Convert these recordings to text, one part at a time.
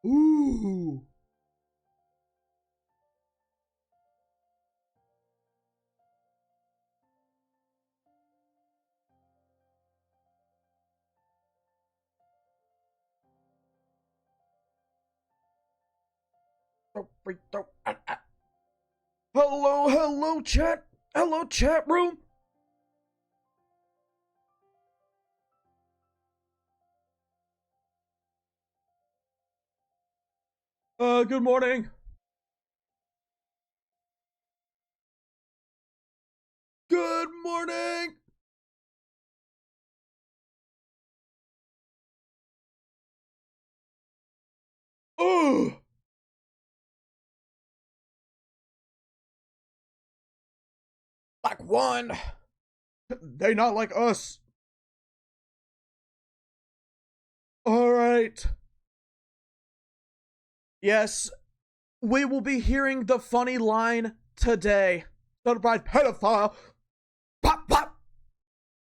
Ooh. Hello, hello, chat. Hello, chat room. Good morning. Good morning. Oh, like one. They not like us. All right. Yes, we will be hearing the funny line today. Certified pedophile. Pop, pop,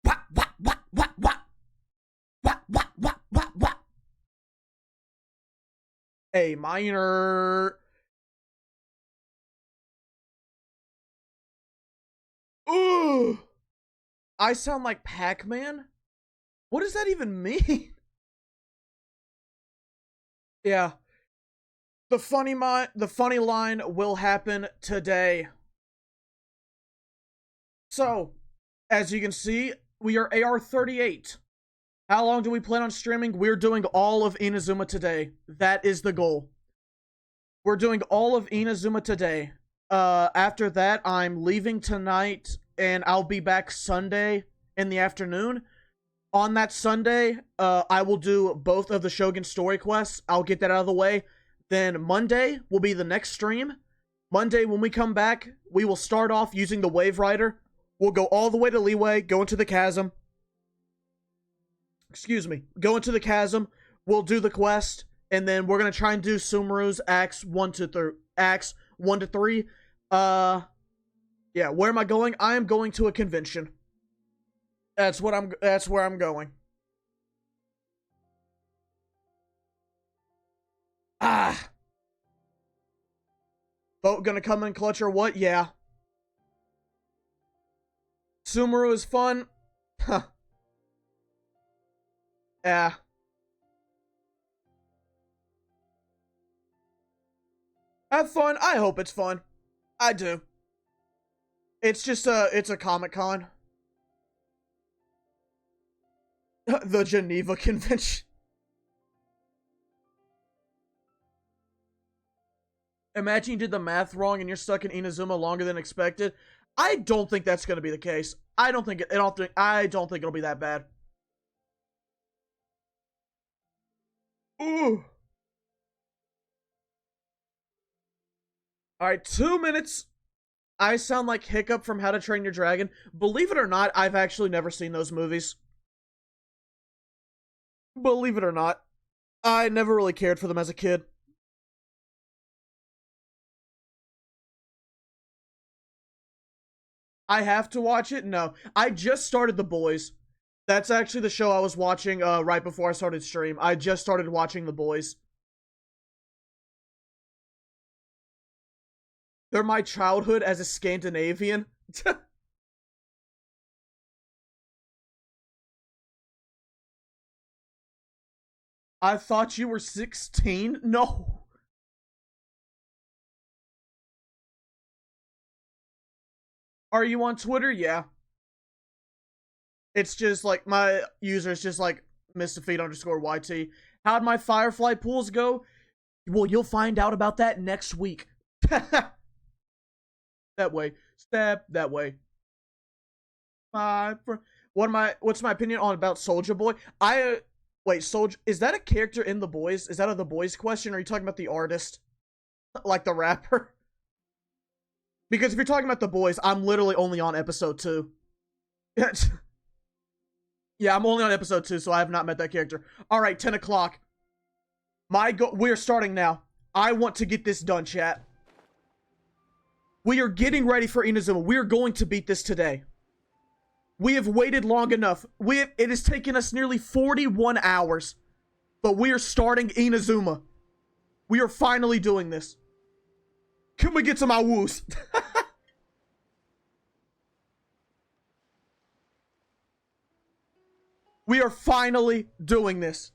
pop, pop, pop, pop, pop, pop, pop, pop, pop, pop. A minor. Ooh. I sound like Pac-Man? What does that even mean? Yeah. The funny line will happen today. So, as you can see, we are AR38. How long do we plan on streaming? We're doing all of Inazuma today. That is the goal. We're doing all of Inazuma today. After that, I'm leaving tonight, and I'll be back Sunday in the afternoon. On that Sunday, I will do both of the Shogun story quests. I'll get that out of the way. Then Monday will be the next stream. Monday, when we come back, we will start off using the Wave Rider. We'll go all the way to Liyue, go into the chasm. Excuse me. Go into the chasm. We'll do the quest. And then we're going to try and do Sumeru's Acts 1 to 3. Yeah, where am I going? I am going to a convention. That's where I'm going. Ah. Boat gonna come in clutch or what? Yeah. Sumeru is fun. Huh. Yeah. Have fun. I hope it's fun. I do. It's just it's a Comic-Con. The Geneva Convention. Imagine you did the math wrong and you're stuck in Inazuma longer than expected. I don't think that's going to be the case. I don't think it'll be that bad. Ooh. All right, 2 minutes. I sound like Hiccup from How to Train Your Dragon. Believe it or not, I've actually never seen those movies. Believe it or not, I never really cared for them as a kid. I have to watch it? No. I just started The Boys. That's actually the show I was watching right before I started stream. I just started watching The Boys. They're my childhood as a Scandinavian. I thought you were 16? No. Are you on Twitter? Yeah. It's just like my user is just like MrFeet_YT. How'd my Firefly pools go? Well, you'll find out about that next week. That way. Step that way. What's my opinion on about Soldier Boy? Wait, Soldier, is that a character in The Boys? Is that a The Boys question? Or are you talking about the artist? Like the rapper? Because if you're talking about The Boys, I'm literally only on episode 2. Yeah, I'm only on episode 2, so I have not met that character. Alright, 10 o'clock. We're starting now. I want to get this done, chat. We are getting ready for Inazuma. We are going to beat this today. We have waited long enough. It has taken us nearly 41 hours. But we are starting Inazuma. We are finally doing this. Can we get to my woos? We are finally doing this.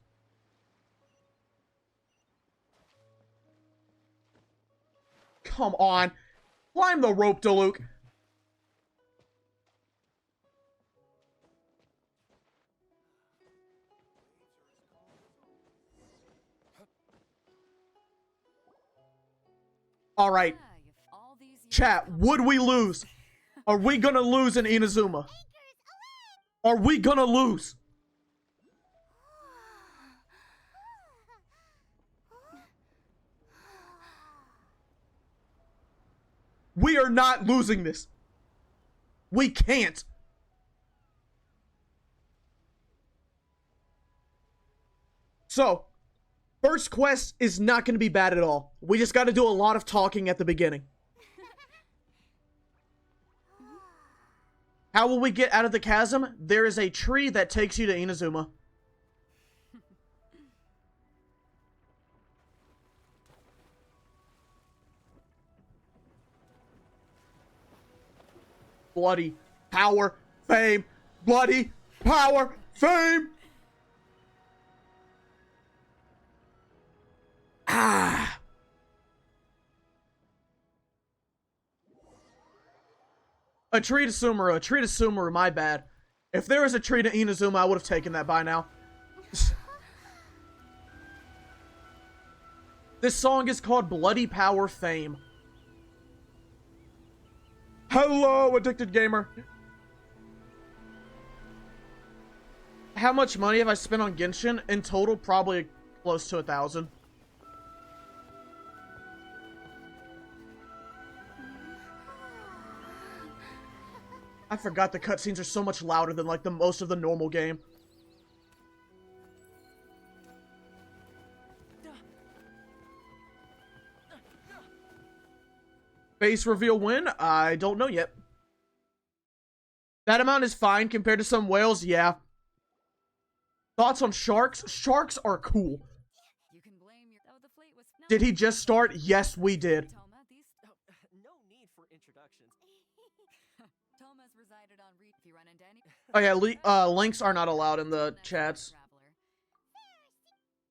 Come on. Climb the rope, Diluc. All right. Chat, would we lose? Are we gonna lose in Inazuma? Are we gonna lose? We are not losing this. We can't. So, first quest is not going to be bad at all. We just got to do a lot of talking at the beginning. How will we get out of the chasm? There is a tree that takes you to Inazuma. Bloody power, fame, bloody power, fame. Ah. A tree to Sumeru, my bad. If there was a tree to Inazuma, I would have taken that by now. This song is called Bloody Power Fame. Hello, Addicted Gamer. How much money have I spent on Genshin? In total, probably close to 1,000. I forgot the cutscenes are so much louder than like most of the normal game. Face reveal win? I don't know yet. That amount is fine compared to some whales, yeah. Thoughts on sharks? Sharks are cool. You can blame your... Oh, the fleet was... Did he just start? Yes, we did. Toma, these... No need for introductions. Toma's resided on Reed. If you run into any... Oh yeah, links are not allowed in the chats.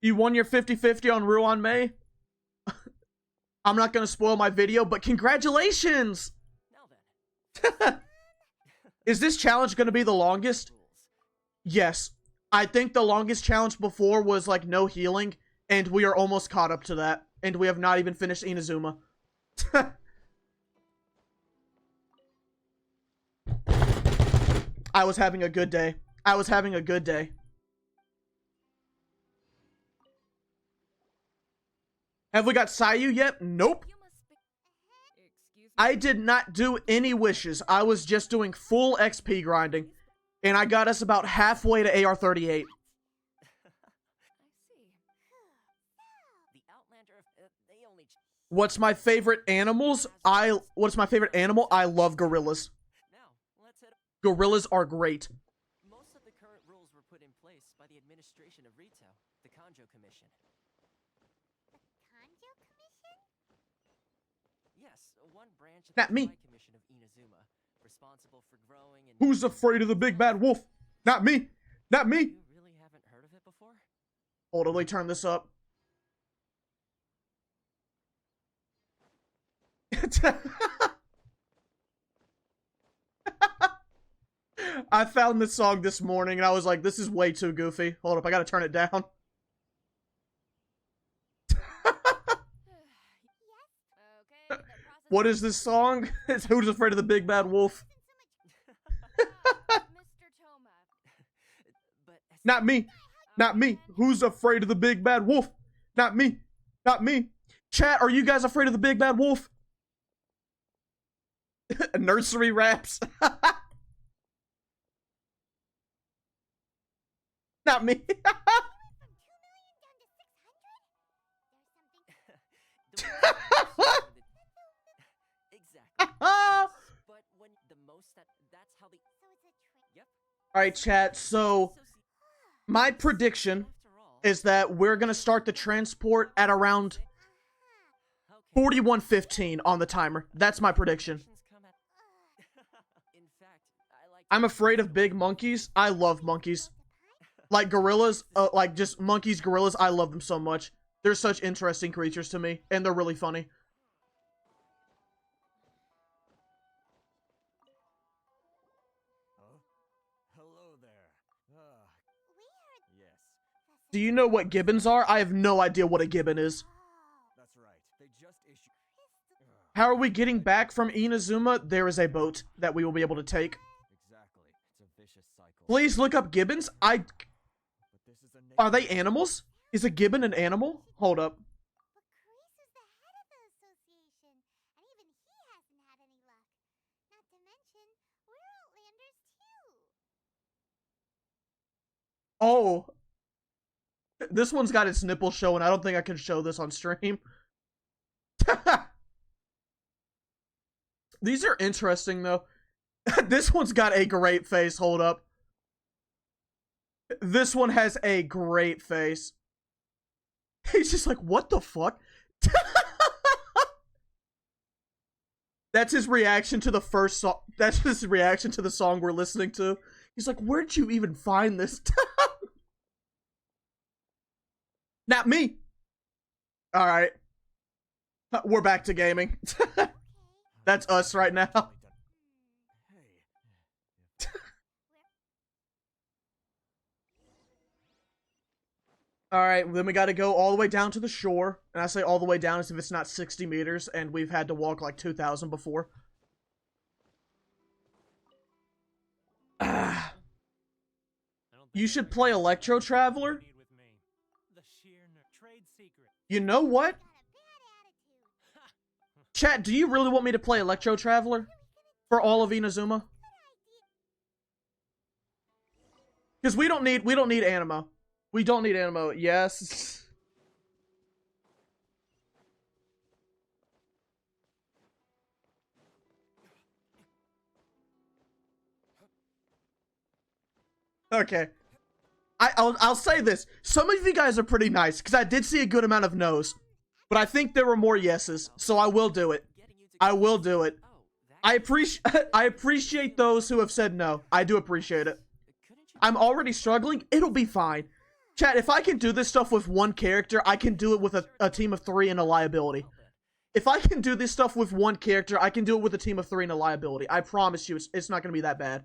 You won your 50-50 on Ruan May? I'm not gonna spoil my video, but congratulations! Now then. Is this challenge gonna be the longest? Yes. I think the longest challenge before was like no healing, and we are almost caught up to that. And we have not even finished Inazuma. I was having a good day. I was having a good day. Have we got Sayu yet? Nope. You must be... Excuse me. I did not do any wishes. I was just doing full XP grinding. And I got us about halfway to AR38. I see. The Outlander, they only... What's my favorite animals? What's my favorite animal? I love gorillas. Now, let's head... Gorillas are great. Most of the current rules were put in place by the administration of Rito, the Kanjo Commission. Kanjo Commission? Yes, one branch of Not the me. Supply Commission of Inazuma, responsible for growing and... Who's afraid of the big bad wolf? Not me. Not me. You really haven't heard of it before? Hold on, let me turn this up. I found this song this morning and I was like, this is way too goofy. Hold up, I gotta turn it down. Okay, the process... What is this song? It's Who's Afraid of the Big Bad Wolf? Mr. Toma. But... Not me. Not me. Who's afraid of the big bad wolf? Not me. Not me. Chat, are you guys afraid of the big bad wolf? Nursery raps. Not me. Exactly. But when the most that's how the... So it's a trick. Yep. Alright, chat, so my prediction After all, is that we're gonna start the transport at around 41:15 on the timer. That's my prediction. Come at- In fact, I like I'm afraid of big monkeys. I love monkeys. Like gorillas, like just monkeys, gorillas, I love them so much. They're such interesting creatures to me, and they're really funny. Oh, hello there. Yes, Do you know what gibbons are? I have no idea what a gibbon is. that's right. They just issued. How are we getting back from Inazuma? There is a boat that we will be able to take. Exactly. It's a vicious cycle. Please look up gibbons. But this is a Are they animals? Is a gibbon an animal? Hold up. Oh. This one's got its nipple showing. I don't think I can show this on stream. These are interesting, though. This one's got a great face. Hold up. This one has a great face. He's just like, what the fuck? That's his reaction to the first song. That's his reaction to the song we're listening to. He's like, where'd you even find this? Not me. All right. We're back to gaming. That's us right now. Hey. All right, then we got to go all the way down to the shore. And I say all the way down as if it's not 60 meters, and we've had to walk like 2,000 before. You should play Electro Traveler. You know what? Chat, do you really want me to play Electro Traveler for all of Inazuma? Because we don't need Animo. We don't need Animo. Yes. Okay. I'll say this. Some of you guys are pretty nice, because I did see a good amount of no's. But I think there were more yeses, so I will do it. I will do it. I appreciate those who have said no. I do appreciate it. I'm already struggling. It'll be fine. Chat, if I can do this stuff with one character, I can do it with a team of 3 and a liability. If I can do this stuff with one character, I can do it with a team of 3 and a liability. I promise you, it's not going to be that bad.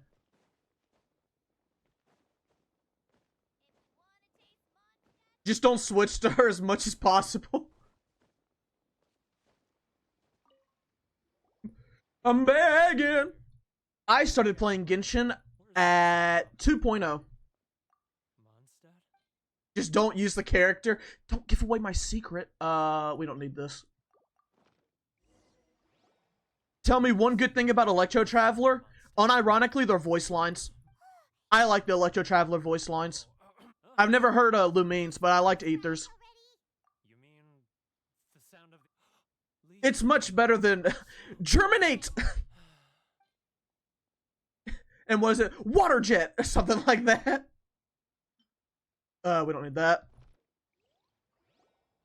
Just don't switch to her as much as possible. I'm begging. I started playing Genshin at 2.0. Just don't use the character. Don't give away my secret. We don't need this. Tell me one good thing about Electro Traveler. Unironically, their voice lines. I like the Electro Traveler voice lines. I've never heard Lumine's, but I liked Aether's. You mean the sound of It's much better than Germinate. And was it Water Jet or something like that? We don't need that.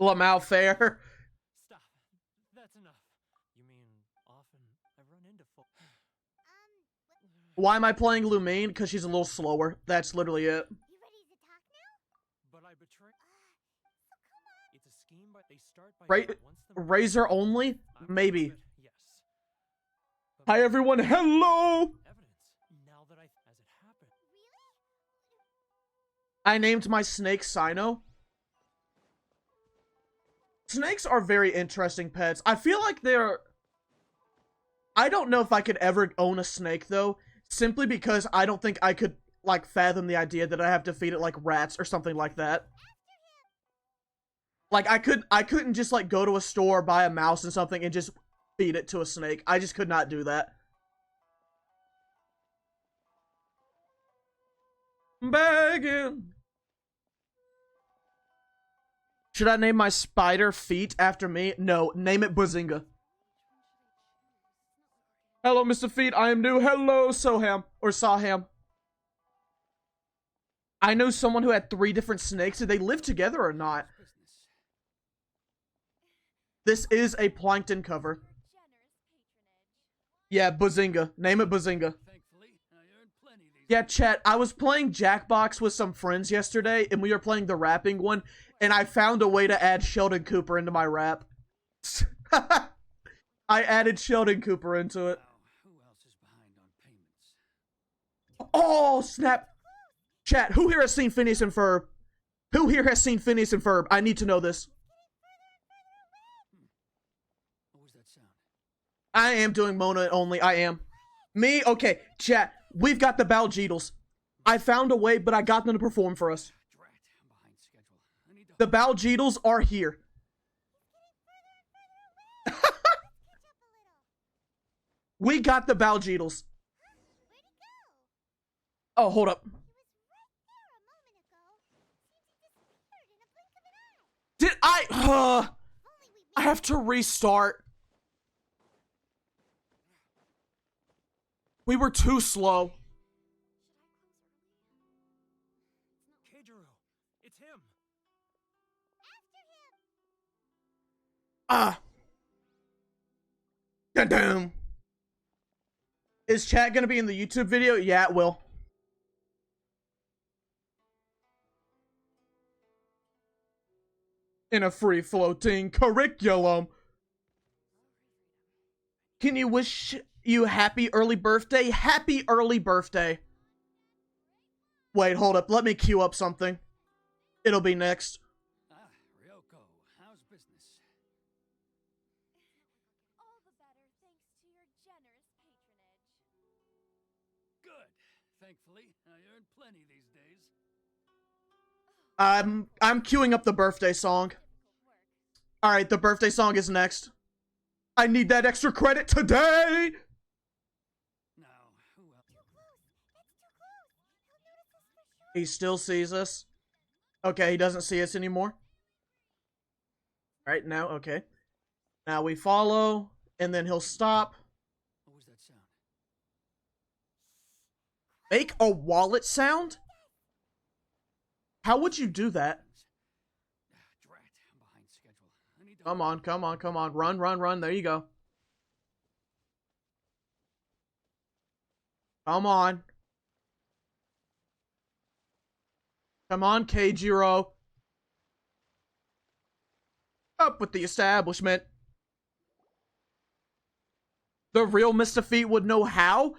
Lamau Fair. Stop. That's enough. You mean often I run into Why am I playing Lumine? Because she's a little slower. That's literally it. But I betray. It's a scheme, but they start by Right? Razor only? Maybe. Yes. Hi everyone. Hello. Evidence. Now that as it happened. I named my snake Sino. Snakes are very interesting pets. I feel like they're... I don't know if I could ever own a snake, though. Simply because I don't think I could, like, fathom the idea that I have to feed it like rats or something like that. Like, I couldn't just, like, go to a store, buy a mouse and something, and just feed it to a snake. I just could not do that. Begging. Should I name my spider Feet after me? No, name it Bazinga. Hello, Mr. Feet. I am new. Hello, Soham. Or Saham. I know someone who had 3 different snakes. Did they live together or not? This is a Plankton cover. Yeah, Bazinga. Name it Bazinga. Thankfully, I earned plenty these Yeah, chat, I was playing Jackbox with some friends yesterday, and we were playing the rapping one, and I found a way to add Sheldon Cooper into my rap. I added Sheldon Cooper into it. Now, who else is behind on payments? Oh, snap. Chat, who here has seen Phineas and Ferb? Who here has seen Phineas and Ferb? I need to know this. What was that sound? I am doing Mona only. I am. Me? Okay, chat, we've got the Baljeetles. I found a way, but I got them to perform for us. Drat, I'm behind schedule. I need to. The Baljeetles are here. We got the Baljeetles. Oh, hold up. Did I have to restart. We were too slow. Keijiro, it's him. Dun-dun. Is chat gonna be in the YouTube video? Yeah, it will. In a free floating curriculum. Can you wish you happy early birthday? Happy early birthday. Wait, hold up. Let me queue up something. It'll be next. Ah, Ryoko, how's business? All the better thanks to your generous patronage. Good. Thankfully, I earned plenty these days. I'm queuing up the birthday song. Alright, the birthday song is next. I need that extra credit today! Now, who else? He still sees us. Okay, he doesn't see us anymore. Alright, now, okay. Now we follow, and then he'll stop. What was that sound? Make a wallet sound? How would you do that? Drat, I'm behind schedule. I need to. Come on, come on, come on. Run, run, run. There you go. Come on. Come on, Keijiro. Up with the establishment. The real Mr. Feet would know how?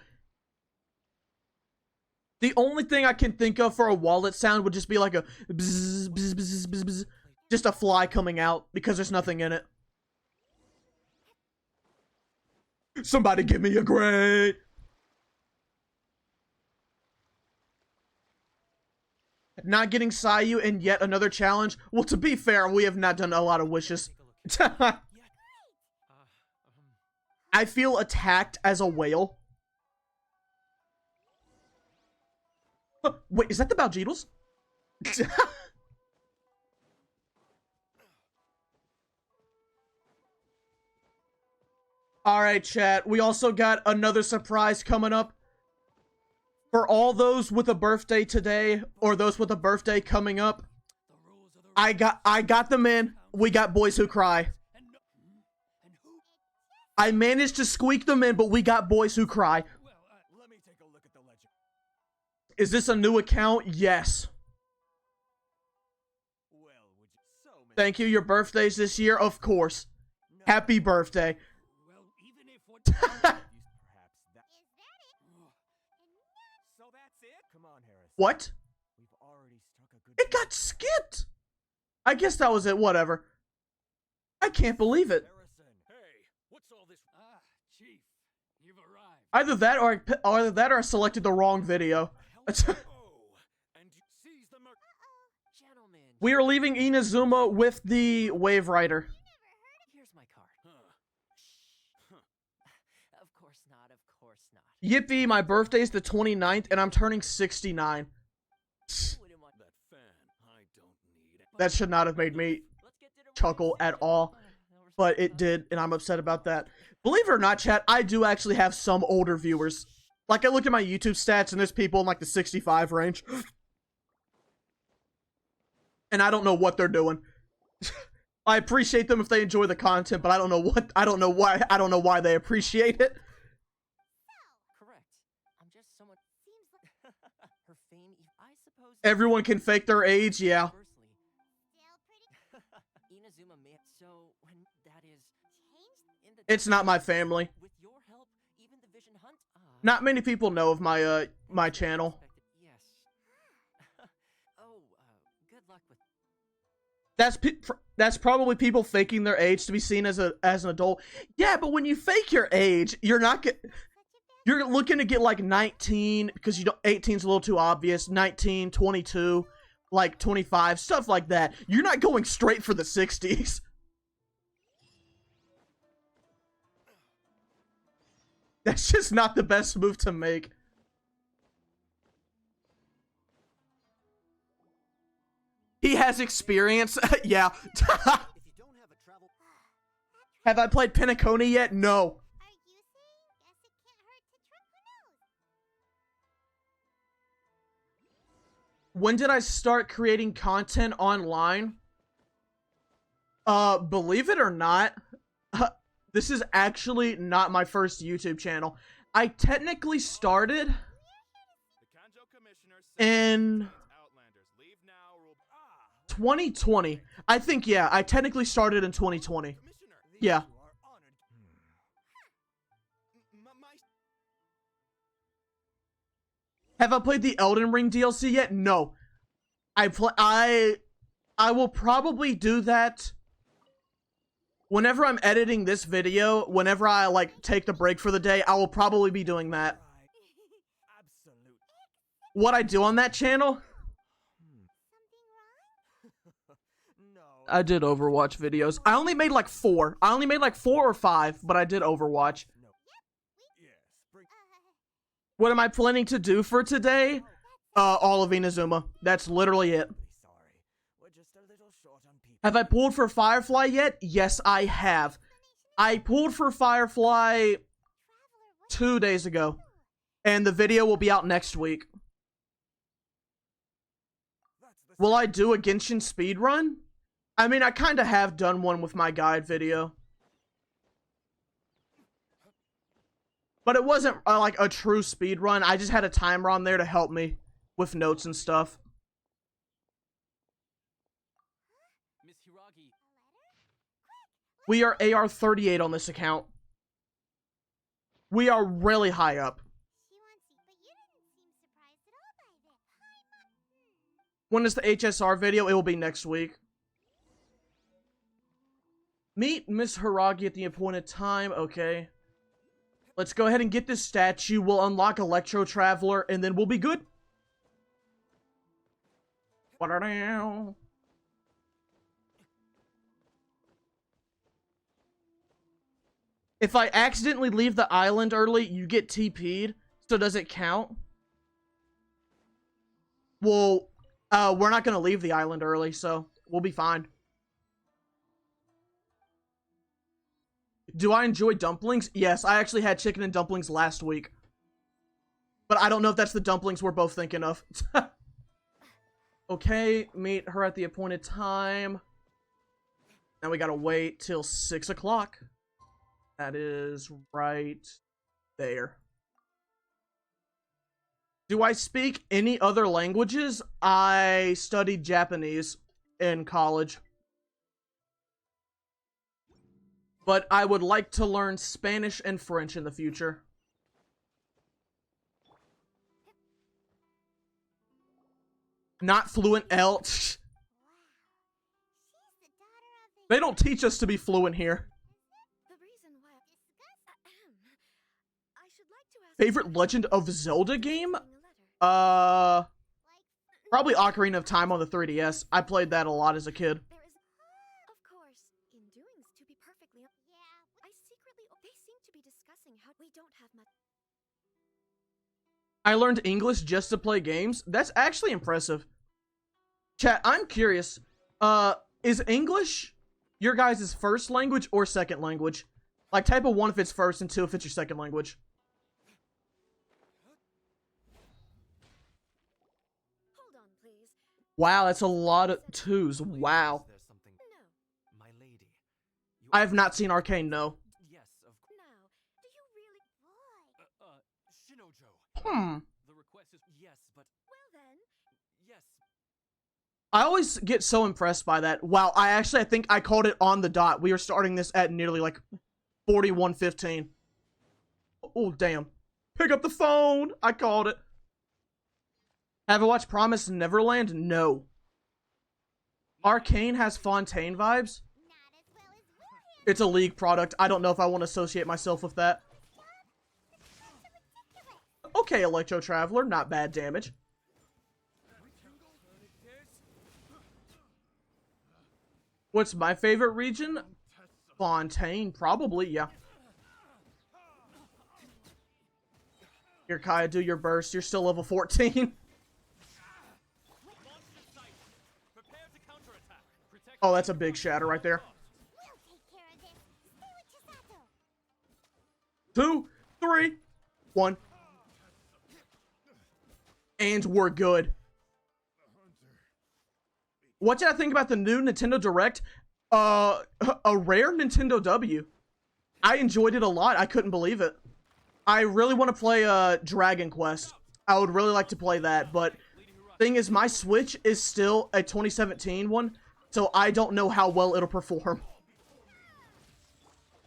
The only thing I can think of for a wallet sound would just be like a bzz, bzz, bzz, bzz, bzz. Just a fly coming out because there's nothing in it. Somebody give me a grade. Not getting Sayu in yet another challenge. Well, to be fair, we have not done a lot of wishes. I feel attacked as a whale. Wait, is that the Baljeetles? Alright, chat. We also got another surprise coming up. For all those with a birthday today, or those with a birthday coming up, I got them in. We got Boys Who Cry. I managed to squeak them in, but we got Boys Who Cry. Let me take a look at the legend. Is this a new account? Yes. Well, would you so many Thank you. Your birthday's this year? Of course. Happy birthday. Well, even if what. perhaps that So that's it? Come on, Harris. What? We've already struck a good It got skipped. I guess that was it. Whatever. I can't believe it. Harrison. Hey, what's all this? Ah, Chief, you've arrived. Either that or I selected the wrong video. Oh, and you seize the merc. Gentlemen. We are leaving Inazuma with the Wave Rider. Here's my card. Huh. Of course not, of course not. Yippee, my birthday's the 29th and I'm turning 69. You wouldn't want That fan, I don't need it. That should not have made me Let's get dinner chuckle at all, but it did, and I'm upset about that. Believe it or not, chat, I do actually have some older viewers. Like, I looked at my YouTube stats, and there's people in, like, the 65 range. And I don't know what they're doing. I appreciate them if they enjoy the content, but I don't know why they appreciate it. Correct. I'm just somewhat. Seems like her fame. I suppose. Everyone can fake their age, yeah. Inazuma may. So when that is in the It's not my family. With your help, even the Vision Hunt. Not many people know of my my channel. Yes. Oh, good luck with. That's probably people faking their age to be seen as an adult. Yeah, but when you fake your age, you're looking to get like 19 because 18's a little too obvious. 19, 22, like 25, stuff like that. You're not going straight for the 60s. That's just not the best move to make. He has experience. Yeah. Have I played Penacony yet? No. When did I start creating content online? Believe it or not, this is actually not my first YouTube channel. I technically started in 2020. I think, yeah, I technically started in 2020. Yeah. Have I played the Elden Ring DLC yet? No. I will probably do that whenever I'm editing this video. Whenever I like take the break for the day, I will probably be doing that. What I do on that channel? I did Overwatch videos. I only made like 4. I only made like 4 or 5, but I did Overwatch. What am I planning to do for today? All of Inazuma. That's literally it. Have I pulled for Firefly yet? Yes, I have. I pulled for Firefly 2 days ago. And the video will be out next week. Will I do a Genshin speedrun? I mean, I kind of have done one with my guide video. But it wasn't like a true speedrun. I just had a timer on there to help me with notes and stuff. Miss Hiragi. We are AR 38 on this account. We are really high up. When is the HSR video? It will be next week. Meet Miss Hiragi at the appointed time. Okay. Let's go ahead and get this statue. We'll unlock Electro Traveler, and then we'll be good. If I accidentally leave the island early, you get TP'd. So does it count? Well, we're not going to leave the island early, so we'll be fine. Do I enjoy dumplings? Yes, I actually had chicken and dumplings last week. But I don't know if that's the dumplings we're both thinking of. Okay, meet her at the appointed time. Now we gotta wait till 6 o'clock. That is right there. Do I speak any other languages? I studied Japanese in college. But I would like to learn Spanish and French in the future. Not fluent L. They don't teach us to be fluent here. The reason why I should like to ask Favorite Legend of Zelda game? a letter. Probably Ocarina of Time on the 3DS. I played that a lot as a kid. There is, of course, in doings, to be perfectly. I secretly. They seem to be discussing how we don't have much. I learned English just to play games. That's actually impressive. Chat, I'm curious. Is English your guys' first language or second language? Like, type of 1 if it's first and 2 if it's your second language. Hold on, please. Wow, that's a lot of 2s. Wow. No. I have not seen Arcane, no. Yes, of course. Now, do you really... Boy. Shinojo. The request is yes, but Well then, yes. I always get so impressed by that. Wow, I think I called it on the dot. We are starting this at nearly like 41:15. Oh, damn. Pick up the phone. I called it. Have I watched Promised Neverland? No. Arcane has Fontaine vibes. not as well as Wilhelm. It's a League product. I don't know if I want to associate myself with that. Okay, Electro Traveler. Not bad damage. What's my favorite region? Fontaine, probably, yeah. Here, Kaya, do your burst. You're still level 14. Prepare to counterattack. Protect Oh, that's a big shatter right there. We'll take care of this. Stay with Chisato. 2, 3, 1. And we're good. What did I think about the new Nintendo Direct? A rare Nintendo W. I enjoyed it a lot. I couldn't believe it. I really want to play Dragon Quest. I would really like to play that, but thing is, my Switch is still a 2017 one, so I don't know how well it'll perform.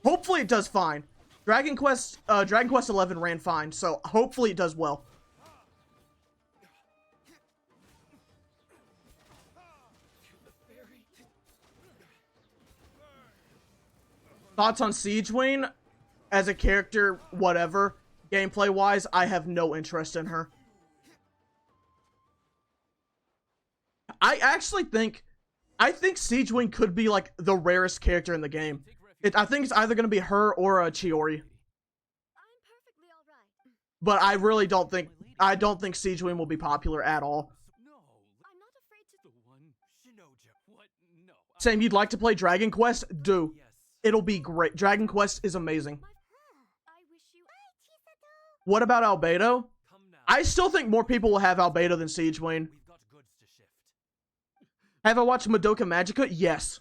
Hopefully it does fine. Dragon Quest 11 ran fine, so hopefully it does well. Thoughts on Siege Wayne? As a character, whatever. Gameplay-wise, I have no interest in her. I actually think... I think Siege Wayne could be, like, the rarest character in the game. I think it's either going to be her or Chiori. I'm perfectly alright. But I really don't think... I don't think Siege Wayne will be popular at all. No. I'm not afraid to... The one Shinojo. What? No. Same, you'd like to play Dragon Quest? Do. Yes. It'll be great. Dragon Quest is amazing. I wish you... Bye, Chisato. What about Albedo? Come now. I still think more people will have Albedo than Siege Wayne. We've got goods to shift. Have I watched Madoka Magica? Yes.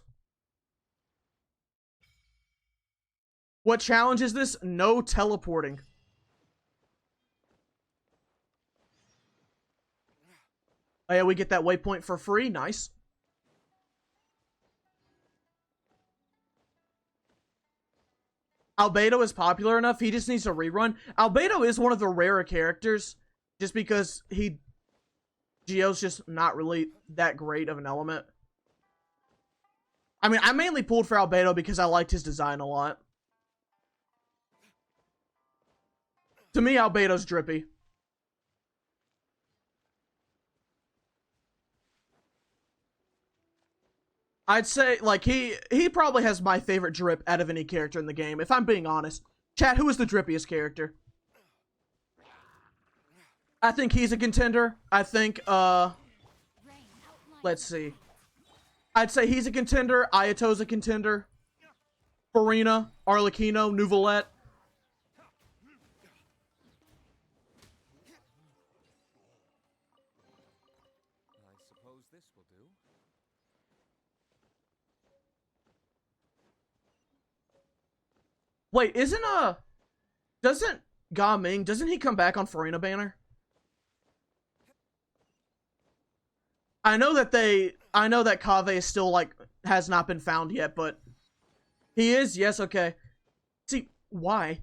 What challenge is this? No teleporting. Oh yeah, we get that waypoint for free. Nice. Albedo is popular enough. He just needs a rerun. Albedo is one of the rarer characters, just because Geo's just not really that great of an element. I mean, I mainly pulled for Albedo because I liked his design a lot. To me, Albedo's drippy. I'd say, like, he probably has my favorite drip out of any character in the game, if I'm being honest. Chat, who is the drippiest character? I think he's a contender. I think, let's see. I'd say he's a contender. Ayato's a contender. Farina, Arlecchino, Nuvolette. I suppose this will do. Wait, doesn't Ga Ming, doesn't he come back on Farina banner? I know that Kaveh is still, like, has not been found yet, but he is? Yes, okay. See, why?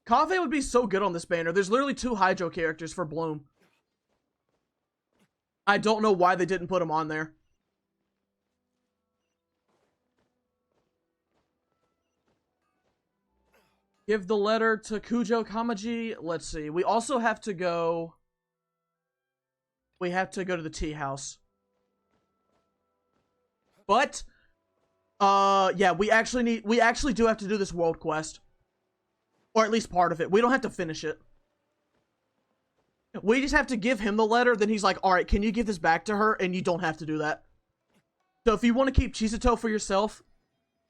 Kaveh would be so good on this banner. There's literally 2 Hydro characters for Bloom. I don't know why they didn't put him on there. Give the letter to Kujo Kamaji. Let's see. We also have to go... We have to go to the tea house. But, yeah, we actually do have to do this world quest. Or at least part of it. We don't have to finish it. We just have to give him the letter, then he's like, alright, can you give this back to her? And you don't have to do that. So if you want to keep Chisato for yourself,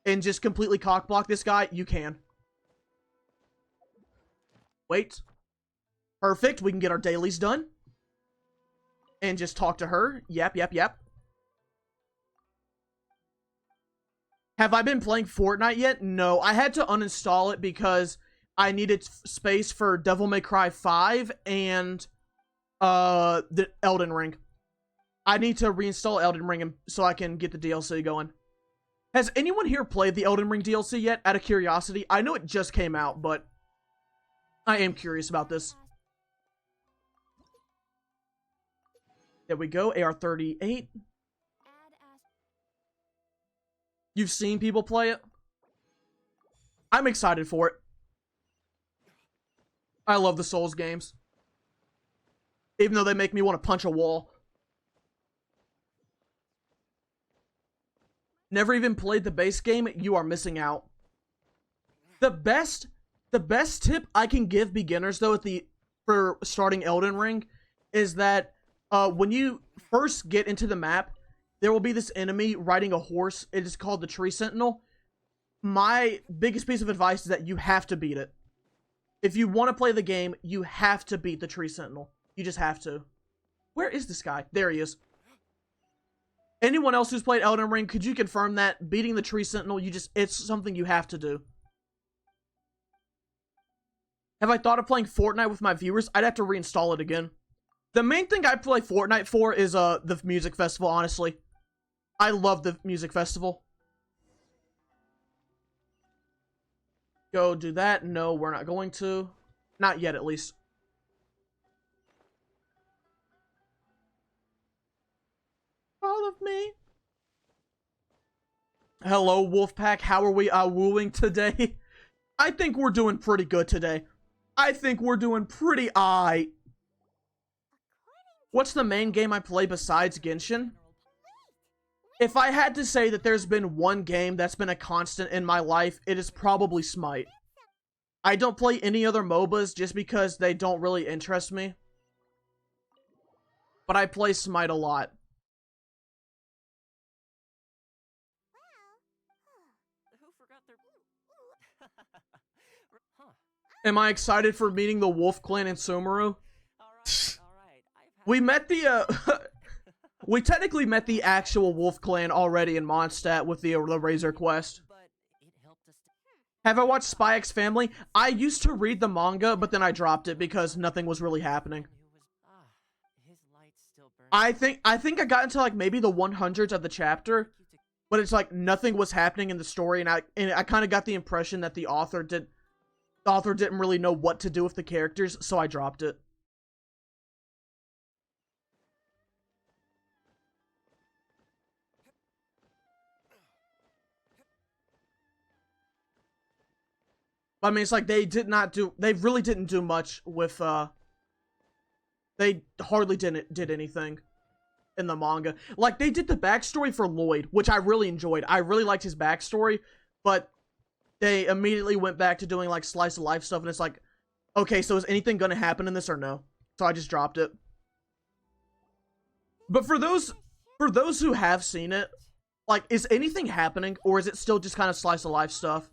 and just completely cockblock this guy, you can. Wait. Perfect, we can get our dailies done. And just talk to her. Yep. Have I been playing Fortnite yet? No, I had to uninstall it because I needed space for Devil May Cry 5 and the Elden Ring. I need to reinstall Elden Ring so I can get the DLC going. Has anyone here played the Elden Ring DLC yet, out of curiosity? I know it just came out, but I am curious about this. There we go, AR-38. You've seen people play it? I'm excited for it. I love the Souls games. Even though they make me want to punch a wall. Never even played the base game? You are missing out. The best tip I can give beginners though for starting Elden Ring is that when you first get into the map, there will be this enemy riding a horse. It is called the Tree Sentinel. My biggest piece of advice is that you have to beat it. If you want to play the game, you have to beat the Tree Sentinel. You just have to. Where is this guy? There he is. Anyone else who's played Elden Ring, could you confirm that? Beating the Tree Sentinel, it's something you have to do. Have I thought of playing Fortnite with my viewers? I'd have to reinstall it again. The main thing I play Fortnite for is the music festival, honestly. I love the music festival. Go do that. No, we're not going to. Not yet, at least. All of me. Hello, Wolfpack. How are we wooing today? I think we're doing pretty good today. I think we're doing pretty aight. What's the main game I play besides Genshin? If I had to say that there's been one game that's been a constant in my life, it is probably Smite. I don't play any other MOBAs just because they don't really interest me. But I play Smite a lot. Who forgot their... huh. Am I excited for meeting the Wolf Clan in Sumeru? Alright. We met the, we technically met the actual Wolf Clan already in Mondstadt with the Razor Quest. But it helped us to... Have I watched Spy X Family? I used to read the manga, but then I dropped it because nothing was really happening. His light still burns. I think I got into like maybe the 100s of the chapter, but it's like nothing was happening in the story, and I kind of got the impression that the author didn't really know what to do with the characters, so I dropped it. I mean, it's like they really didn't do much with, they hardly did anything in the manga. Like, they did the backstory for Lloyd, which I really enjoyed. I really liked his backstory, but they immediately went back to doing, like, slice of life stuff, and it's like, okay, so is anything gonna happen in this or no? So I just dropped it. But for those who have seen it, like, is anything happening, or is it still just kind of slice of life stuff?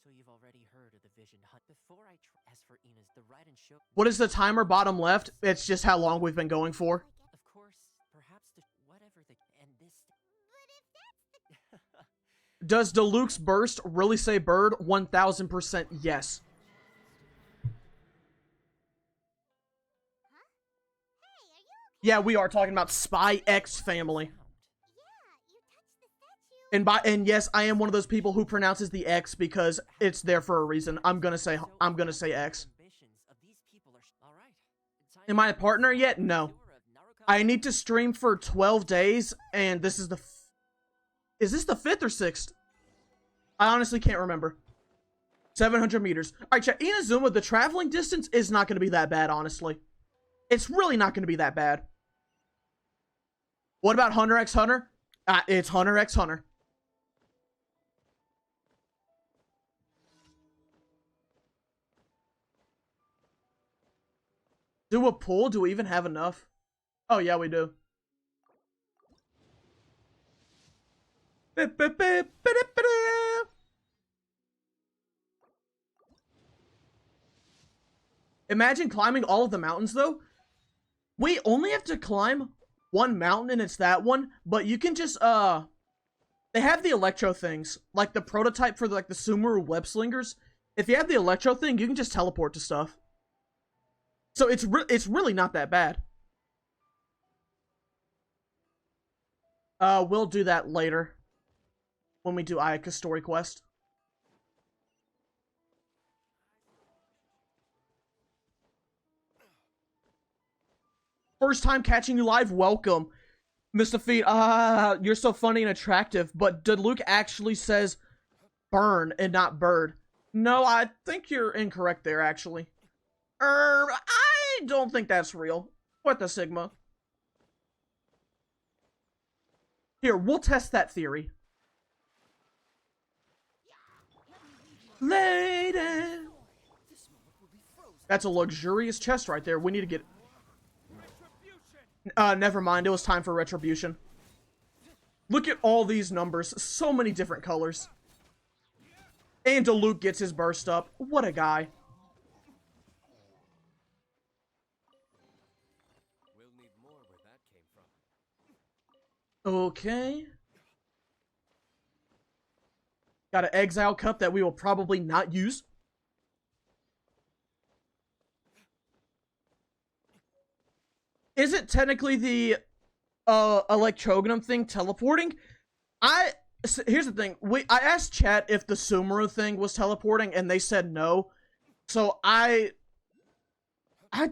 So you've already heard of the Vision Hunt. Before I as for Ina's, the ride and show... What is the timer bottom left? It's just how long we've been going for. Of course, perhaps the... whatever the... and this... Does Deluxe Burst really say bird? 1000% yes. Yeah, we are talking about Spy X Family. And yes, I am one of those people who pronounces the X because it's there for a reason. I'm gonna say X. Am I a partner yet? No. I need to stream for 12 days, and this is is this the 5th or 6th? I honestly can't remember. 700 meters. Alright, chat. Inazuma, the traveling distance is not gonna be that bad, honestly. It's really not gonna be that bad. What about Hunter x Hunter? It's Hunter x Hunter. Do a pull? Do we even have enough? Oh, yeah, we do. Imagine climbing all of the mountains, though. We only have to climb one mountain, and it's that one. But you can just, They have the electro things, like the prototype for like the Sumeru web slingers. If you have the electro thing, you can just teleport to stuff. So it's really not that bad. We'll do that later when we do Ayaka's story quest. First time catching you live, welcome. Mr. Feet, you're so funny and attractive, but Luke actually says burn and not bird. No, I think you're incorrect there, actually. I don't think that's real. What the Sigma? Here, we'll test that theory. Lady! That's a luxurious chest right there. We need to get... never mind. It was time for retribution. Look at all these numbers. So many different colors. And Luke gets his burst up. What a guy. We'll need more where that came from. Okay. Got an exile cup that we will probably not use. Is it technically the Electrogonum thing teleporting? Here's the thing. I asked chat if the Sumeru thing was teleporting, and they said no. So I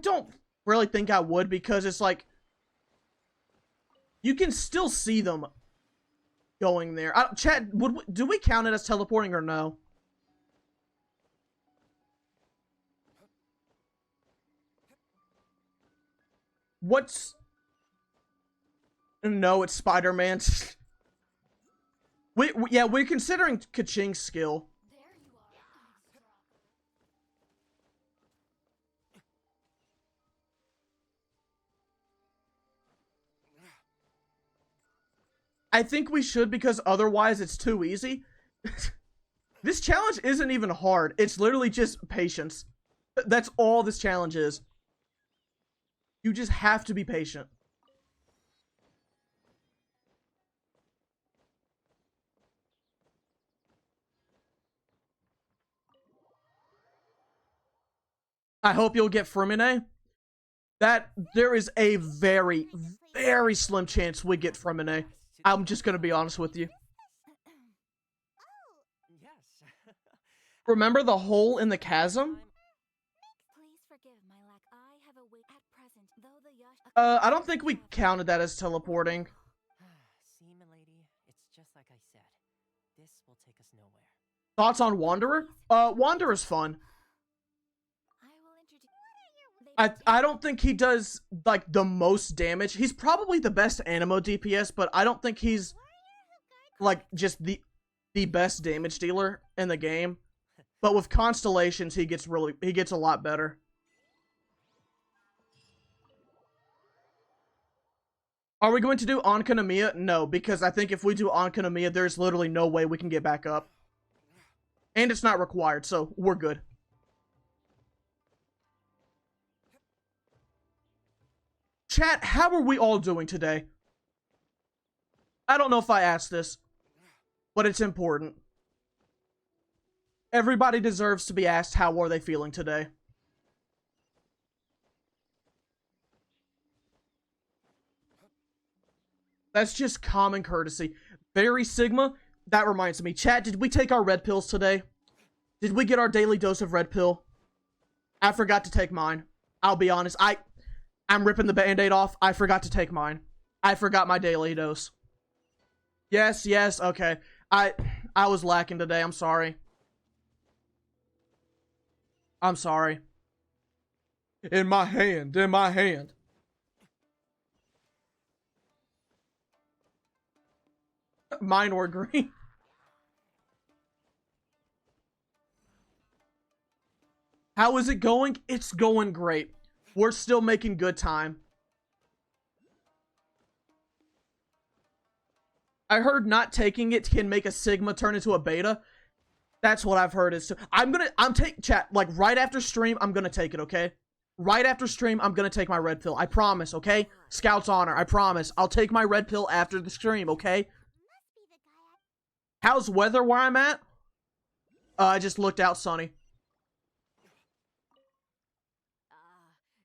don't really think I would, because it's like you can still see them going there. Chat, do we count it as teleporting or no? What's... No, it's Spider-Man. Yeah, we're considering Kaching's skill. I think we should, because otherwise it's too easy. This challenge isn't even hard. It's literally just patience. That's all this challenge is. You just have to be patient. I hope you'll get Frumine. There is a very, very slim chance we get Frumine. I'm just gonna be honest with you. Yes. Remember the hole in the chasm? Please forgive my lack. I have a wait at present, though the Yash. I don't think we counted that as teleporting. See, milady, it's just like I said. This will take us nowhere. Thoughts on Wanderer? Wanderer's fun. I will introduce. I don't think he does, like, the most damage. He's probably the best Anemo DPS, but I don't think he's, like, just the best damage dealer in the game. But with Constellations, he gets a lot better. Are we going to do Ankanomiya? No, because I think if we do Ankanomiya, there's literally no way we can get back up. And it's not required, so we're good. Chat, how are we all doing today? I don't know if I asked this, but it's important. Everybody deserves to be asked how are they feeling today. That's just common courtesy. Barry Sigma, that reminds me. Chat, did we take our red pills today? Did we get our daily dose of red pill? I forgot to take mine. I'll be honest. I'm ripping the band-aid off. I forgot to take mine. I forgot my daily dose. Yes, okay. I was lacking today. I'm sorry. I'm sorry. In my hand. Mine were green. How is it going? It's going great. We're still making good time. I heard not taking it can make a Sigma turn into a beta. That's what I've heard is. Chat, like right after stream, I'm gonna take it, okay? Right after stream, I'm gonna take my red pill. I promise, okay? Scout's honor, I promise. I'll take my red pill after the stream, okay? How's weather where I'm at? I just looked out, sunny.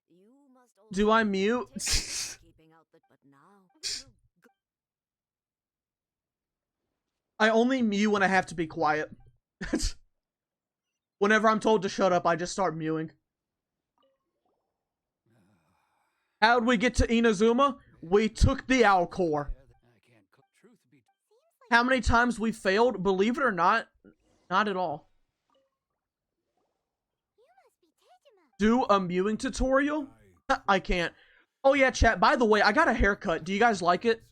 You must Do I mute? keeping out the, but now. I only mute when I have to be quiet. Whenever I'm told to shut up, I just start mewing. How'd we get to Inazuma? We took the Owl Core. How many times we failed? Believe it or not, not at all. Do a mewing tutorial? I can't. Oh yeah, chat. By the way, I got a haircut. Do you guys like it?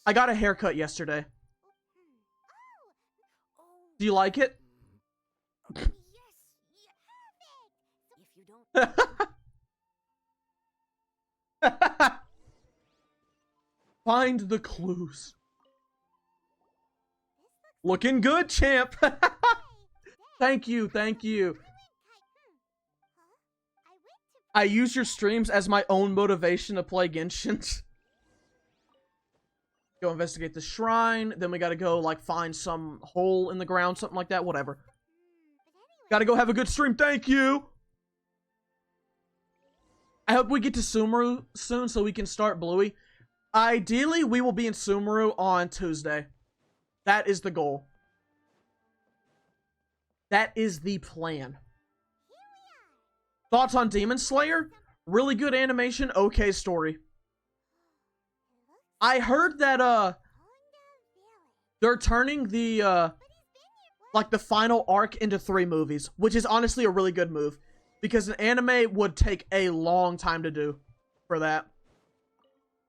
I got a haircut yesterday. Do you like it? Yes, yeah, perfect. If you don't, Find the clues. Looking good, champ. Thank you, thank you. I use your streams as my own motivation to play Genshin. Go investigate the shrine, then we gotta go, like, find some hole in the ground, something like that, whatever. Gotta go have a good stream, thank you! I hope we get to Sumeru soon so we can start Bluey. Ideally, we will be in Sumeru on Tuesday. That is the goal. That is the plan. Thoughts on Demon Slayer? Really good animation, okay story. I heard that, they're turning the, like, the final arc into 3 movies, which is honestly a really good move. Because an anime would take a long time to do for that.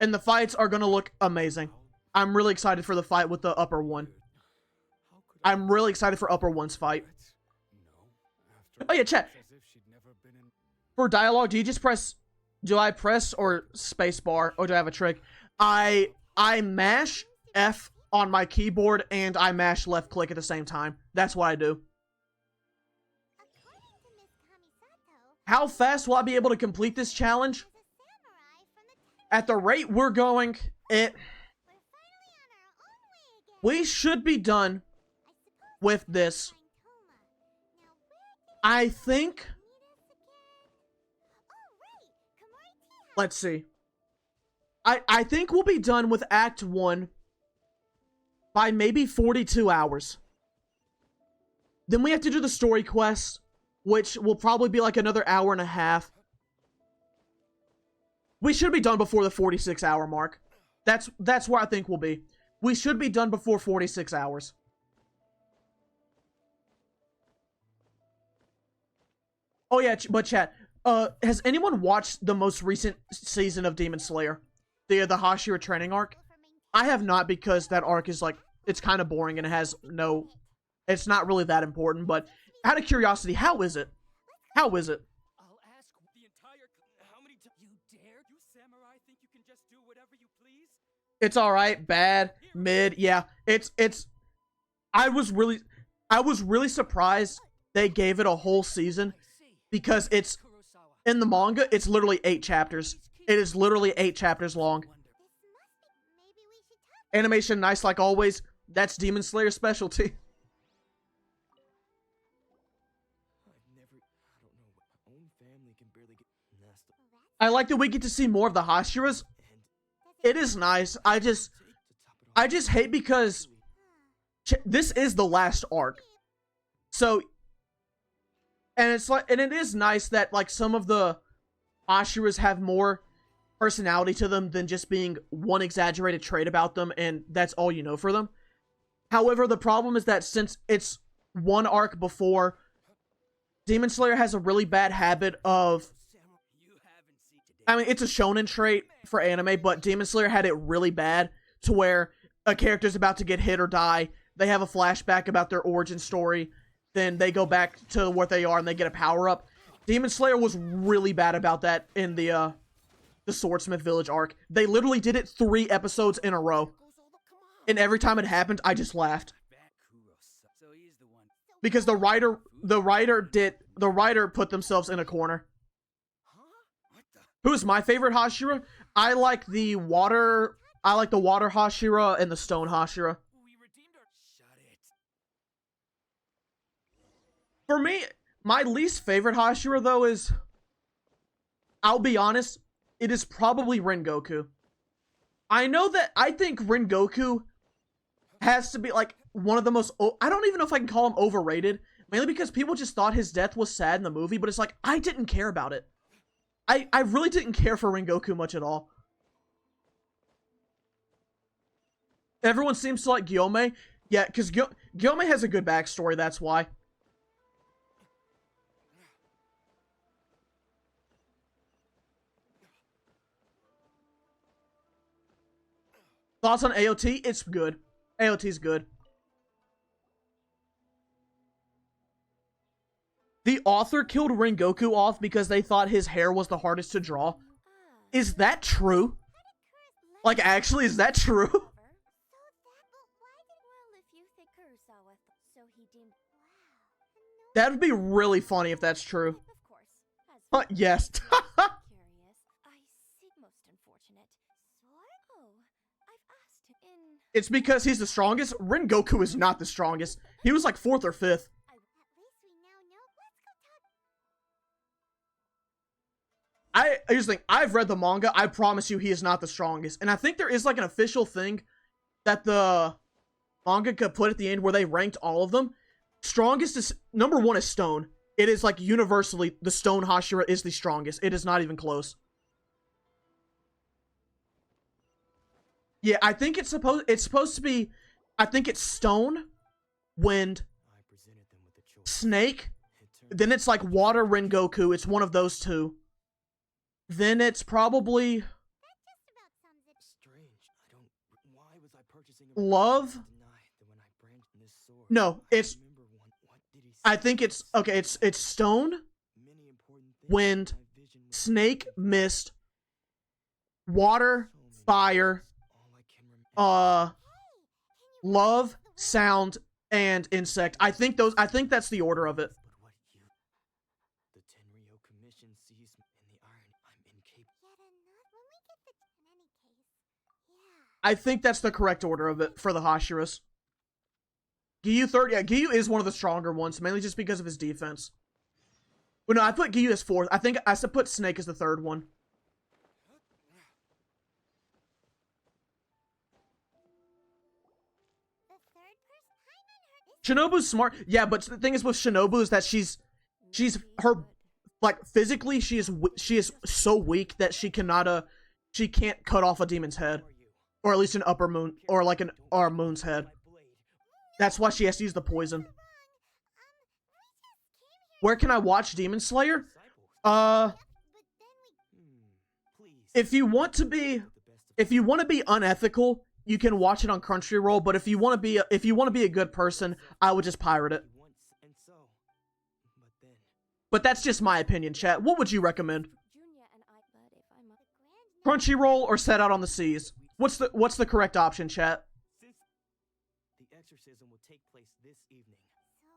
And the fights are gonna look amazing. I'm really excited for the fight with the upper one. I'm really excited for upper one's fight. Oh yeah, chat. For dialogue, do you just press... Do I press or spacebar? Or do I have a trick? I mash F on my keyboard and I mash left click at the same time. That's what I do. How fast will I be able to complete this challenge? At the rate we're going, we should be done with this. I think... Let's see. I think we'll be done with Act 1 by maybe 42 hours. Then we have to do the story quest, which will probably be like another hour and a half. We should be done before the 46-hour mark. That's where I think we'll be. We should be done before 46 hours. Oh yeah, but chat, has anyone watched the most recent season of Demon Slayer? The Hashira training arc? I have not, because that arc is like, it's kind of boring and it has no, it's not really that important, but out of curiosity, how is it? How is it? I'll ask the entire... How many times... You dare? You samurai think you can just do whatever you please? It's alright, bad, mid, yeah. I was really surprised they gave it a whole season, because it's, in the manga, it's literally 8 chapters. It is literally 8 chapters long. Animation nice like always. That's Demon Slayer's specialty. I like that we get to see more of the Hashiras. It is nice. I just hate because this is the last arc. So, and it's like, and it is nice that like some of the Hashiras have more personality to them than just being one exaggerated trait about them, and that's all you know for them. However, the problem is that since it's one arc before, Demon Slayer has a really bad habit of... I mean, it's a shonen trait for anime, but Demon Slayer had it really bad to where a character's about to get hit or die, they have a flashback about their origin story, then they go back to what they are and they get a power-up. Demon Slayer was really bad about that in the Swordsmith Village arc. They literally did it 3 episodes in a row. And every time it happened, I just laughed. Because the writer put themselves in a corner. Who's my favorite Hashira? I like the water Hashira and the stone Hashira. it. For me, my least favorite Hashira, though, is... I'll be honest, it is probably Rengoku. I know that I think Rengoku has to be, like, one of the most... I don't even know if I can call him overrated. Mainly because people just thought his death was sad in the movie, but it's like, I didn't care about it. I really didn't care for Rengoku much at all. Everyone seems to like Gyome. Yeah, because Gyome has a good backstory, that's why. Thoughts on AOT? It's good. AOT's good. The author killed Rengoku off because they thought his hair was the hardest to draw. Is that true? Like, actually, is that true? Well, if you think Kurosawa so he didn't. Wow. That would be really funny if that's true. Of course. As Yes. curious, I see most unfortunate. Oh, I've asked him in. It's because he's the strongest. Rengoku is not the strongest. He was like 4th or 5th. At least we now know. Let's go talk. Here's the thing. I've read the manga. I promise you he is not the strongest. And I think there is like an official thing that the manga could put at the end where they ranked all of them. Strongest is, number 1 is Stone. It is like universally, the Stone Hashira is the strongest. It is not even close. Yeah, I think it's supposed to be, I think it's Stone, Wind, I presented them with a choice. Snake, It turned then it's like Water Rengoku. It's one of those two. Then it's probably That just about sums it. strange. Why was I purchasing a Love. deny that when I branched this sword? No, it's, Remember what did he say? I think it's, okay, it's Stone, Many important things Wind, in my vision were Snake, Mist, Water, so many Fire, things. All I can remember. Love, Sound, and Insect. I think that's the order of it. But what you, the Tenryo Commission sees in the iron, I'm incapable. Yet another. When we get the. In any case. Yeah. I think that's the correct order of it for the Hashiras. Giyu 3rd, yeah, Giyu is one of the stronger ones, mainly just because of his defense. Well, no, I put Giyu as 4th. I think I should put Snake as the 3rd one. The third person. Shinobu's smart. Yeah, but the thing is with Shinobu is that she's her, like, physically she is so weak that she can't cut off a demon's head, or at least an upper moon, or like an our moon's head. That's why she has to use the poison. Where can I watch Demon Slayer? If you want to be unethical, you can watch it on Crunchyroll. But if you want to be a good person, I would just pirate it. But that's just my opinion, chat. What would you recommend? Junya and I. But if I'm a grand. Crunchyroll or Set Out on the Seas? What's the correct option, chat? Since the exorcism will take place this evening. So.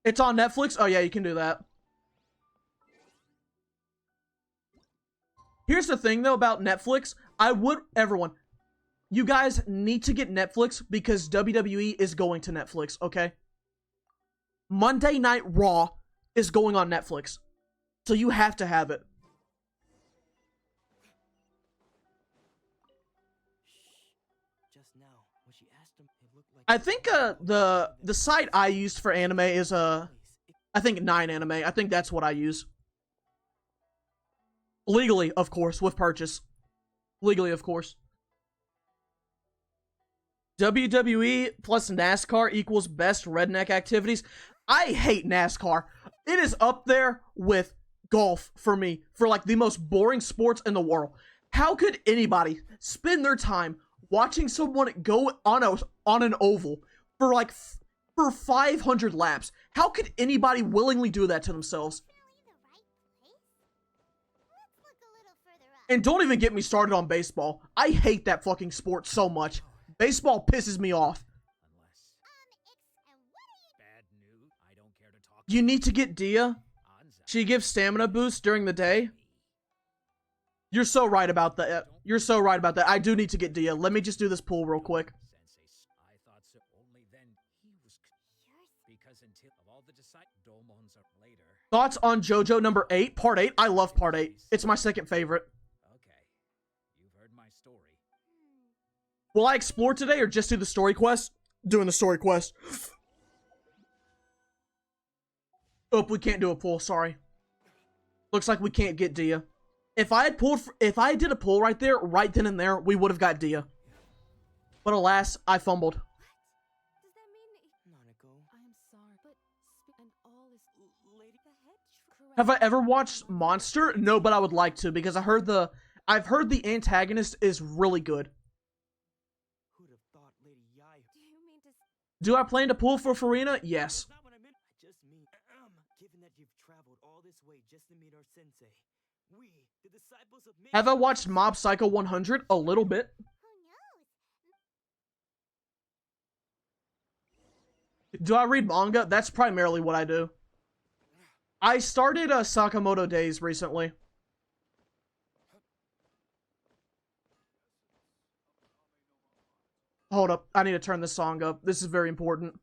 It's on Netflix? Oh yeah, you can do that. Here's the thing though about Netflix. Everyone, you guys need to get Netflix because WWE is going to Netflix, okay? Monday Night Raw is going on Netflix. So you have to have it. Just now, when she asked him, it looked like I think the site I used for anime is I think 9 Anime. I think that's what I use. Legally, of course, with purchase. Legally, of course. WWE plus NASCAR equals best redneck activities. I hate NASCAR. It is up there with golf for me, for like the most boring sports in the world. How could anybody spend their time watching someone go on an oval for like for 500 laps? How could anybody willingly do that to themselves? And don't even get me started on baseball. I hate that fucking sport so much. Baseball pisses me off. unless bad news. I don't care to talk. You need to get Dia. Odds She gives stamina boost during the day. You're so right about that. You're so right about that. I do need to get Dia. Let me just do this pool real quick. thought so. Only then he was because until of all the Domons are later. Thoughts on JoJo number 8, part 8? I love part 8. It's my second favorite. Okay, you've heard my story. Will I explore today or just do the story quest? Doing the story quest. Oh, we can't do a pull, sorry. Looks like we can't get Dia. If I did a pull right there, right then and there, we would have got Dia. But alas, I fumbled. Does that mean Nanako. I am sorry, but and all is Lady. the head Have I ever watched Monster? No, but I would like to because I've heard the antagonist is really good. Who'd have thought Lady Yai? Do you mean to Do I plan to pull for Farina? Yes. That's not what I meant. I just mean, given that you've traveled all this way just to meet our sensei, we, the disciples of Ming. Have I watched Mob Psycho 100? A little bit. Do I read manga? That's primarily what I do. I started Sakamoto Days recently. Hold up. I need to turn this song up. This is very important.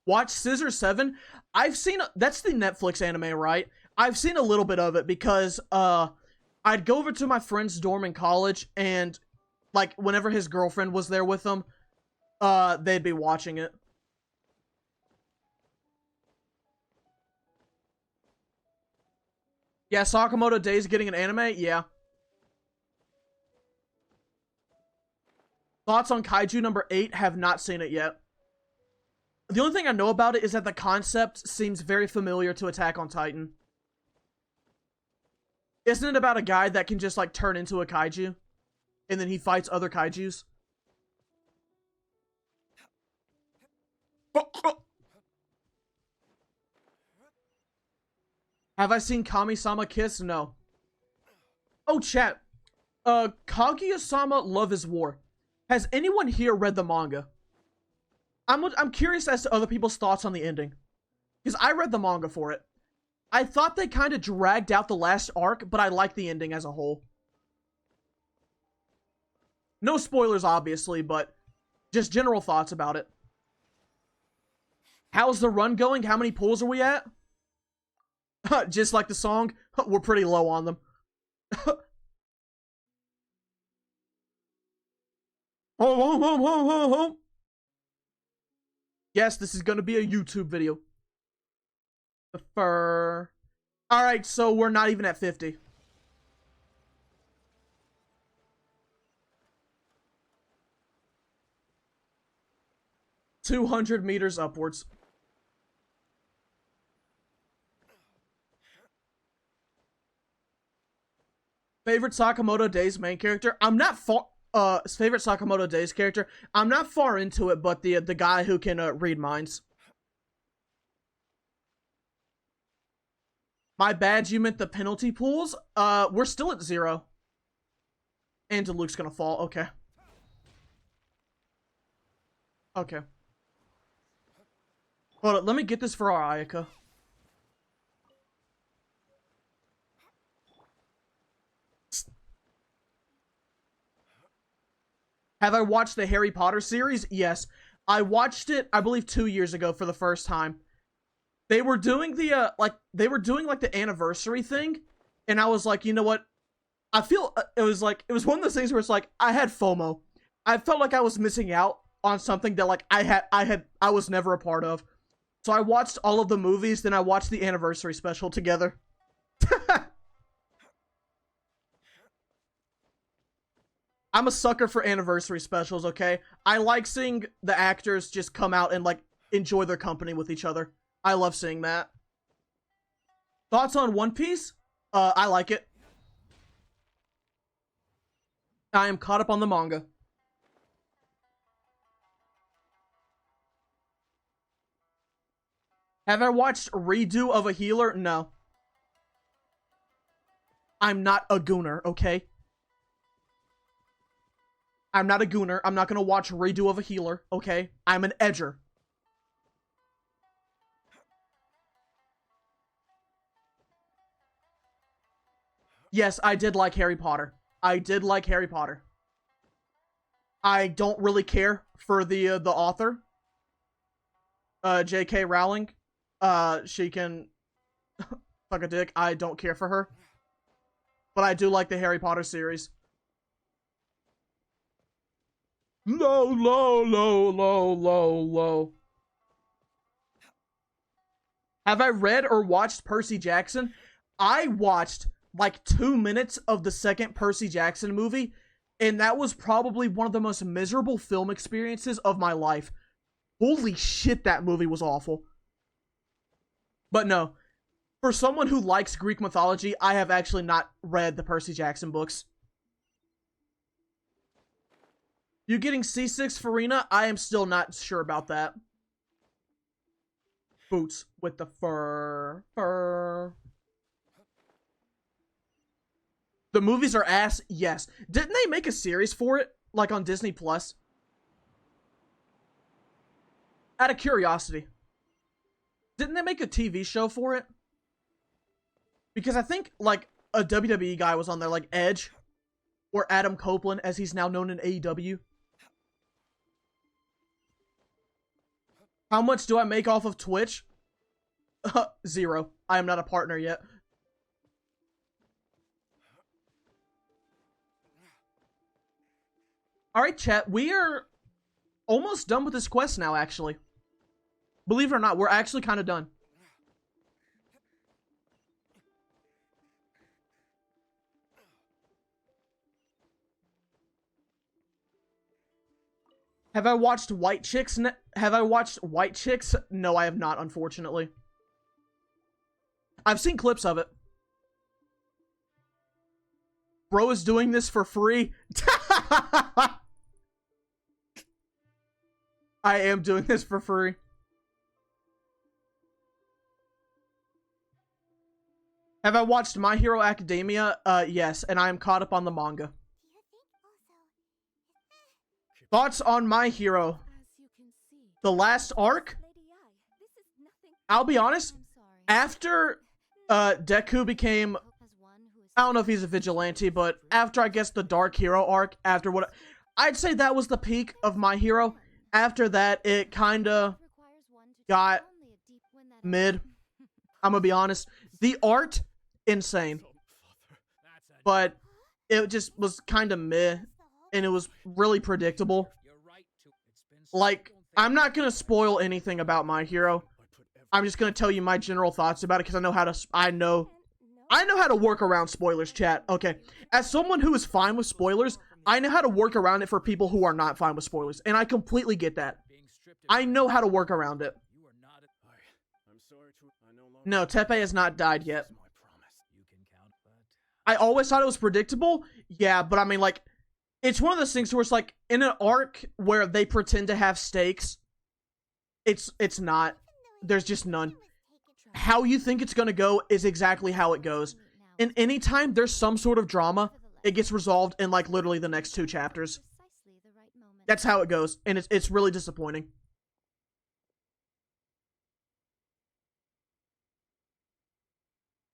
Watch Scissor 7. I've seen... That's the Netflix anime, right? I've seen a little bit of it because, I'd go over to my friend's dorm in college and, like, whenever his girlfriend was there with him, they'd be watching it. Yeah, Sakamoto Days getting an anime? Yeah. Thoughts on Kaiju number 8? Have not seen it yet. The only thing I know about it is that the concept seems very familiar to Attack on Titan. Isn't it about a guy that can just, like, turn into a kaiju? And then he fights other kaijus? Have I seen Kami-sama Kiss? No. Oh, chat. Kaguya-sama Love is War. Has anyone here read the manga? I'm curious as to other people's thoughts on the ending. Because I read the manga for it. I thought they kind of dragged out the last arc, but I like the ending as a whole. No spoilers, obviously, but just general thoughts about it. How's the run going? How many pulls are we at? Just like the song, we're pretty low on them. Yes, this is gonna be a YouTube video. Alright, so we're not even at 50. $200 meters upwards. Favorite Sakamoto Days main character? I'm not far... favorite Sakamoto Days character? I'm not far into it, but the guy who can read minds. My bad, you meant the penalty pools? We're still at 0. And Luke's gonna fall. Okay. Okay. Hold on, let me get this for our Ayaka. Have I watched the Harry Potter series? Yes. I watched it, I believe, 2 years ago for the first time. They were doing the, the anniversary thing, and I was like, you know what? I feel, it was one of those things where it's like, I had FOMO. I felt like I was missing out on something that, like, I was never a part of. So I watched all of the movies, then I watched the anniversary special together. I'm a sucker for anniversary specials, okay? I like seeing the actors just come out and, like, enjoy their company with each other. I love seeing that. Thoughts on One Piece? I like it. I am caught up on the manga. Have I watched Redo of a Healer? No. I'm not a gooner, okay? I'm not a gooner. I'm not gonna watch Redo of a Healer, okay? I'm an edger. Yes, I did like Harry Potter. I did like Harry Potter. I don't really care for the author, J.K. Rowling. She can suck a dick. I don't care for her, but I do like the Harry Potter series. Low, low, low, low, low, low. Have I read or watched Percy Jackson? I watched like 2 minutes of the second Percy Jackson movie, and that was probably one of the most miserable film experiences of my life. Holy shit, that movie was awful. But no, for someone who likes Greek mythology, I have actually not read the Percy Jackson books. You getting C6, Farina? I am still not sure about that. Boots with the fur. The movies are ass, yes. Didn't they make a series for it? Like on Disney Plus? Out of curiosity. Didn't they make a TV show for it? Because I think, like, a WWE guy was on there, like Edge. Or Adam Copeland, as he's now known in AEW. How much do I make off of Twitch? 0. I am not a partner yet. Alright, chat. We are almost done with this quest now, actually. Believe it or not, we're actually kind of done. Have I watched White Chicks? Have I watched White Chicks? No, I have not, unfortunately. I've seen clips of it. Bro is doing this for free. I am doing this for free. Have I watched My Hero Academia? Yes, and I am caught up on the manga. Thoughts on My Hero? The last arc? I'll be honest, after Deku became, I don't know if he's a vigilante, but after, I guess, the Dark Hero arc, after what, I'd say that was the peak of My Hero. After that, it kinda got mid. I'm gonna be honest. The art, insane. But it just was kinda meh. And it was really predictable. Like, I'm not gonna spoil anything about My Hero. I'm just gonna tell you my general thoughts about it because I know how to. I know how to work around spoilers, chat. Okay, as someone who is fine with spoilers, I know how to work around it for people who are not fine with spoilers, and I completely get that. I know how to work around it. No, Tepe has not died yet. I always thought it was predictable. Yeah, but I mean, like, it's one of those things where it's like, in an arc where they pretend to have stakes, it's not. There's just none. How you think it's gonna go is exactly how it goes. And anytime there's some sort of drama, it gets resolved in, like, literally the next 2 chapters. That's how it goes, and it's really disappointing.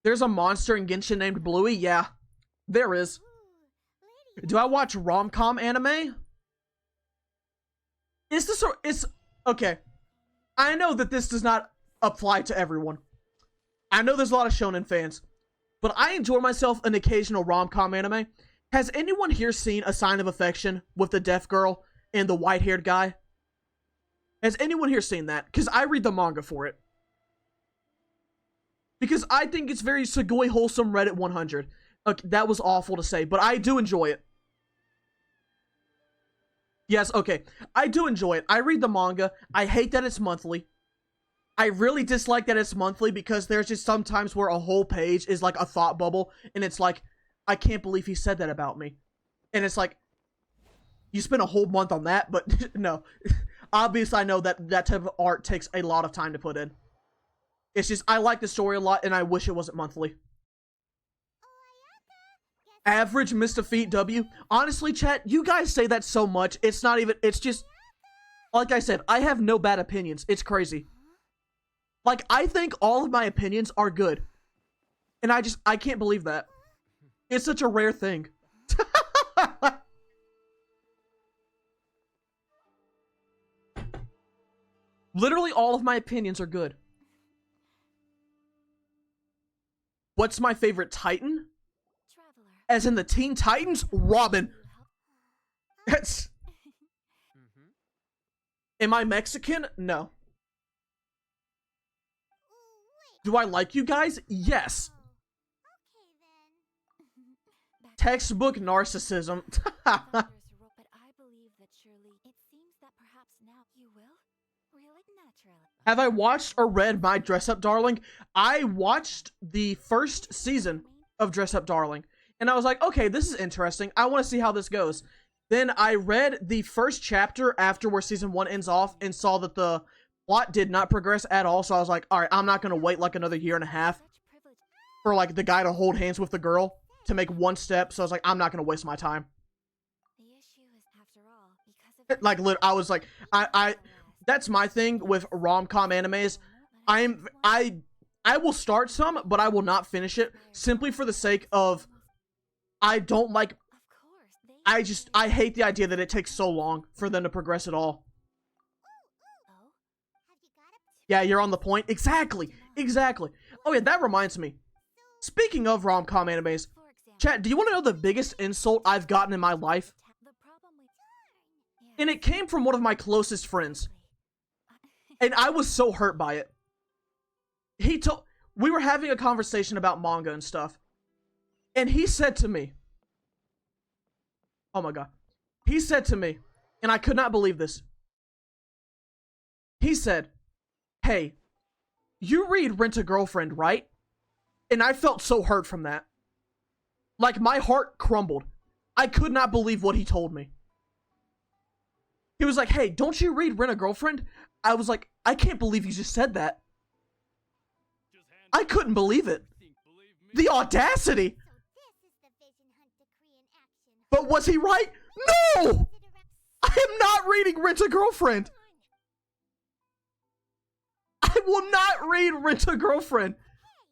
There's a monster in Genshin named Bluey? Yeah, there is. Do I watch rom-com anime? Is this okay. I know that this does not apply to everyone. I know there's a lot of shonen fans, but I enjoy myself an occasional rom-com anime. Has anyone here seen A Sign of Affection with the deaf girl and the white-haired guy? Has anyone here seen that? Because I read the manga for it. Because I think it's very Sugoi wholesome Reddit 100. Okay, that was awful to say, but I do enjoy it. Yes, okay. I do enjoy it. I read the manga. I hate that it's monthly. I really dislike that it's monthly because there's just sometimes where a whole page is like a thought bubble, and it's like, I can't believe he said that about me. And it's like, you spent a whole month on that, but no. Obviously, I know that that type of art takes a lot of time to put in. It's just, I like the story a lot, and I wish it wasn't monthly. Average Mr. Feet W. Honestly, chat, you guys say that so much, it's not even, it's just, like I said, I have no bad opinions. It's crazy. Like, I think all of my opinions are good. And I can't believe that. It's such a rare thing. Literally all of my opinions are good. What's my favorite Titan? Traveler. As in the Teen Titans? Robin. That's... Am I Mexican? No. Do I like you guys? Yes. Textbook narcissism. But I believe that surely it seems that perhaps now you will. Really natural. Have I watched or read My Dress Up Darling? I watched the first season of Dress Up Darling, and I was like, okay, this is interesting. I want to see how this goes. Then I read the first chapter after where season 1 ends off and saw that the plot did not progress at all, so I was like, alright, I'm not going to wait like another year and a half Such privilege. for like the guy to hold hands with the girl to make one step, so I was like, I'm not going to waste my time. The issue is, after all, because of Like, I was like, that's my thing with rom-com animes. I will start some, but I will not finish it simply for the sake of I don't like. Of course, they I hate the idea that it takes so long for them to progress at all. Oh, have you got up to Yeah, you're on the point. Exactly. Oh yeah, that reminds me. Speaking of rom-com animes, for example, chat, do you want to know the biggest insult I've gotten in my life? the problem with And it came from one of my closest friends. And I was so hurt by it. We were having a conversation about manga and stuff. And he said to me, oh my god. He said to me, and I could not believe this. He said, hey, you read Rent a Girlfriend, right? And I felt so hurt from that. Like, my heart crumbled. I could not believe what he told me. He was like, hey, don't you read Rent a Girlfriend? I was like, I can't believe you just said that. I couldn't believe it. The audacity! But was he right? No! I am not reading Rent a Girlfriend! I will not read Rent a Girlfriend!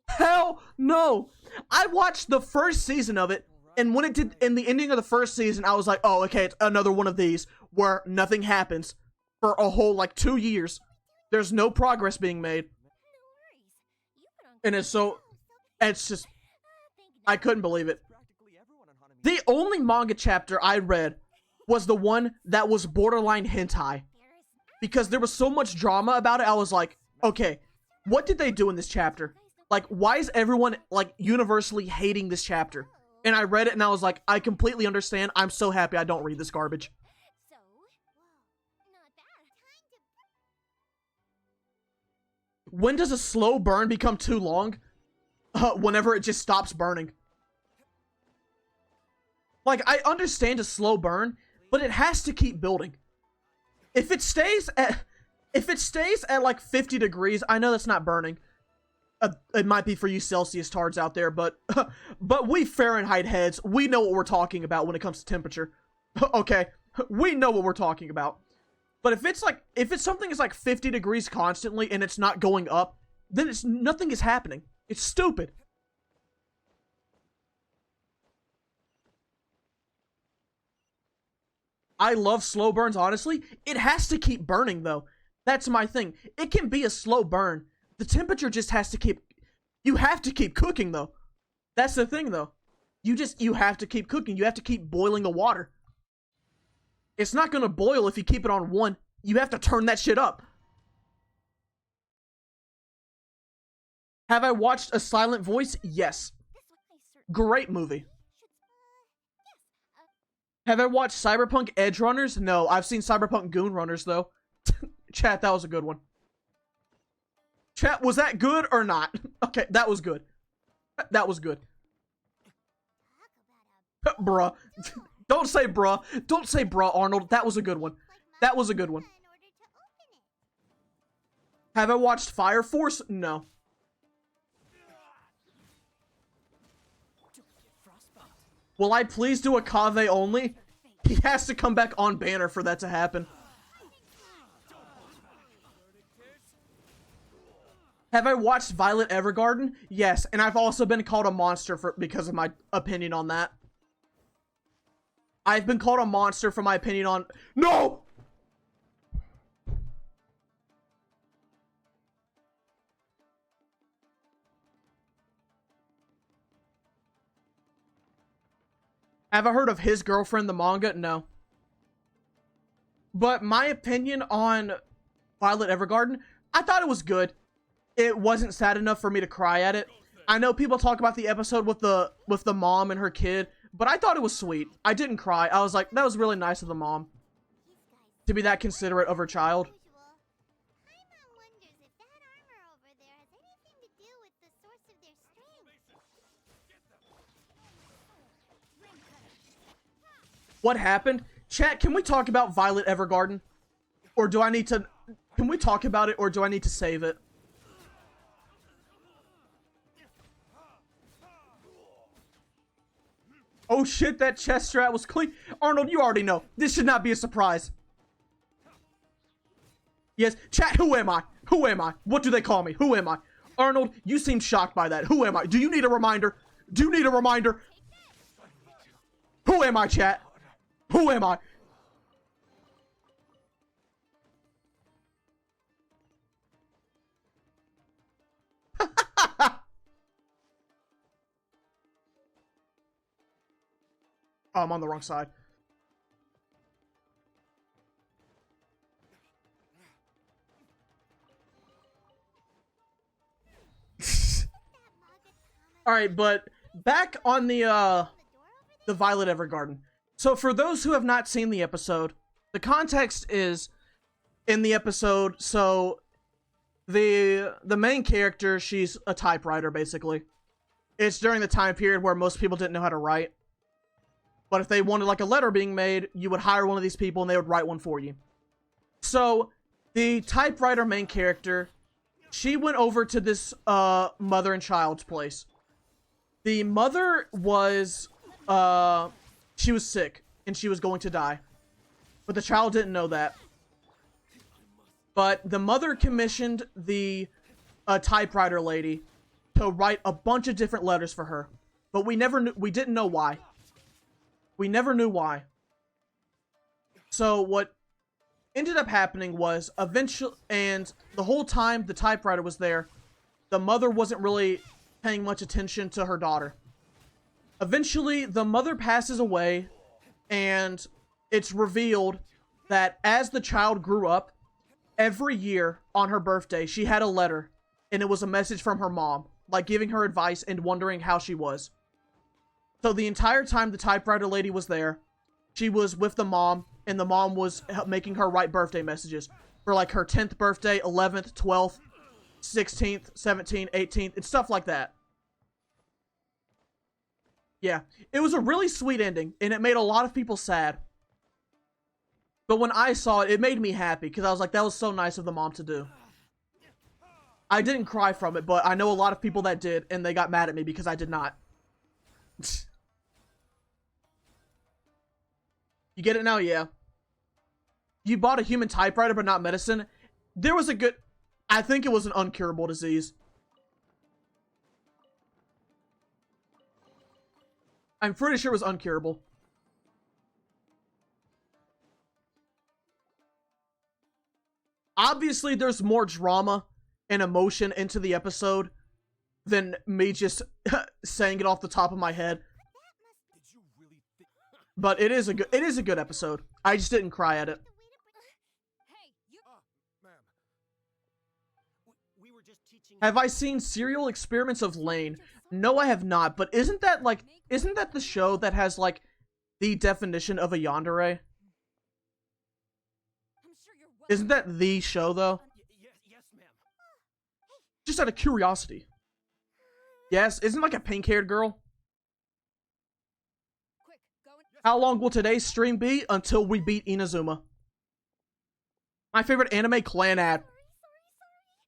Hell no! I watched the first season of it, and when it did, in the ending of the first season, I was like, oh, okay, it's another one of these where nothing happens for a whole, like, 2 years. There's no progress being made. And it's just, I couldn't believe it. The only manga chapter I read was the one that was borderline hentai. Because there was so much drama about it, I was like, okay, what did they do in this chapter? Like, why is everyone, like, universally hating this chapter? And I read it and I was like, I completely understand. I'm so happy I don't read this garbage. When does a slow burn become too long? Whenever it just stops burning. Like, I understand a slow burn, but it has to keep building. If it stays at like 50 degrees, I know that's not burning. It might be for you Celsius tards out there, but we Fahrenheit heads, we know what we're talking about when it comes to temperature. Okay, we know what we're talking about. But if something is like 50 degrees constantly and it's not going up, then nothing is happening. It's stupid. I love slow burns, honestly. It has to keep burning, though. That's my thing. It can be a slow burn. The temperature just has to keep... You have to keep cooking, though. That's the thing, though. You have to keep cooking. You have to keep boiling the water. It's not gonna boil if you keep it on 1. You have to turn that shit up. Have I watched A Silent Voice? Yes. Great movie. Have I watched Cyberpunk Edge Runners? No, I've seen Cyberpunk Goon Runners, though. Chat, that was a good one. Chat, was that good or not? Okay, that was good. That was good. Bruh. Don't say bruh. Don't say bruh, Arnold. That was a good one. That was a good one. Have I watched Fire Force? No. Will I please do a Kaveh only? He has to come back on banner for that to happen. Have I watched Violet Evergarden? Yes, and I've also been called a monster because of my opinion on that. I've been called a monster for my opinion on... No! Have I heard of His Girlfriend, the manga? No. But my opinion on Violet Evergarden, I thought it was good. It wasn't sad enough for me to cry at it. I know people talk about the episode with the mom and her kid, but I thought it was sweet. I didn't cry. I was like, that was really nice of the mom to be that considerate of her child. Paimon wonders if that armor over there has anything to do with the source of their strength. What happened? Chat, can we talk about Violet Evergarden? Or do I need to... Can we talk about it, or do I need to save it? Oh shit, that chest strat was clean. Arnold, you already know. This should not be a surprise. Yes, chat, who am I? Who am I? What do they call me? Who am I? Arnold, you seem shocked by that. Who am I? Do you need a reminder? Do you need a reminder? Who am I, chat? Who am I? Oh, I'm on the wrong side. Alright, but back on the Violet Evergarden. So for those who have not seen the episode, the context is in the episode, so the main character, she's a typewriter basically. It's during the time period where most people didn't know how to write. But if they wanted like a letter being made, you would hire one of these people and they would write one for you. So the typewriter main character, she went over to this mother and child's place. The mother was she was sick and she was going to die. But the child didn't know that. But the mother commissioned the typewriter lady to write a bunch of different letters for her. But we didn't know why. We never knew why. So what ended up happening was eventually, and the whole time the typewriter was there, the mother wasn't really paying much attention to her daughter. Eventually, the mother passes away, and it's revealed that as the child grew up, every year on her birthday, she had a letter, and it was a message from her mom, like giving her advice and wondering how she was. So the entire time the typewriter lady was there, she was with the mom, and the mom was making her write birthday messages for like her 10th birthday, 11th, 12th, 16th, 17th, 18th, and stuff like that. Yeah, it was a really sweet ending, and it made a lot of people sad. But when I saw it, it made me happy, because I was like, that was so nice of the mom to do. I didn't cry from it, but I know a lot of people that did, and they got mad at me because I did not. You get it now? Yeah. You bought a human typewriter but not medicine. There was a good... I think it was an uncurable disease. I'm pretty sure it was uncurable. Obviously, there's more drama and emotion into the episode than me just saying it off the top of my head. But it is a good episode. I just didn't cry at it. Hey, you. Ma'am. We were just teaching. Have I seen Serial Experiments of Lain? No, I have not. But isn't that the show that has like the definition of a yandere? I'm sure you're well. Isn't that the show though? Yes, ma'am. Just out of curiosity. Yes, isn't like a pink-haired girl? Quick, go and. How long will today's stream be? Until we beat Inazuma. My favorite anime, Clan Ad.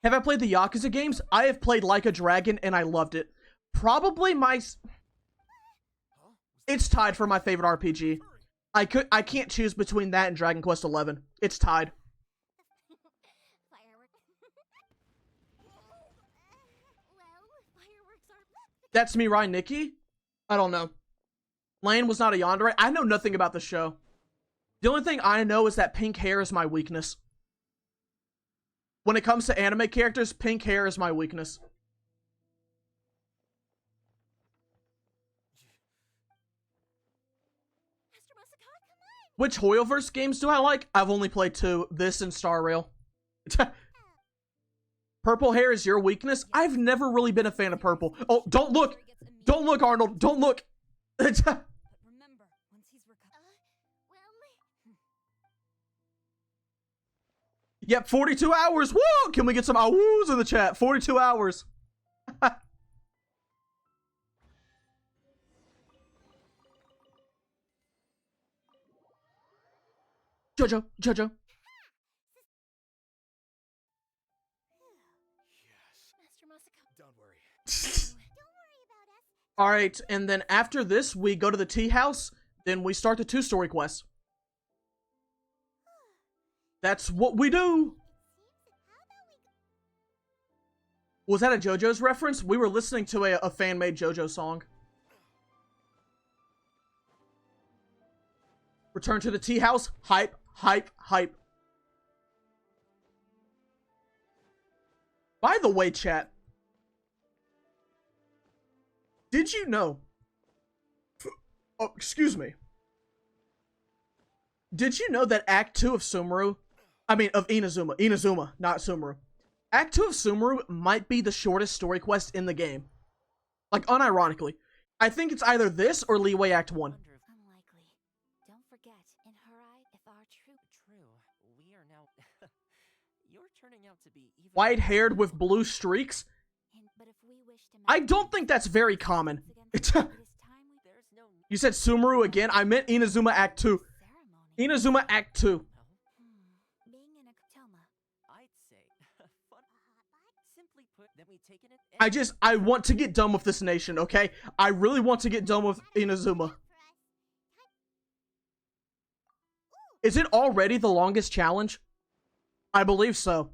Have I played the Yakuza games? I have played Like a Dragon and I loved it. Probably it's tied for my favorite RPG. I can't choose between that and Dragon Quest XI. It's tied. Fireworks. Well, fireworks are. That's Mirai Nikki? I don't know. Lane was not a yandere. I know nothing about the show. The only thing I know is that pink hair is my weakness. When it comes to anime characters, pink hair is my weakness. Which Hoyoverse games do I like? I've only played 2, this and Star Rail. Purple hair is your weakness? I've never really been a fan of purple. Oh, don't look! Don't look, Arnold! Don't look! But remember, once he's recovered. Yep, 42 hours! Woo! Can we get some woos in the chat? 42 hours. Jojo, Jojo. Yes. Master Masako. Don't worry. Don't worry about us. Alright, and then after this, we go to the tea house. Then we start the 2-story quest. That's what we do! Was that a JoJo's reference? We were listening to a fan-made JoJo song. Return to the tea house. Hype, hype, hype. By the way, chat. Did you know? Oh, excuse me. Did you know that Act 2 of Sumeru, of Inazuma, not Sumeru. Act 2 of Sumeru might be the shortest story quest in the game. Like, unironically. I think it's either this or Leeway Act 1. Unlikely. Don't forget, in her eye, if our true. We are now. You're turning out to be even. White-haired with blue streaks? But if we wish to I don't think that's very common. it is time we. There's no. You said Sumeru again? I meant Inazuma Act 2. Ceremony. Inazuma Act 2. No, Being in a Toma. I'd say. Fun. Simply put, then we taken it. I want to get done with this nation, okay? I really want to get done with Inazuma. Is it already the longest challenge? I believe so.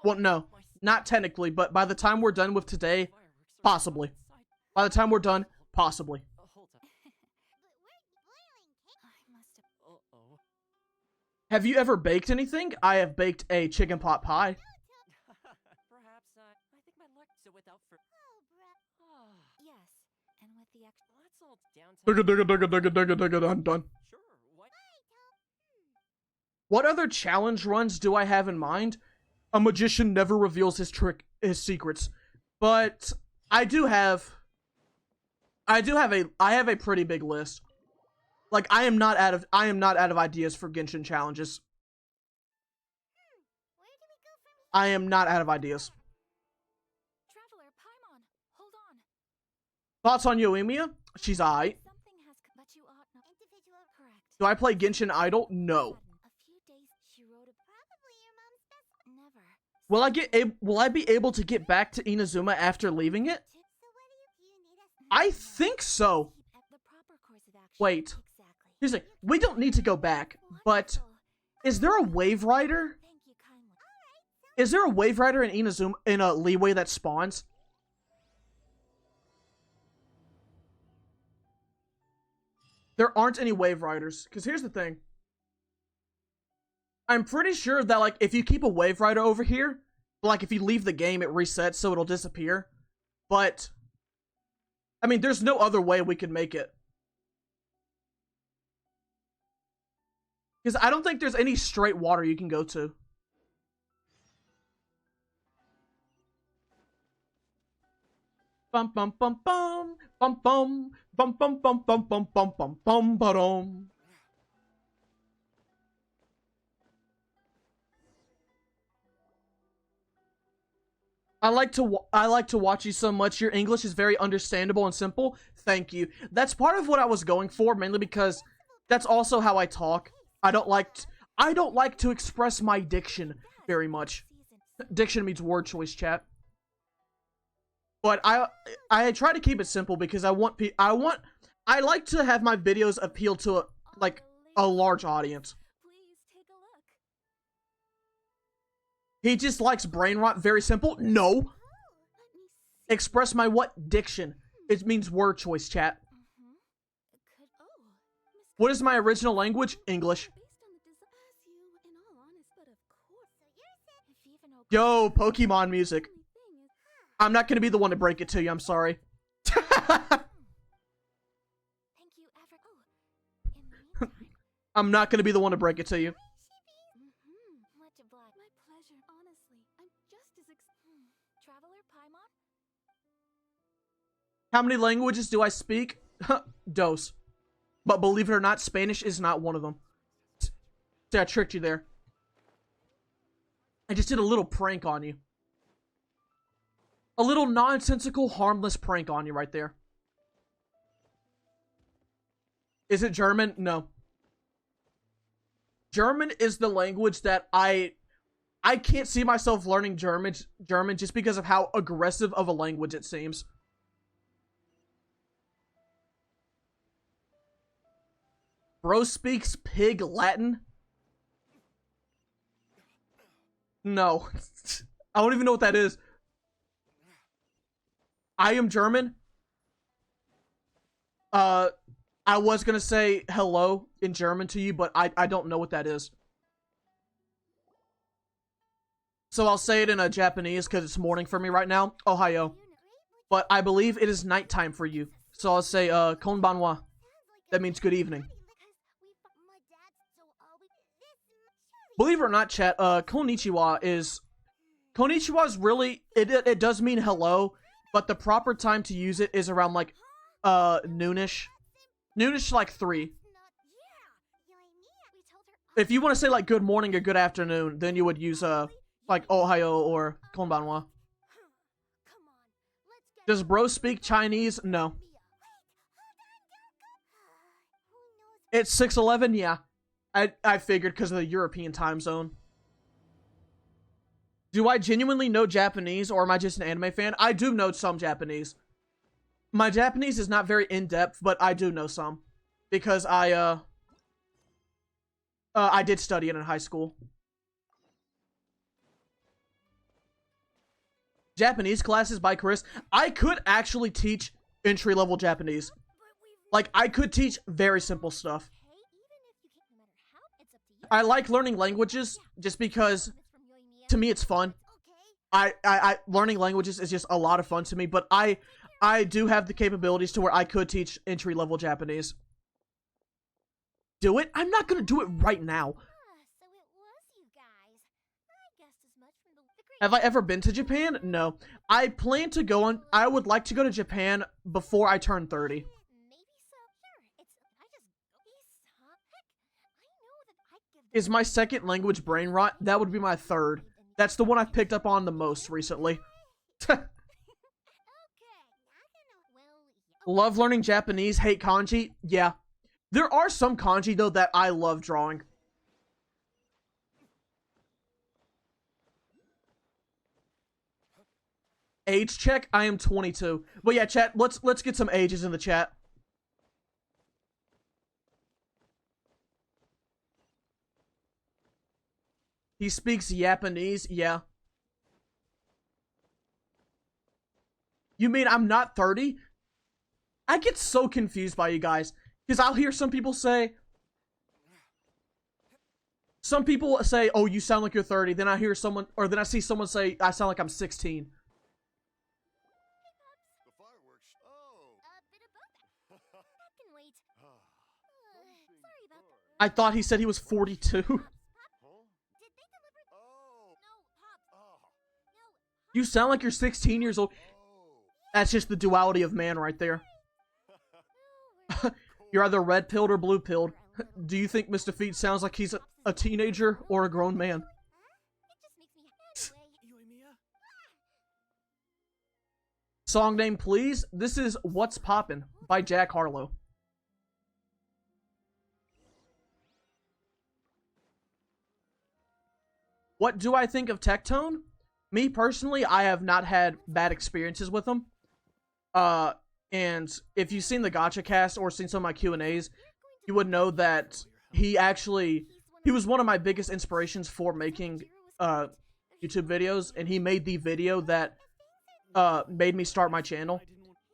Well, no. Not technically, but by the time we're done with today, possibly. By the time we're done, possibly. Hold up. I must have. Uh-oh. Have you ever baked anything? I have baked a chicken pot pie. Perhaps I think my luck. So without for. Yes, and with the extra. Let's all downtown. I'm done. Sure. What? What other challenge runs do I have in mind? A magician never reveals his secrets. But I have a pretty big list. Like, I am not out of ideas for Genshin challenges. Where do we go from here? I am not out of ideas. Traveler, Paimon, hold on. Thoughts on Yoimiya? She's aight. Something has but you ought not. Individual. Correct. Do I play Genshin Idol? No. A few days she wrote a probably your mom's best. Never. Will I be able to get back to Inazuma after leaving it? So what do you need us? I think so. The proper course of action. Wait. Exactly. Here's the thing. We don't need to go back, but Wonderful. is there a Wave Rider? Thank you kindly. Is there a Wave Rider in Inazuma in a Leeway that spawns? There aren't any Wave Riders. Because here's the thing. I'm pretty sure that, like, if you keep a Wave Rider over here, like, if you leave the game, it resets, so it'll disappear. But, I mean, there's no other way we could make it. Because I don't think there's any straight water you can go to. Bum bum bum bum bum bum bum bum bum bum bum bum bum bum ba-dum. I like to watch you so much. Your English is very understandable and simple. Thank you. That's part of what I was going for, mainly because that's also how I talk. I don't like to express my diction very much. Diction means word choice, chat. But I try to keep it simple because I like to have my videos appeal to a large audience. Please take a look. He just likes brain rot. Very simple. No. Let me see. Express my what? Diction. It means word choice, chat. What is my original language? English. Yo, Pokemon music. I'm not gonna be the one to break it to you. I'm sorry. Thank you ever. Oh, in the meantime, I'm not gonna be the one to break it to you. Much obliged. My pleasure, honestly. I'm just as Traveler Paimon? How many languages do I speak? Dos. But believe it or not, Spanish is not one of them. See, I tricked you there. I just did a little prank on you. A little nonsensical, harmless prank on you right there. Is it German? No. German is the language that I can't see myself learning German just because of how aggressive of a language it seems. Bro speaks pig Latin? No. I don't even know what that is. I am German. I was gonna say hello in German to you, but I don't know what that is. So I'll say it in a Japanese because it's morning for me right now. Ohio. But I believe it is nighttime for you. So I'll say, konbanwa. That means good evening. Believe it or not, chat, konnichiwa is really, it does mean hello, but the proper time to use it is around, like, noonish. Noonish, like, 3. If you want to say, like, good morning or good afternoon, then you would use, like, Ohio or konbanwa. Does bro speak Chinese? No. It's 6:11? Yeah. I figured because of the European time zone. Do I genuinely know Japanese, or am I just an anime fan? I do know some Japanese. My Japanese is not very in-depth, but I do know some. Because I did study it in high school. Japanese classes by Chris. I could actually teach entry-level Japanese. Like, I could teach very simple stuff. I like learning languages just because, to me, it's fun. Learning languages is just a lot of fun to me, but I do have the capabilities to where I could teach entry-level Japanese. Do it? I'm not gonna do it right now. Have I ever been to Japan? No. I plan to go on. I would like to go to Japan before I turn 30. Is my second language brain rot? That would be my third. That's the one I've picked up on the most recently. Love learning Japanese, hate kanji? Yeah. There are some kanji, though, that I love drawing. Age check? I am 22. But yeah, chat, let's get some ages in the chat. He speaks Japanese? Yeah. You mean I'm not 30? I get so confused by you guys. Because I'll hear some people say... Some people say, oh, you sound like you're 30. Then I hear someone... Or then I see someone say, I sound like I'm 16. The fireworks. Oh. A bit of both. That can wait. Sorry about that. I thought he said he was 42. Did they deliver? Oh. No, Pops. Oh. No. You sound like you're 16 years old. That's just the duality of man right there. You're either red-pilled or blue-pilled. Do you think Mr. Feet sounds like he's a teenager or a grown man? It just makes me happy. Song name, please. This is What's Poppin' by Jack Harlow. What do I think of Tectone? Me, personally, I have not had bad experiences with them. And if you've seen the Gacha cast or seen some of my Q&As, you would know that he was one of my biggest inspirations for making YouTube videos, and he made the video that made me start my channel.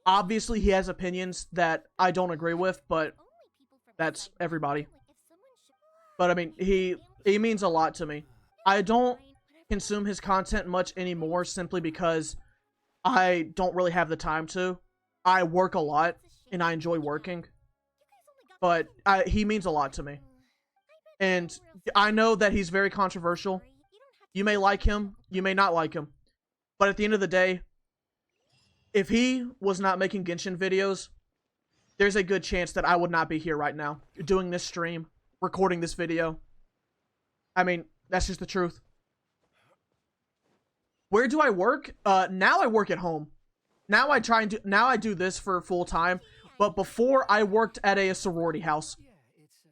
Obviously, he has opinions that I don't agree with, but that's everybody. But I mean, he means a lot to me. I don't consume his content much anymore simply because I don't really have the time to. I work a lot, and I enjoy working. But he means a lot to me. And I know that he's very controversial. You may like him, you may not like him. But at the end of the day, if he was not making Genshin videos, there's a good chance that I would not be here right now, doing this stream, recording this video. I mean, that's just the truth. Where do I work? Now I work at home. Now I do this for full time. But before, I worked at a sorority house. Yeah, it's,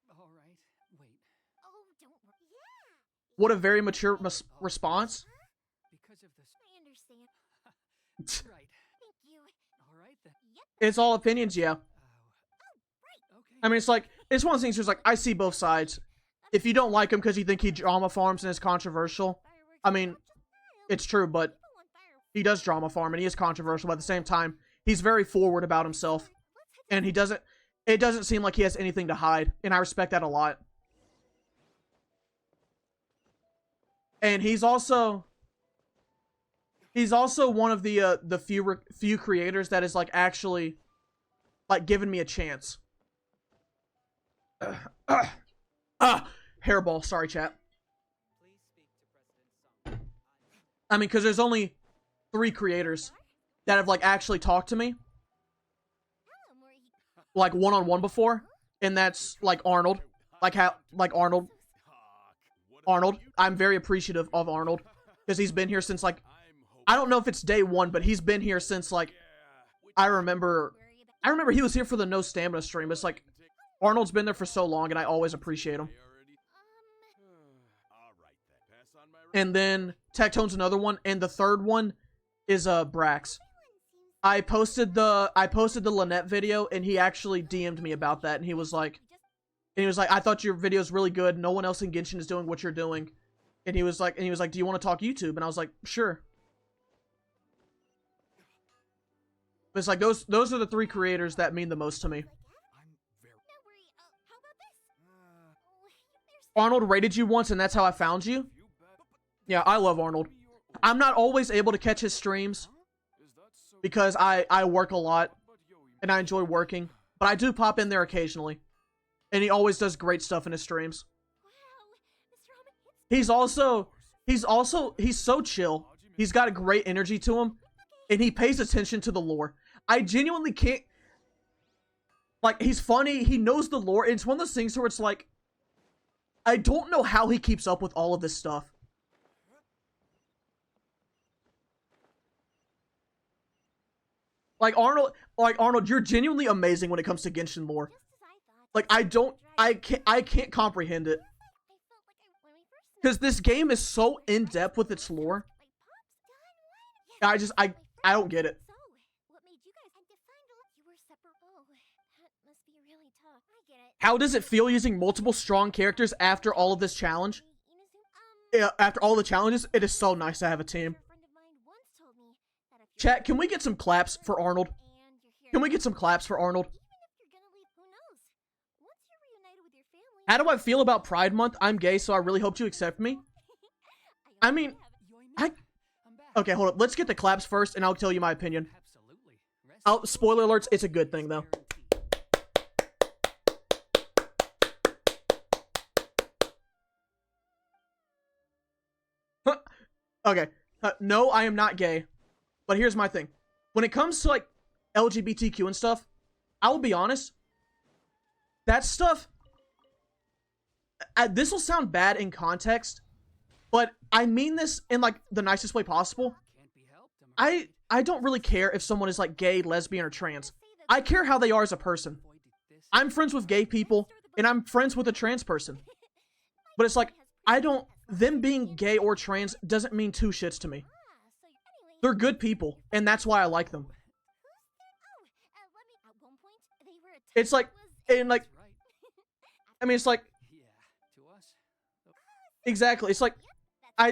all right. Wait, Oh, don't worry. Yeah. What a very mature response. because of this. I understand. Right. Thank you. All right then. Yep. It's all opinions, yeah. Okay. I mean, it's like, it's one of those things where it's like, I see both sides. If you don't like him because you think he drama farms and is controversial, Fireworks I are mean, not just wild. it's true, but People want fireworks. he does drama farm and he is controversial, but at the same time, he's very forward about himself. Let's head And it doesn't seem like he has anything to hide, and I respect that a lot. And he's also one of the few creators that is like actually like giving me a chance. Hairball, sorry chat. I mean, because there's only 3 creators that have like actually talked to me Tell him where he. like one-on-one before, and that's like Arnold. Arnold. I'm very appreciative of Arnold because he's been here since like, I don't know if it's day 1, but he's been here since like, I remember he was here for the No Stamina stream. It's like Arnold's been there for so long, and I always appreciate him. And then Tectone's another one, and the third one is Brax. I posted the Lynette video, and he actually DM'd me about that, and he was like, I thought your video's really good. No one else in Genshin is doing what you're doing. And he was like, do you want to talk YouTube? And I was like, sure. But it's like those are the 3 creators that mean the most to me. I'm very. No worry. How about this? Oh, there's Arnold rated you once, and that's how I found you. Yeah, I love Arnold. I'm not always able to catch his streams because I work a lot and I enjoy working, but I do pop in there occasionally. And he always does great stuff in his streams. wow, Mr. Roman. He's so chill. He's got a great energy to him, and he pays attention to the lore. I genuinely can't, like, he's funny, he knows the lore, and it's one of those things where it's like, I don't know how he keeps up with all of this stuff. Like Arnold, you're genuinely amazing when it comes to Genshin lore. Just as I thought. Like, I can't comprehend it. I felt like when we first met, Because this game is so in-depth with its lore. my pop's done. I don't get it. So, what made you guys had to find a you were separate? Oh, that must be really tough. I get it. How does it feel using multiple strong characters after all of this challenge? Yeah, after all the challenges, it is so nice to have a team. Chat, can we get some claps for Arnold? Can we get some claps for Arnold? How do I feel about Pride Month? I'm gay, so I really hope you accept me. I mean, I'm back. okay, hold up. Let's get the claps first, and I'll tell you my opinion. Absolutely. Rest Spoiler alerts, it's a good thing, though. Okay. No, I am not gay. But here's my thing. When it comes to, like, LGBTQ and stuff, I will be honest. That stuff... this will sound bad in context, but I mean this in, like, the nicest way possible. Can't be helped. Am I right? I don't really care if someone is, like, gay, lesbian, or trans. I care how they are as a person. Avoided this. I'm friends with gay people, and I'm friends with a trans person. But it's like, them being gay or trans doesn't mean 2 shits to me. They're good people, and that's why I like them. It's like, and like, That's right. I mean, it's like, Yeah. To us. exactly, it's like, I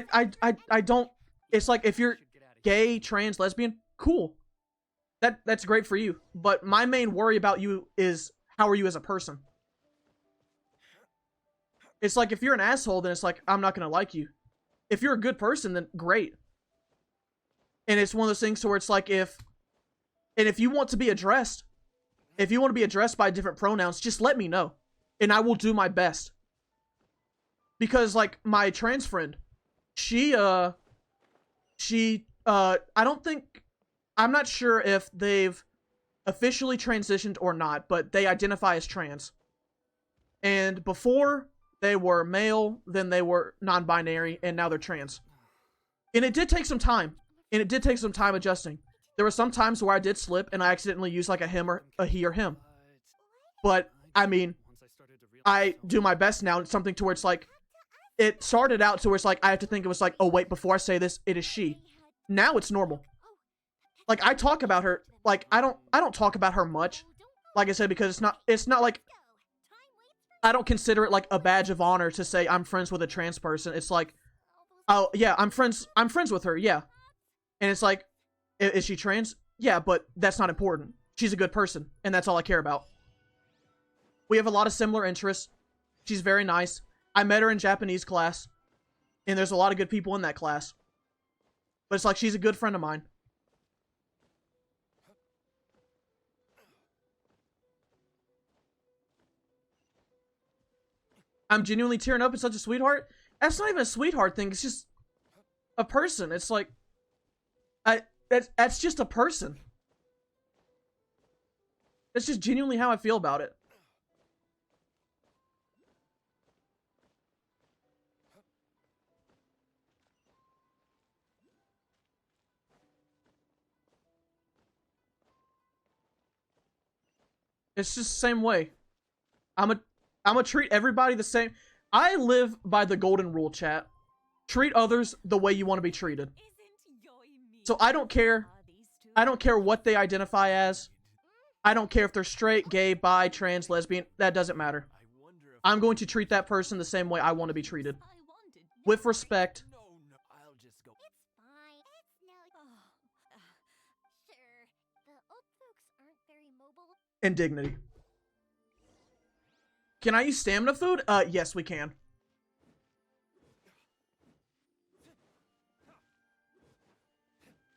don't, it's like, if you're Should get out of here. gay, trans, lesbian, cool. That's great for you. But my main worry about you is, how are you as a person? It's like, if you're an asshole, then it's like, I'm not gonna like you. If you're a good person, then great. And it's one of those things to where it's like, if you want to be addressed by different pronouns, just let me know. And I will do my best. because like my trans friend, I don't think, I'm not sure if they've officially transitioned or not, but they identify as trans. And before they were male, then they were non-binary, and now they're trans. And it did take some time. And it did take some time adjusting. There were some times where I did slip and I accidentally used like a him or a he or him. But I mean, I do my best now. It's something to where it's like, it started out to where it's like, I have to think it was like, oh wait, before I say this, it is she. Now it's normal. Like I talk about her, like I don't talk about her much. Like I said, because it's not like, I don't consider it like a badge of honor to say I'm friends with a trans person. It's like, oh yeah, I'm friends with her, yeah. And it's like, is she trans? Yeah, but that's not important. She's a good person, and that's all I care about. We have a lot of similar interests. She's very nice. I met her in Japanese class, and there's a lot of good people in that class. But it's like, she's a good friend of mine. I'm genuinely tearing up. It's such a sweetheart. That's not even a sweetheart thing. It's just a person. It's like, that's just a person. That's just genuinely how I feel about it. It's just the same way. I'm gonna treat everybody the same. I live by the golden rule, chat. Treat others the way you want to be treated. So I don't care. I don't care what they identify as. I don't care if they're straight, gay, bi, trans, lesbian. That doesn't matter. I'm going to treat that person the same way I want to be treated. With respect. And dignity. Can I use stamina food? Yes, we can.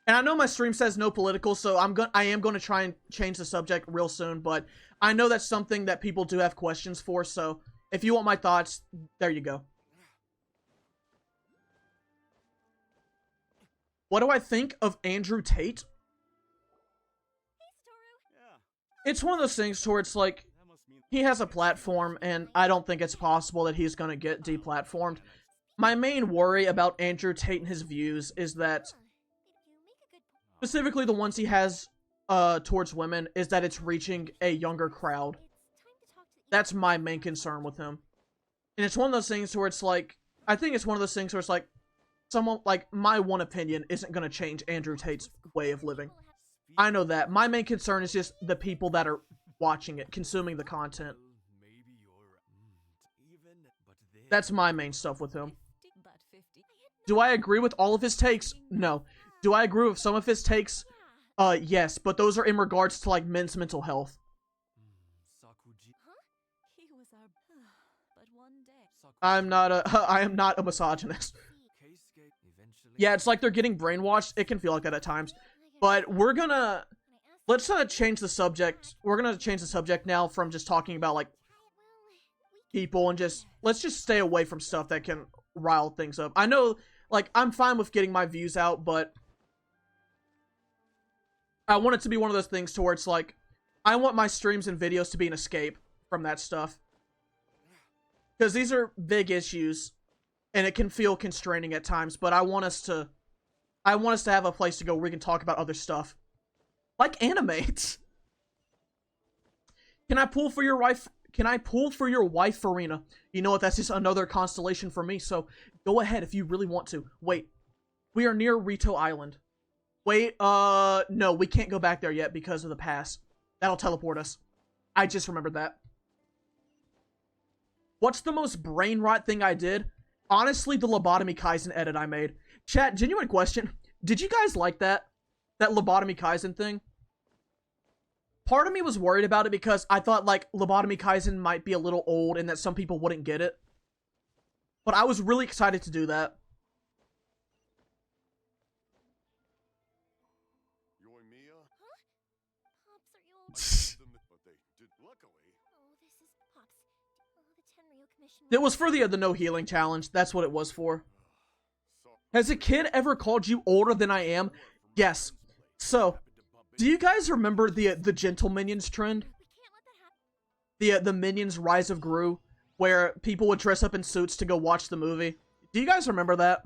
And I know my stream says no political, so I am going to try and change the subject real soon, but I know that's something that people do have questions for, so if you want my thoughts, there you go. What do I think of Andrew Tate? It's one of those things where it's like, he has a platform, and I don't think it's possible that he's going to get deplatformed. My main worry about Andrew Tate and his views is that, specifically the ones he has towards women, is that it's reaching a younger crowd. That's my main concern with him. And it's one of those things where it's like, I think it's one of those things where it's like, someone, like, my one opinion isn't going to change Andrew Tate's way of living. I know that. My main concern is just the people that are watching it, consuming the content. That's my main stuff with him. Do I agree with all of his takes? No. Do I agree with some of his takes? Yes, but those are in regards to, like, men's mental health. I am not a misogynist. Yeah, it's like they're getting brainwashed. It can feel like that at times. But we're gonna... Let's change the subject. We're gonna change the subject now from just talking about, like, people and just... Let's just stay away from stuff that can rile things up. I know, like, I'm fine with getting my views out, but... I want it to be one of those things to where it's like... I want my streams and videos to be an escape from that stuff. Because these are big issues. And it can feel constraining at times, but I want us to have a place to go where we can talk about other stuff. Like animates. Can I pull for your wife? Can I pull for your wife, Farina? You know what? That's just another constellation for me, so go ahead if you really want to. Wait. We are near Rito Island. Wait, no, we can't go back there yet because of the pass. That'll teleport us. I just remembered that. What's the most brain rot thing I did? Honestly, the Lobotomy Kaizen edit I made. Chat, genuine question. Did you guys like that? That Lobotomy Kaizen thing? Part of me was worried about it because I thought, like, Lobotomy Kaizen might be a little old and that some people wouldn't get it. But I was really excited to do that. You and Mia? Huh? Pops, are you all... But they did luckily. Oh, this is Pops. Oh, the Tenryu Commission It was for the no healing challenge. That's what it was for. Has a kid ever called you older than I am? Yes. So, do you guys remember the gentle minions trend? The Minions Rise of Gru, where people would dress up in suits to go watch the movie. Do you guys remember that?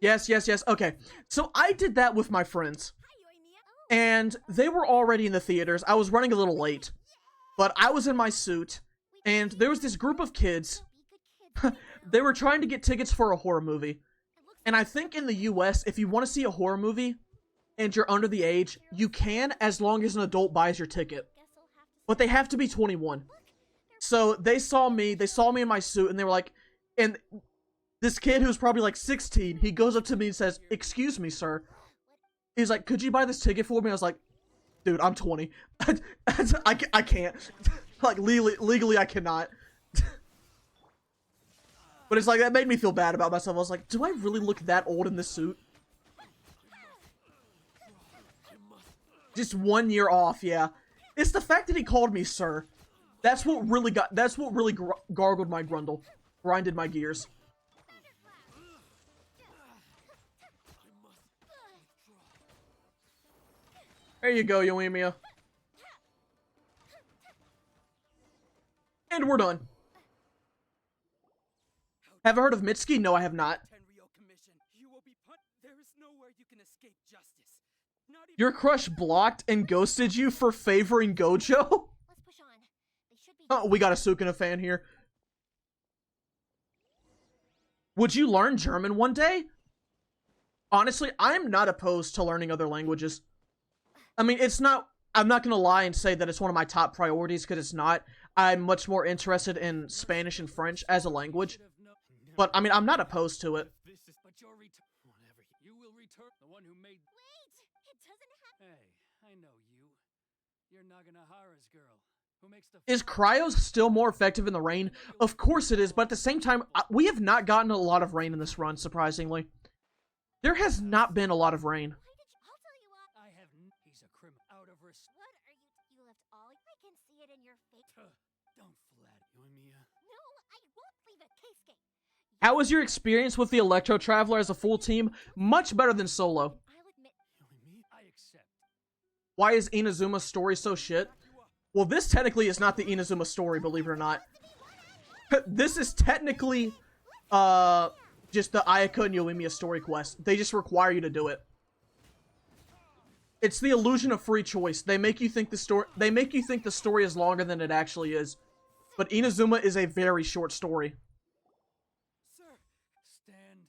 Yes, yes, yes. Okay. So I did that with my friends. And they were already in the theaters. I was running a little late. But I was in my suit. And there was this group of kids. They were trying to get tickets for a horror movie. And I think in the US, if you want to see a horror movie and you're under the age, you can as long as an adult buys your ticket. But they have to be 21. So they saw me in my suit, and they were like, and this kid who's probably like 16, he goes up to me and says, "Excuse me, sir." He's like, "Could you buy this ticket for me?" I was like, "Dude, I'm 20. I can't. Like, legally, I cannot." But it's like, that made me feel bad about myself. I was like, do I really look that old in this suit? Just 1 year off, yeah. It's the fact that he called me sir. That's what really gargled my grundle. Grinded my gears. There you go, Yoimiya. And we're done. Have I heard of Mitsuki? No, I have not. Your crush blocked and ghosted you for favoring Gojo? Oh, we got a Sukuna fan here. Would you learn German one day? Honestly, I'm not opposed to learning other languages. I mean, it's not... I'm not gonna lie and say that it's one of my top priorities, because it's not. I'm much more interested in Spanish and French as a language. But, I mean, I'm not opposed to it. You will return the one who made... Wait! It doesn't have... Hey, I know you. You're Naganohara's girl, who makes the... Is Cryos still more effective in the rain? Of course it is, but at the same time, we have not gotten a lot of rain in this run, surprisingly. There has not been a lot of rain. I'll tell you what. I have... He's a criminal. Out of respect. What are you... You left all... I can see it in your face. Don't flatter Yoimiya. No, I won't leave it, Keisuke. How was your experience with the Electro Traveler as a full team? Much better than solo. I'll admit... Yoimiya? I accept. Why is Inazuma's story so shit? Well, this technically is not the Inazuma story, believe it or not. This is technically, just the Ayaka and Yoimiya story quest. They just require you to do it. It's the illusion of free choice. They make you think the story is longer than it actually is. But Inazuma is a very short story. Sir, stand.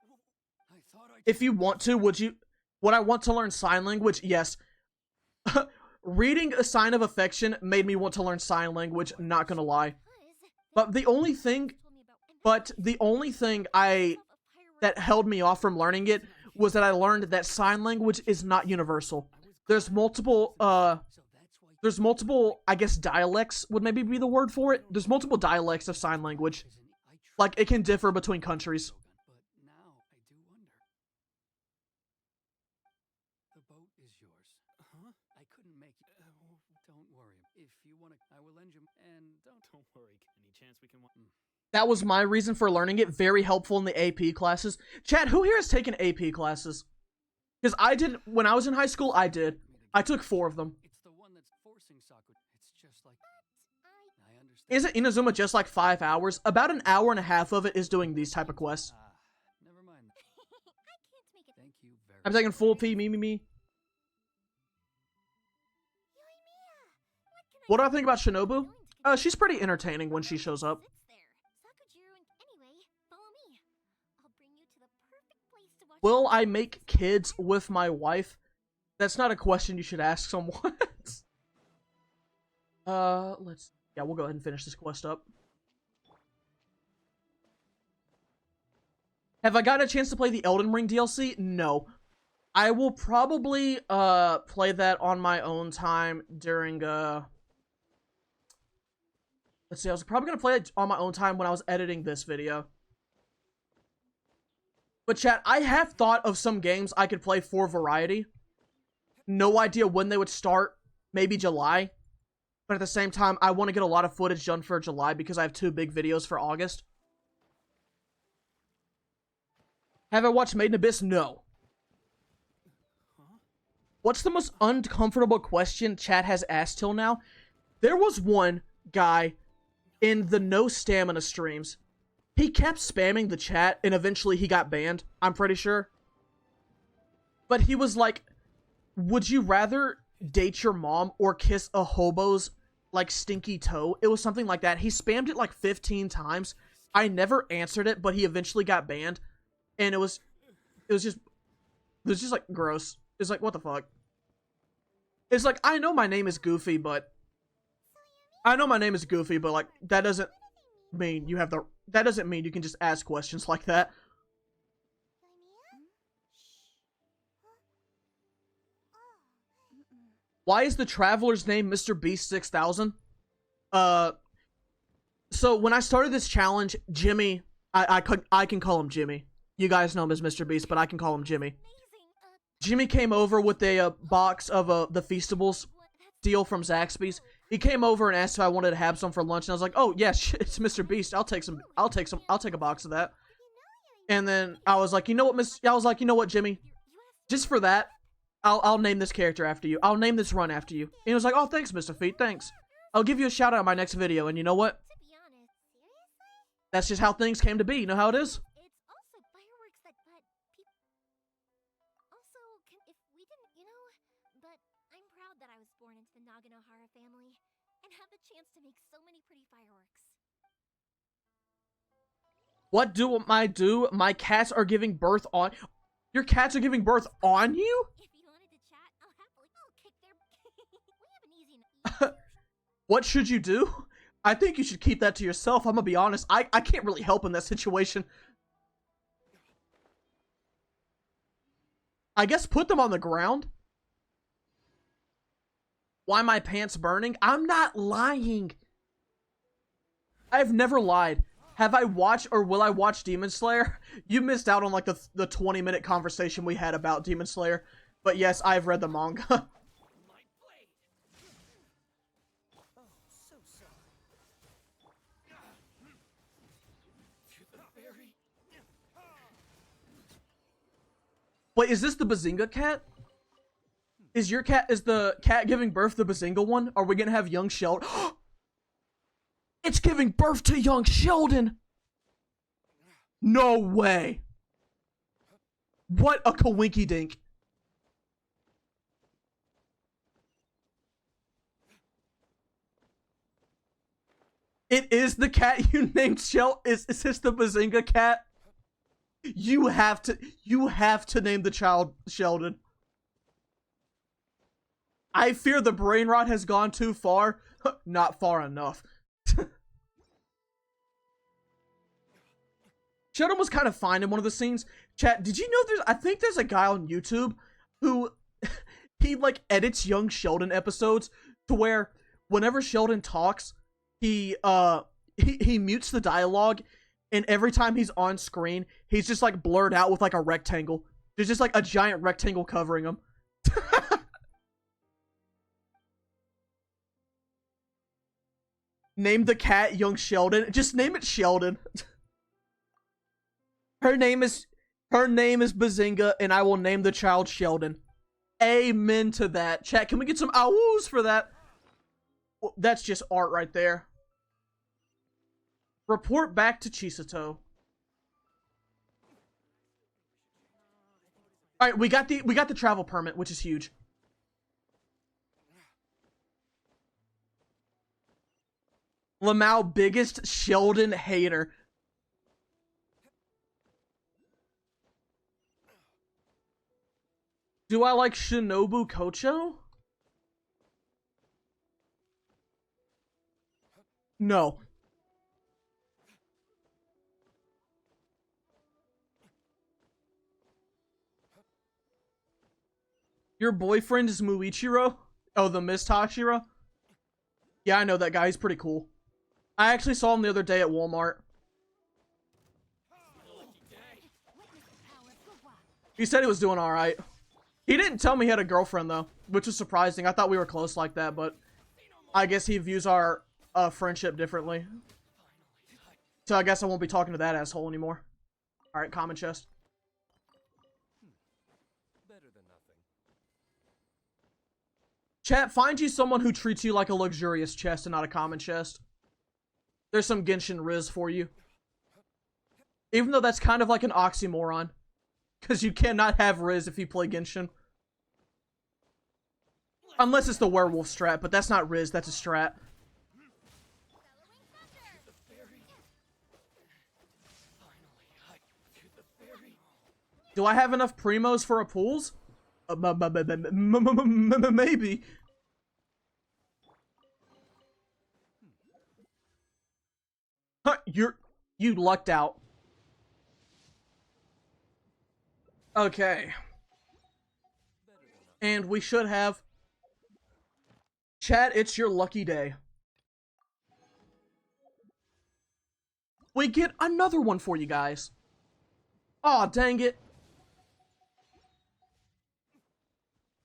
I thought I... If you want to, would I want to learn sign language? Yes. Reading A Sign of Affection made me want to learn sign language, not gonna lie. But the only thing that held me off from learning it was that I learned that sign language is not universal. There's multiple, I guess dialects would maybe be the word for it. There's multiple dialects of sign language. Like, it can differ between countries. But now I do wonder. The boat is yours. Huh? I couldn't make it. Don't worry. If you want to, I will lend you. And don't worry. Any chance we can... That was my reason for learning it. Very helpful in the AP classes. Chat, who here has taken AP classes? Because I did, when I was in high school, I did. I took 4 of them. It's the one that's forcing Saku. It's just like... I understand. Isn't Inazuma just like 5 hours? About an hour and a half of it is doing these type of quests. Never mind. I can't make it. Thank you very I'm taking full P, me. What do I think about Shinobu? She's pretty entertaining when she shows up. Anyway, follow me. I'll bring you to the perfect place to watch. Will I make kids with my wife? That's not a question you should ask someone. Yeah, we'll go ahead and finish this quest up. Have I gotten a chance to play the Elden Ring DLC? No. I will probably, play that on my own time during, let's see, I was probably gonna play it on my own time when I was editing this video. But chat, I have thought of some games I could play for variety. No idea when they would start. Maybe July. But at the same time, I want to get a lot of footage done for July because I have 2 big videos for August. Have I watched Made in Abyss? No. What's the most uncomfortable question chat has asked till now? There was one guy in the no stamina streams. He kept spamming the chat and eventually he got banned, I'm pretty sure. But he was like, would you rather date your mom or kiss a hobo's like stinky toe? It was something like that. He spammed it like 15 times. I never answered it, but he eventually got banned. And it was just like gross. It's like, what the fuck? It's like, I know my name is Goofy, but like, that doesn't mean you have the, that doesn't mean you can just ask questions like that. Why is the Traveler's name Mr. Beast 6000? So when I started this challenge, Jimmy, I can call him Jimmy. You guys know him as Mr. Beast, but I can call him Jimmy. Jimmy came over with a box of the Feastables deal from Zaxby's. He came over and asked if I wanted to have some for lunch, and I was like, "Oh yes, it's Mr. Beast. I'll take a box of that." And then I was like, "You know what, Jimmy? Just for that, I'll name this character after you. I'll name this run after you." And he was like, "Oh, thanks, Mr. Feet. Thanks. I'll give you a shout out in my next video." And you know what? That's just how things came to be. You know how it is? It's also fireworks that people. Also, if we didn't, but I'm proud that I was born into the Naganohara family and have the chance to make so many pretty fireworks. What do I do? My cats are giving birth on. Your cats are giving birth on you? If you wanted to chat, I'll kick their. We have an easy. What should you do? I think you should keep that to yourself. I'm gonna be honest. I can't really help in that situation. I guess put them on the ground. Why my pants burning? I'm not lying. I've never lied. Have I watched or will I watch Demon Slayer? You missed out on like the 20-minute conversation we had about Demon Slayer. But yes, I've read the manga. Wait, is this the Bazinga cat? Is the cat giving birth the Bazinga one? Are we gonna have young Sheldon? It's giving birth to young Sheldon! No way! What a coinky dink. It is the cat you named Sheldon. Is this the Bazinga cat? You have to name the child Sheldon. I fear the brain rot has gone too far. Not far enough. Sheldon was kind of fine in one of the scenes. Chat, did you know I think there's a guy on YouTube who he like edits young Sheldon episodes to where whenever Sheldon talks, he mutes the dialogue, and every time he's on screen, he's just like blurred out with like a rectangle. There's just like a giant rectangle covering him. Name the cat young Sheldon. Just name it Sheldon. Her name is Bazinga, and I will name the child Sheldon. Amen to that. Chat, can we get some awoos for that? Well, that's just art right there. Report back to Chisato. Alright, we got the travel permit, which is huge. Lamau, biggest Sheldon hater. Do I like Shinobu Kocho? No. Your boyfriend is Muichiro? Oh, the Mist Hashira? Yeah, I know that guy. He's pretty cool. I actually saw him the other day at Walmart. He said he was doing alright. He didn't tell me he had a girlfriend, though, which was surprising. I thought we were close like that, but I guess he views our friendship differently. So I guess I won't be talking to that asshole anymore. Alright, common chest. Better than nothing. Chat, find you someone who treats you like a luxurious chest and not a common chest. There's some Genshin Riz for you. Even though that's kind of like an oxymoron. Because you cannot have Riz if you play Genshin. Unless it's the werewolf strat, but that's not Riz, that's a strat. Do I have enough primos for a pools? Maybe. Huh, you lucked out. Okay. And we should have... Chat, it's your lucky day. We get another one for you guys. Aw, dang it.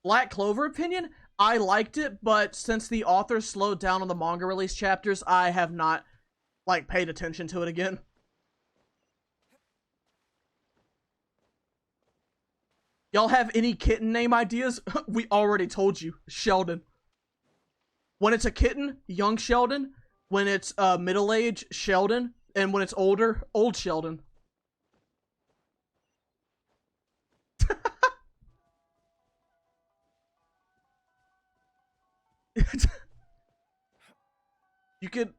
Black Clover opinion? I liked it, but since the author slowed down on the manga release chapters, I have not, like, paid attention to it again. Y'all have any kitten name ideas? We already told you. Sheldon. When it's a kitten, young Sheldon. When it's middle age, Sheldon. And when it's older, old Sheldon. You could...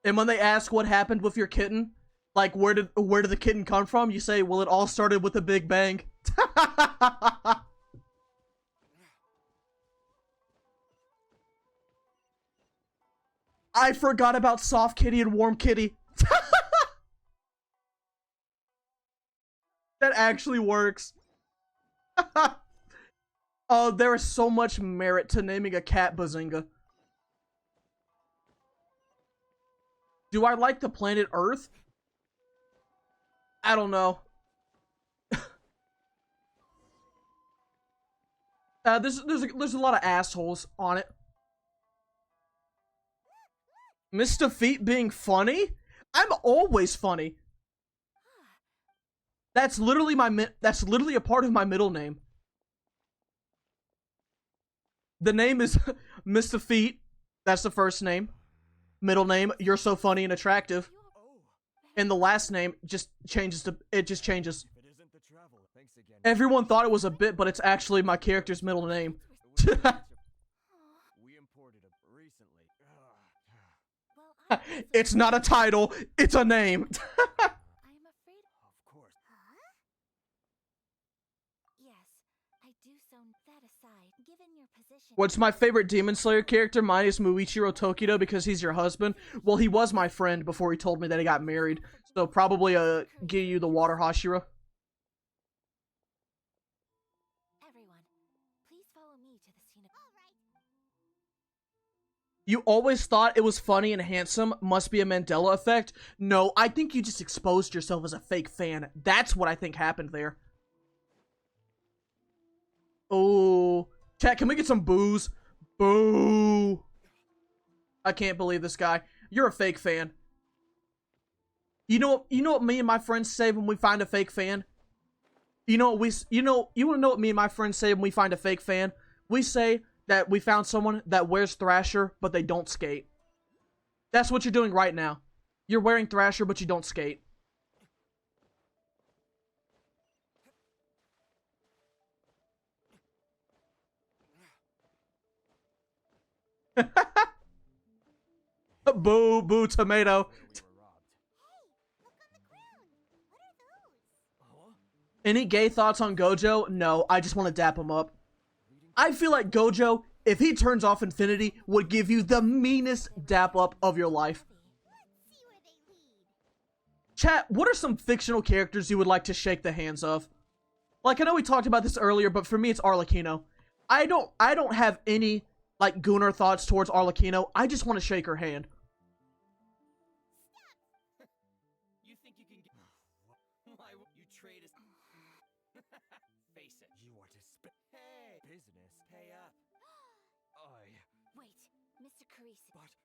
And when they ask what happened with your kitten, like where did the kitten come from, you say, well, it all started with a big bang. I forgot about soft kitty and warm kitty. That actually works. Oh, there is so much merit to naming a cat Bazinga. Do I like the planet Earth? I don't know. There's a lot of assholes on it. Mr. Feet being funny? I'm always funny. That's literally a part of my middle name. The name is Mr. Feet. That's the first name. Middle name, you're so funny and attractive. And the last name just changes to, it just changes. Everyone thought it was a bit, but it's actually my character's middle name. We imported it recently. It's not a title, it's a name. I'm afraid. Of course. Huh? Yes, I do so. That aside, given your position. What's my favorite Demon Slayer character? Mine is Muichiro Tokido because he's your husband. Well, he was my friend before he told me that he got married. So probably Giyu the Water Hashira. Everyone, please follow me to the scene of. All right. You always thought it was funny and handsome. Must be a Mandela effect. No, I think you just exposed yourself as a fake fan. That's what I think happened there. Oh, chat, can we get some boos? Boo. I can't believe this guy. You're a fake fan. You know what me and my friends say when we find a fake fan? You wanna know what me and my friends say when we find a fake fan? We say that we found someone that wears Thrasher, but they don't skate. That's what you're doing right now. You're wearing Thrasher, but you don't skate. Boo, boo, tomato. Any gay thoughts on Gojo? No, I just want to dap him up. I feel like Gojo, if he turns off Infinity, would give you the meanest dap up of your life. Let's see where they lead. Chat, what are some fictional characters you would like to shake the hands of? Like, I know we talked about this earlier, but for me it's Arlecchino. I don't have any, like, Gunnar thoughts towards Arlecchino. I just want to shake her hand. You think you can get... Why would you trade us... Face it. You are to spend. Hey, business, pay up.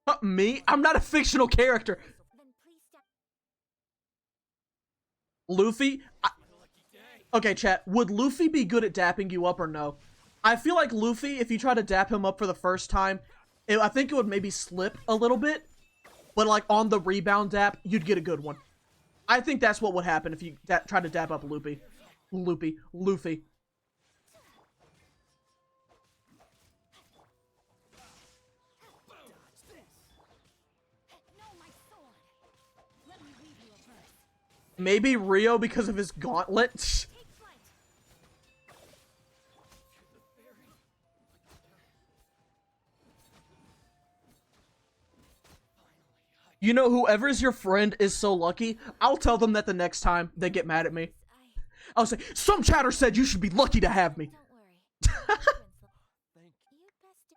very soon. Me? I'm not a fictional character. Then please step. Luffy? Okay, chat. Would Luffy be good at dapping you up or no? I feel like Luffy, if you try to dap him up for the first time, I think it would maybe slip a little bit. But like on the rebound dap, you'd get a good one. I think that's what would happen if you try to dap up Luffy. Luffy. No, my sword. Let me read you a verse. Maybe Rio because of his gauntlet. Take flight. You know, whoever's your friend is so lucky. I'll tell them that the next time they get mad at me. I'll say, some chatter said you should be lucky to have me. Don't worry. Thank You best to.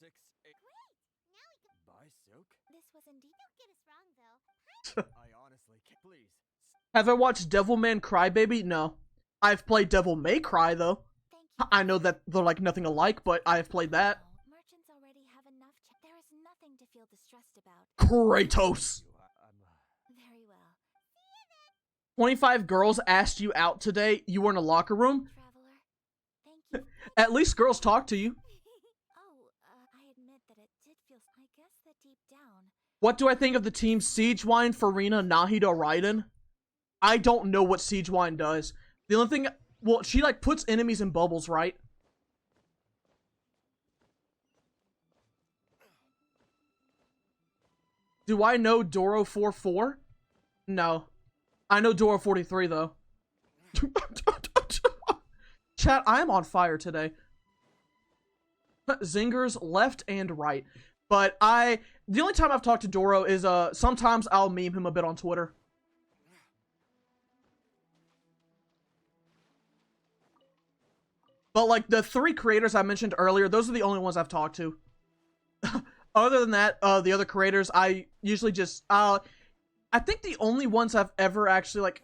6, 8. Great. Now we can. Buy silk? This was indeed. Don't get us wrong, though. I honestly can't. Please. Have I watched Devilman Crybaby? No. I've played Devil May Cry, though. Thank you. I know that they're like nothing alike, but I've played that. No, merchants already have enough. There is nothing to feel distressed about. Kratos. Very well. 25 girls asked you out today. You were in a locker room. Traveler. Thank you. At least girls talk to you. I admit that it did feel. I guess that deep down. What do I think of the team Siegewine, Farina, Nahida, Raiden? I don't know what Siegewine does. The only thing... Well, she like puts enemies in bubbles, right? Do I know Doro 44? No. I know Doro 43 though. Chat, I'm on fire today. Zingers left and right. But the only time I've talked to Doro is sometimes I'll meme him a bit on Twitter. But like the 3 creators I mentioned earlier, those are the only ones I've talked to. Other than that, the other creators, I usually just, I think the only ones I've ever actually, like,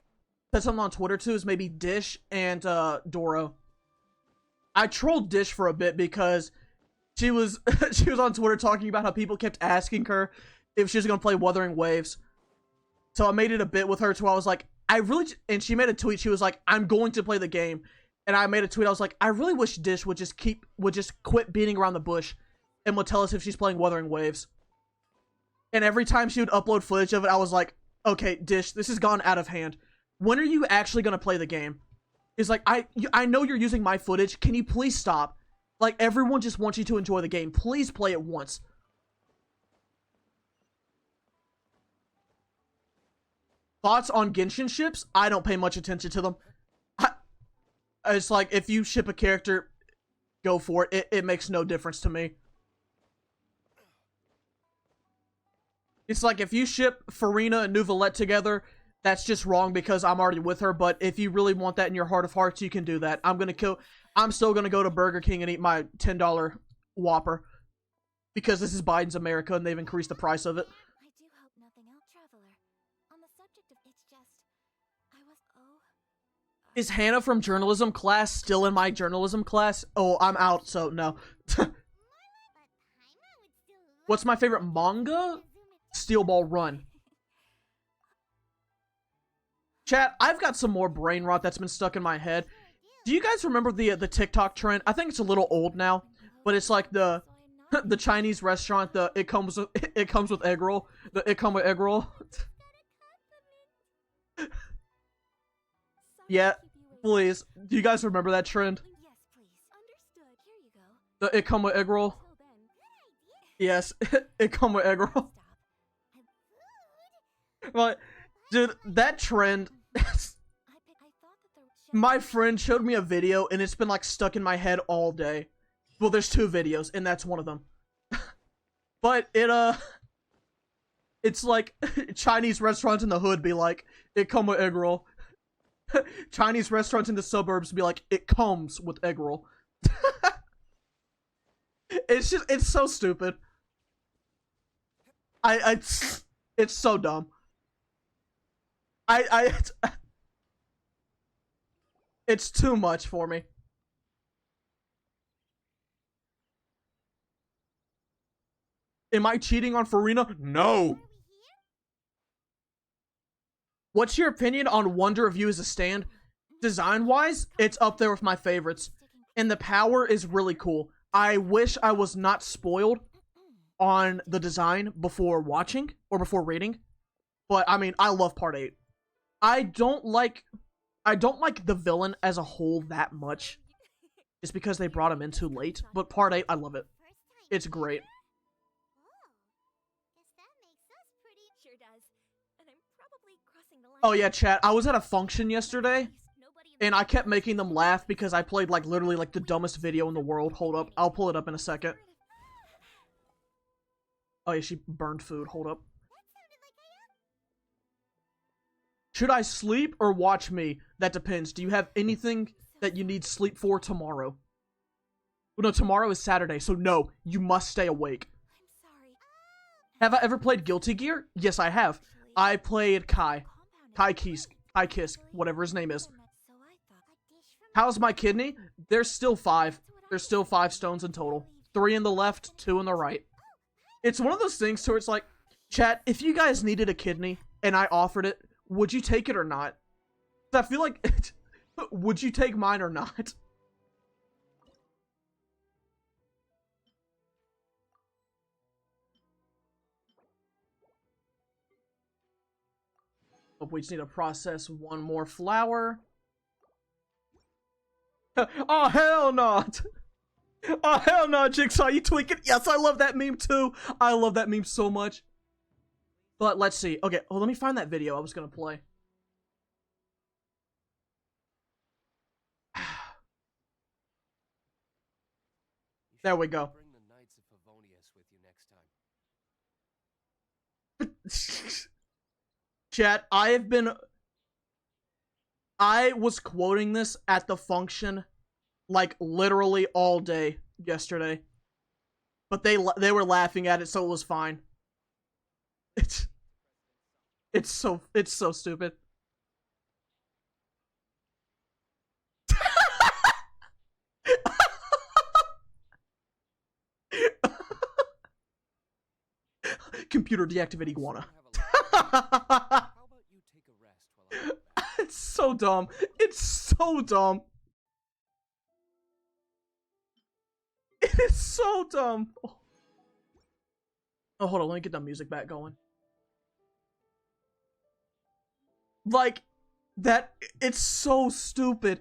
said something on Twitter to is maybe Dish and, Doro. I trolled Dish for a bit because she was, she was on Twitter talking about how people kept asking her if she was gonna play Wuthering Waves. So I made it a bit with her too. I was like, and she made a tweet, she was like, I'm going to play the game. And I made a tweet, I was like, I really wish Dish would just quit beating around the bush and would tell us if she's playing Wuthering Waves. And every time she would upload footage of it, I was like, okay, Dish, this has gone out of hand. When are you actually going to play the game? It's like, I know you're using my footage. Can you please stop? Like, everyone just wants you to enjoy the game. Please play it once. Thoughts on Genshin ships? I don't pay much attention to them. It's like, if you ship a character, go for it. It makes no difference to me. It's like, if you ship Farina and Neuvillette together, that's just wrong because I'm already with her. But if you really want that in your heart of hearts, you can do that. I'm still gonna go to Burger King and eat my $10 Whopper. Because this is Biden's America and they've increased the price of it. I do hope nothing else, Traveler. On the subject of it's just, I was, Is Hannah from journalism class still in my journalism class? Oh, I'm out, so no. What's my favorite manga? Steel Ball Run. Chat, I've got some more brain rot that's been stuck in my head. Do you guys remember the TikTok trend? I think it's a little old now, but it's like the Chinese restaurant, it comes with egg roll. It come with egg roll. Yeah, please. Do you guys remember that trend? Yes, please. Understood. Here you go. It come with egg roll. Till then, Yes, it come with egg roll. stop. But, dude, that trend. I thought that the My friend showed me a video and it's been like stuck in my head all day. Well, there's 2 videos and that's one of them. But it's like Chinese restaurants in the hood be like, it come with egg roll. Chinese restaurants in the suburbs be like, it comes with egg roll. It's so stupid. It's so dumb. It's too much for me. Am I cheating on Farina? No. What's your opinion on Wonder of You as a stand? Design-wise, it's up there with my favorites. And the power is really cool. I wish I was not spoiled on the design before watching or before reading. But I mean, I love part 8. I don't like the villain as a whole that much. Just because they brought him in too late. But part 8, I love it. It's great. Oh yeah, chat, I was at a function yesterday, and I kept making them laugh because I played, like, literally, like, the dumbest video in the world. Hold up, I'll pull it up in a second. Oh yeah, she burned food, hold up. Should I sleep or watch me? That depends. Do you have anything that you need sleep for tomorrow? Well, no, tomorrow is Saturday, so no, you must stay awake. Have I ever played Guilty Gear? Yes, I have. I played Kai Kisk, whatever his name is. How's my kidney? There's still 5. There's still 5 stones in total. 3 in the left, 2 in the right. It's one of those things where it's like, chat, if you guys needed a kidney and I offered it, would you take it or not? I feel like, would you take mine or not? Oh, we just need to process one more flower. Oh, hell not! Oh, hell no, Jigsaw, you tweaking? Yes, I love that meme too. I love that meme so much. But let's see. Okay, well, let me find that video I was gonna play. There we go. Bring the Knights of Favonius with you next time. Chat, I was quoting this at the function, like, literally all day yesterday. But they were laughing at it, so it was fine. It's so stupid. Computer deactivate iguana. It's so dumb. It's so dumb. It is so dumb. Oh, hold on. Let me get the music back going. Like, that, it's so stupid.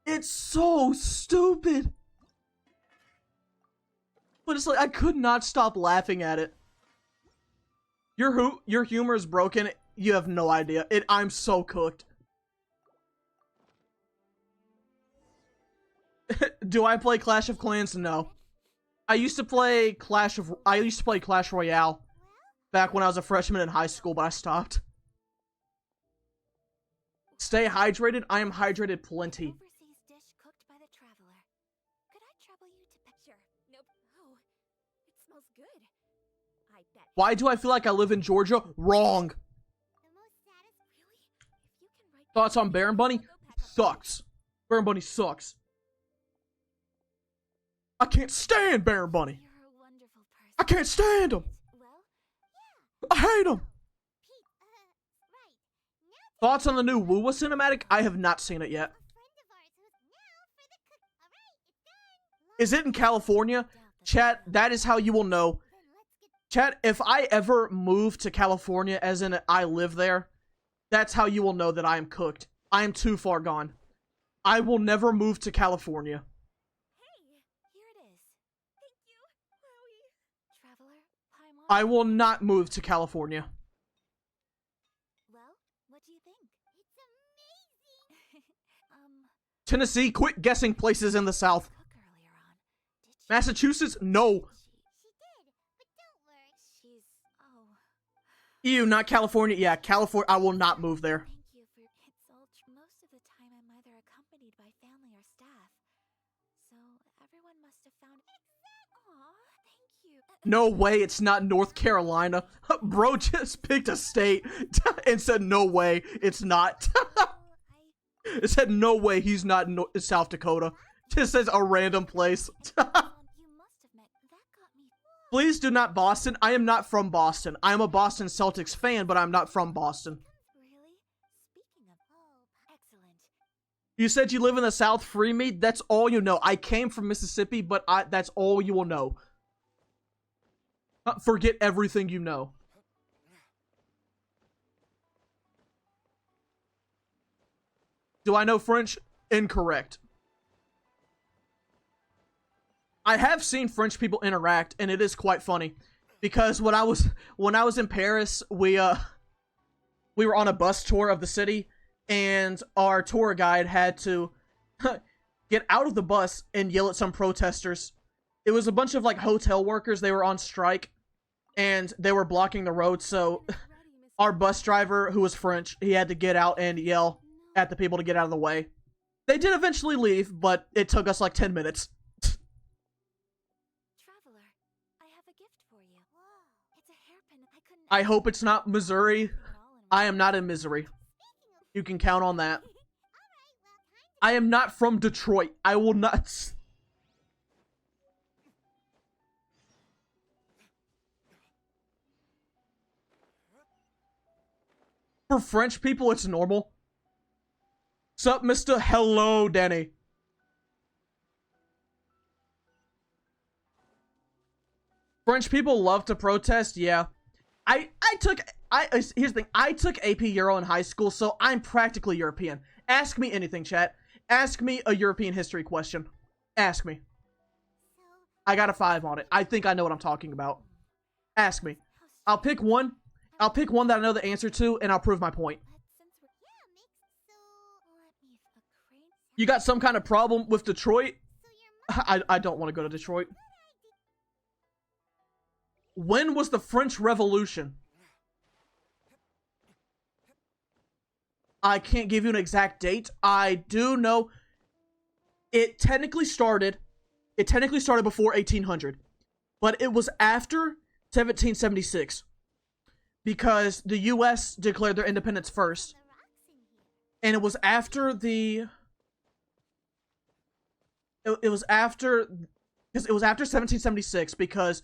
It's so stupid. But it's like, I could not stop laughing at it. Your humor is broken. You have no idea. I'm so cooked. Do I play Clash of Clans? No. I used to play Clash Royale back when I was a freshman in high school, but I stopped. Stay hydrated. I am hydrated plenty. Overseas dish cooked by the traveler. Could I trouble you to picture? Nope. Oh, it smells good. I bet. Why do I feel like I live in Georgia? Wrong. The most satisfying. Really? If you can write Thoughts on Baron Bunny? Sucks. Baron Bunny sucks. I can't stand Baron Bunny. You're a wonderful person. I can't stand him. Well, yeah. I hate him. Pete, right. Now Thoughts on the new Wuwa cinematic? I have not seen it yet. a friend of ours who's now for the cook. All right, it's done. Is it in California? Chat, that is how you will know. Then let's get Chat, if I ever move to California, as in I live there, that's how you will know that I am cooked. I am too far gone. I will never move to California. Hey, here it is. Thank you, Chloe. Traveler, Paimon. I will not move to California. Well, what do you think? It's amazing. Tennessee, quit guessing places in the South. Cook earlier on. Did she? Massachusetts, no. She did, but don't worry. She's Ew, not California. Yeah, California. I will not move there. Thank you for it's all most of the time I'm either accompanied by family or staff. So everyone must have found Aw, thank you. No way, it's not North Carolina. Bro just picked a state and said, no way, it's not. It said, no way, he's not in South Dakota. Just says a random place. You must have met. That got me. Please do not Boston. I am not from Boston. I am a Boston Celtics fan, but I'm not from Boston. Really? Speaking of, excellent. You said you live in the South, free me? That's all you know. I came from Mississippi, but that's all you will know. Forget everything you know. Do I know French? Incorrect. I have seen French people interact, and it is quite funny. Because when I was in Paris, we were on a bus tour of the city, and our tour guide had to get out of the bus and yell at some protesters. It was a bunch of like hotel workers. They were on strike, and they were blocking the road. So our bus driver, who was French, he had to get out and yell at the people to get out of the way. They did eventually leave, but it took us like 10 minutes. Traveler, I have a gift for you. It's a hairpin. I couldn't. I hope it's not Missouri. I am not in Missouri. You can count on that. I am not from Detroit. I will not. For French people, it's normal. Sup, Mr. Hello, Danny. French people love to protest, yeah. Here's the thing, I took AP Euro in high school, so I'm practically European. Ask me anything, chat. Ask me a European history question. Ask me. I got a 5 on it. I think I know what I'm talking about. Ask me. I'll pick one. I'll pick one that I know the answer to, and I'll prove my point. You got some kind of problem with Detroit? I don't want to go to Detroit. When was the French Revolution? I can't give you an exact date. I do know it technically started before 1800, but it was after 1776 because the US declared their independence first. And it was after the it was after 1776 because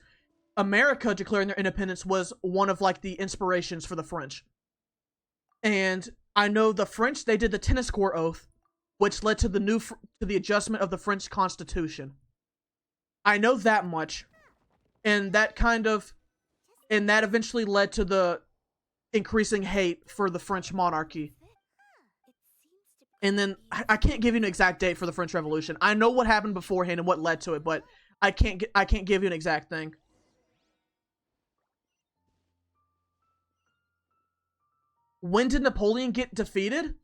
America declaring their independence was one of like the inspirations for the French. And I know the French, they did the tennis court oath, which led to the adjustment of the French Constitution. I know that much. And that eventually led to the increasing hate for the French monarchy. And then I can't give you an exact date for the French Revolution. I know what happened beforehand and what led to it, but I can't give you an exact thing. When did Napoleon get defeated?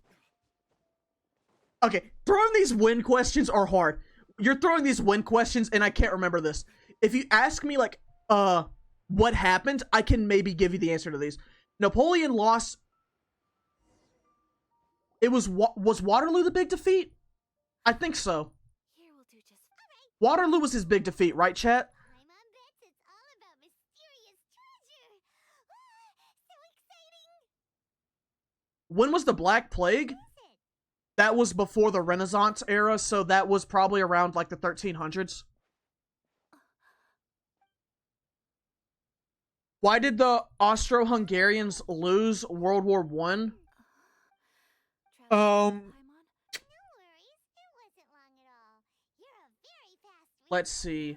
Okay, throwing these win questions are hard. You're throwing these win questions and I can't remember this. If you ask me like, what happened, I can maybe give you the answer to these. Napoleon lost. It was Waterloo the big defeat? I think so. Waterloo was his big defeat, right, chat? When was the Black Plague? That was before the Renaissance era, so that was probably around like the 1300s. Why did the Austro-Hungarians lose World War I? Let's see.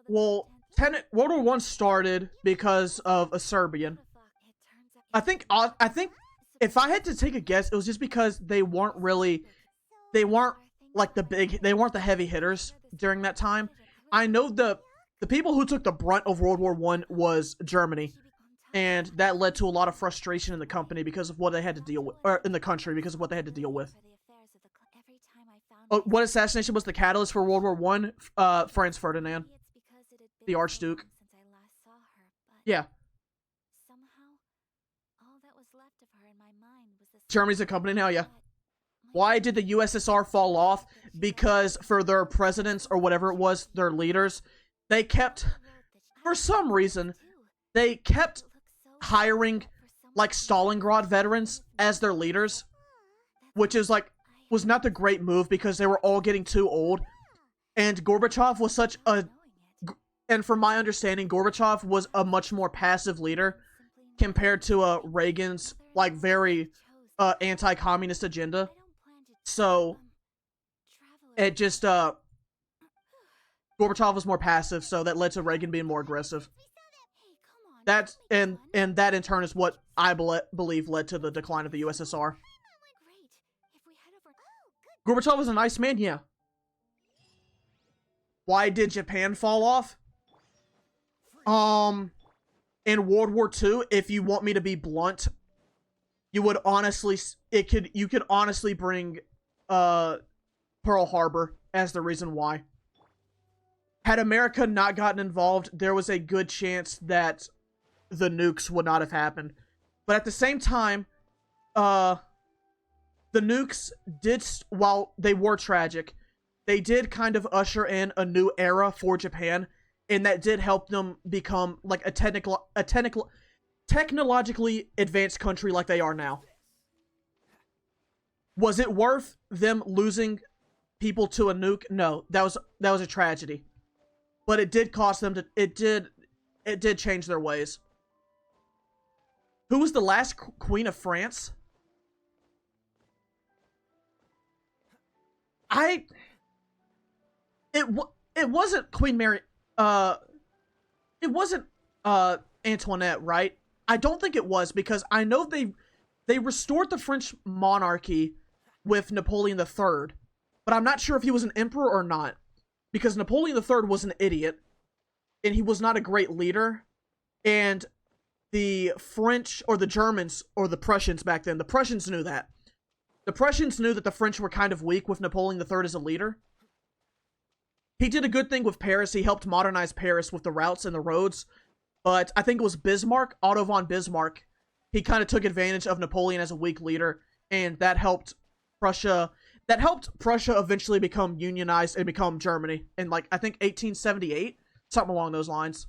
Well, World War I started because of a Serbian. I think if I had to take a guess, it was just because they weren't like they weren't the heavy hitters during that time. I know the people who took the brunt of World War I was Germany, and that led to a lot of frustration in the company because of what they had to deal with, or in the country because of what they had to deal with. Oh, what assassination was the catalyst for World War I? Franz Ferdinand, the Archduke. Yeah. Germany's a company now, yeah. Why did the USSR fall off? Because for their presidents or whatever it was, their leaders, they kept, for some reason, they kept hiring like Stalingrad veterans as their leaders, which is like, was not the great move because they were all getting too old. And Gorbachev was And from my understanding, Gorbachev was a much more passive leader compared to Reagan's like very anti-communist agenda. So it just Gorbachev was more passive, so that led to Reagan being more aggressive. That's and that in turn is what I believe led to the decline of the USSR. Gorbachev was a nice man, yeah. Why did Japan fall off? In World War II, if you want me to be blunt, you could honestly bring Pearl Harbor as the reason why. Had America not gotten involved, there was a good chance that the nukes would not have happened. But at the same time, the nukes did, while they were tragic, they did kind of usher in a new era for Japan, and that did help them become like a technologically advanced country like they are now. Was it worth them losing people to a nuke? No, that was a tragedy. But it did cost them to it did change their ways. Who was the last queen of France? It wasn't Queen Mary. It wasn't Antoinette, right? I don't think it was, because I know they restored the French monarchy with Napoleon III, but I'm not sure if he was an emperor or not, because Napoleon III was an idiot and he was not a great leader, and the French or the Germans or the Prussians back then, the Prussians knew that. The Prussians knew that the French were kind of weak with Napoleon III as a leader. He did a good thing with Paris. He helped modernize Paris with the routes and the roads. But I think it was Bismarck, Otto von Bismarck. He kind of took advantage of Napoleon as a weak leader, and that helped Prussia. That helped Prussia eventually become unionized and become Germany in, like, I think 1878, something along those lines.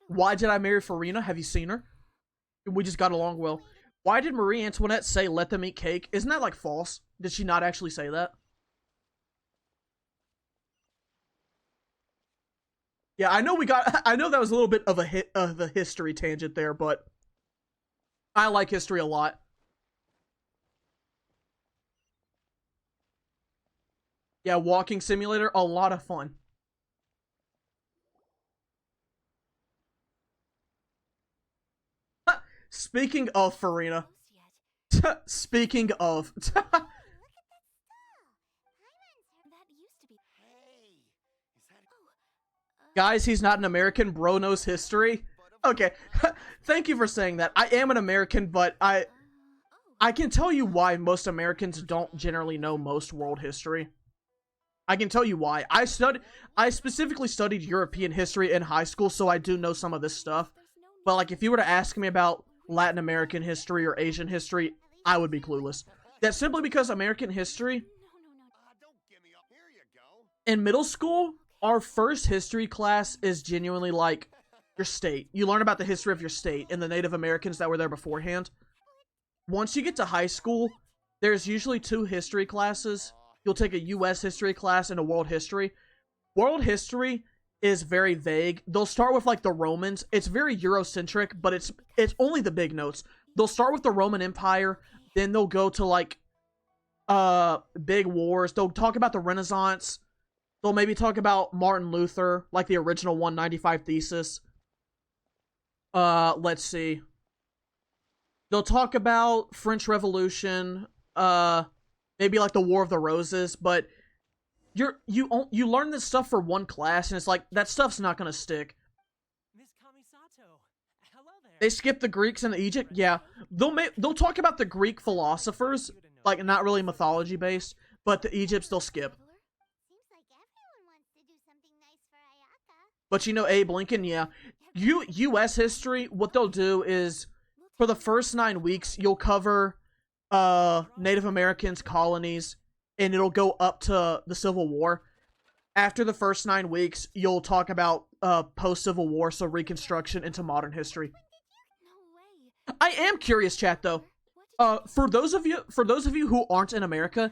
Why did I marry Farina? Have you seen her? We just got along well. Why did Marie Antoinette say, "Let them eat cake"? Isn't that, like, false? Did she not actually say that? Yeah, I know I know that was a little bit of a history tangent there, but I like history a lot. Yeah, walking simulator, a lot of fun. Speaking of Farina. Speaking of. Guys, he's not an American. Bro knows history. Okay. Thank you for saying that. I am an American, but I can tell you why most Americans don't generally know most world history. I can tell you why. I specifically studied European history in high school, so I do know some of this stuff. But, like, if you were to ask me about Latin American history or Asian history, I would be clueless. That's simply because American history, in middle school, our first history class is genuinely like your state. You learn about the history of your state and the Native Americans that were there beforehand. Once you get to high school, there's usually 2 history classes. You'll take a U.S. history class and a world history. World history is very vague. They'll start with, like, the Romans. It's very Eurocentric, but it's only the big notes. They'll start with the Roman Empire, then they'll go to, like, big wars. They'll talk about the Renaissance. They'll maybe talk about Martin Luther, like the original 195 Thesis. Let's see. They'll talk about French Revolution, maybe like the War of the Roses, but you learn this stuff for one class, and it's like, that stuff's not gonna stick. Miss Kamisato, hello there. They skip the Greeks and the Egypt. Yeah, they'll talk about the Greek philosophers, like, not really mythology based, but the Egypts they'll skip. But you know, Abe Lincoln, yeah. U.S. history, what they'll do is, for the first 9 weeks, you'll cover Native Americans, colonies, and it'll go up to the Civil War. After the first 9 weeks, you'll talk about post-Civil War, so Reconstruction into modern history. I am curious, chat, though. For those of you who aren't in America,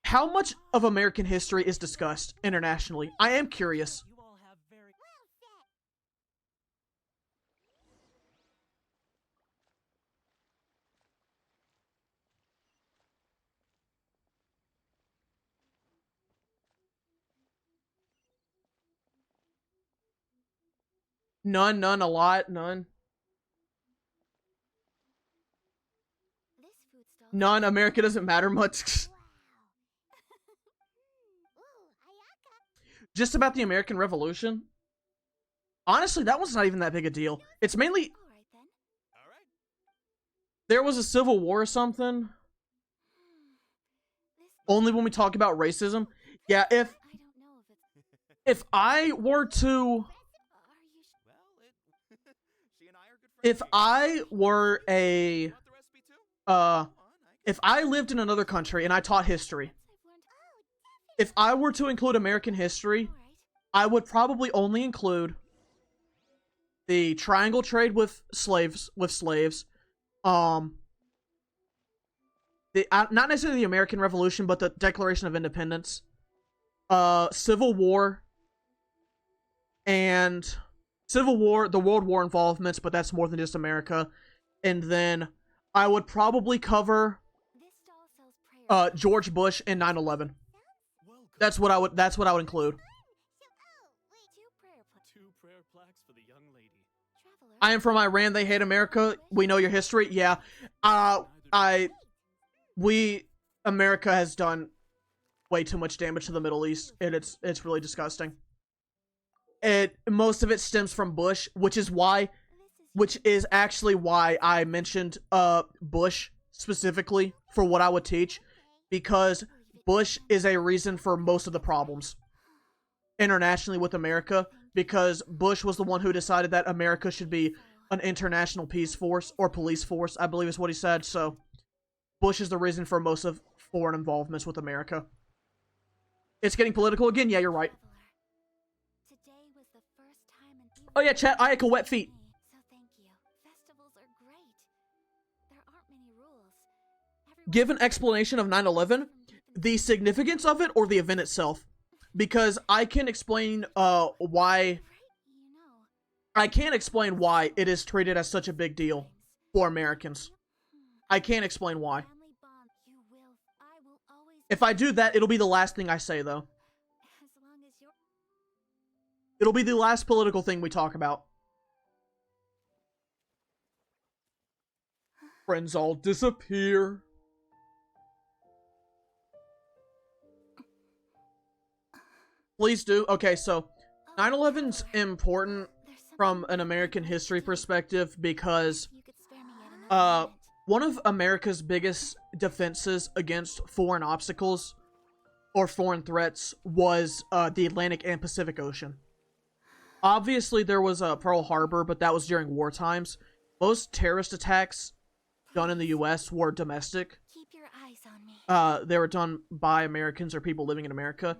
how much of American history is discussed internationally? I am curious. You all have very. None, a lot, none. This food stall. None, America doesn't matter much. Ooh, ayaka. Just about the American Revolution. Honestly, that one's not even that big a deal. It's mainly All right then. All right. there was a civil war or something. This. Only when we talk about racism. Yeah, if I don't know if it's. if I were to Are you? Well, it. She and I are good friends. if I were a Want the recipe too? uh Come on, if I lived in another country and I taught history, I've learned. Oh, if I were to include American history, all right. I would probably only include the triangle trade with slaves, the not necessarily the American Revolution, but the Declaration of Independence, Civil War, the World War involvements, but that's more than just America, and then I would probably cover This stall sells prayer. George Bush and 9/11. Welcome. That's what I would include. Two prayer Two prayer plaques for the young lady. traveler. I am from Iran. They hate America. We know your history. Yeah. America has done way too much damage to the Middle East, and it's really disgusting. Most of it stems from Bush, which is actually why I mentioned Bush specifically for what I would teach, because Bush is a reason for most of the problems internationally with America, because Bush was the one who decided that America should be an international peace force or police force, I believe is what he said. So Bush is the reason for most of foreign involvements with America. It's getting political again. Yeah, you're right. Today was the first time an Oh yeah, chat. Ayaka wet feet. So thank you. Festivals are great. There aren't many rules. Everyone Give an explanation of 9/11, the significance of it, or the event itself, because I can explain why. You know. I can't explain why it is treated as such a big deal for Americans. I can't explain why. Family bond. You will. I will always. If I do that, it'll be the last thing I say, though. As long as you're. It'll be the last political thing we talk about. Friends all disappear. Please do. Okay, so 9/11's important There's something from an American history perspective because you could spare me yet another minute. one of America's biggest defenses against foreign obstacles or foreign threats was the Atlantic and Pacific Ocean. Obviously, there was Pearl Harbor, but that was during war times. Most terrorist attacks done in the U.S. were domestic. Keep your eyes on me. They were done by Americans or people living in America.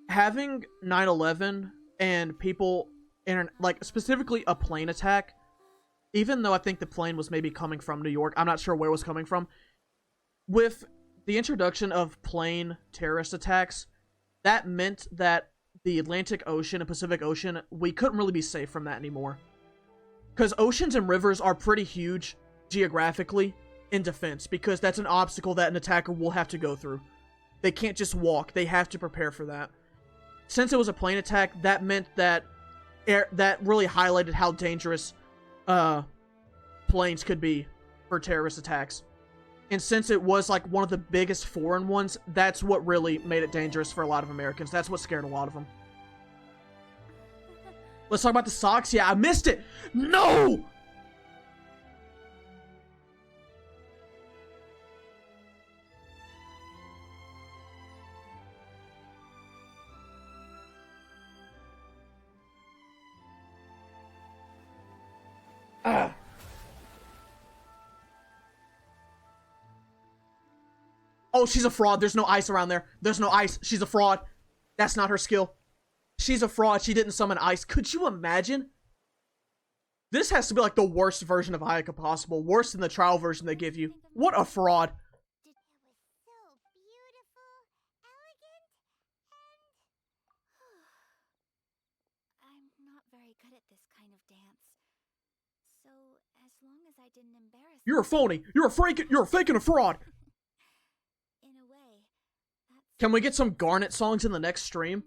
Having 9/11 and people, like specifically a plane attack, even though I think the plane was maybe coming from New York, I'm not sure where it was coming from. With the introduction of plane terrorist attacks, that meant that the Atlantic Ocean and Pacific Ocean, we couldn't really be safe from that anymore. Because oceans and rivers are pretty huge geographically in defense, because that's an obstacle that an attacker will have to go through. They can't just walk, they have to prepare for that. Since it was a plane attack, that meant that that really highlighted how dangerous planes could be for terrorist attacks. And since it was like one of the biggest foreign ones, that's what really made it dangerous for a lot of Americans. That's what scared a lot of them. Let's talk about the socks. Yeah, I missed it. No! Ah. Oh, she's a fraud. There's no ice around there. There's no ice. She's a fraud. That's not her skill. She's a fraud. She didn't summon ice. Could you imagine? This has to be like the worst version of Hayaka possible. Worse than the trial version they give you. What a fraud. It was so beautiful, elegant, and I'm not very good at this kind of dance. So, as long as I didn't embarrass You're a phony. You're a fake and a fraud. in a way, that's Can we get some Garnet songs in the next stream?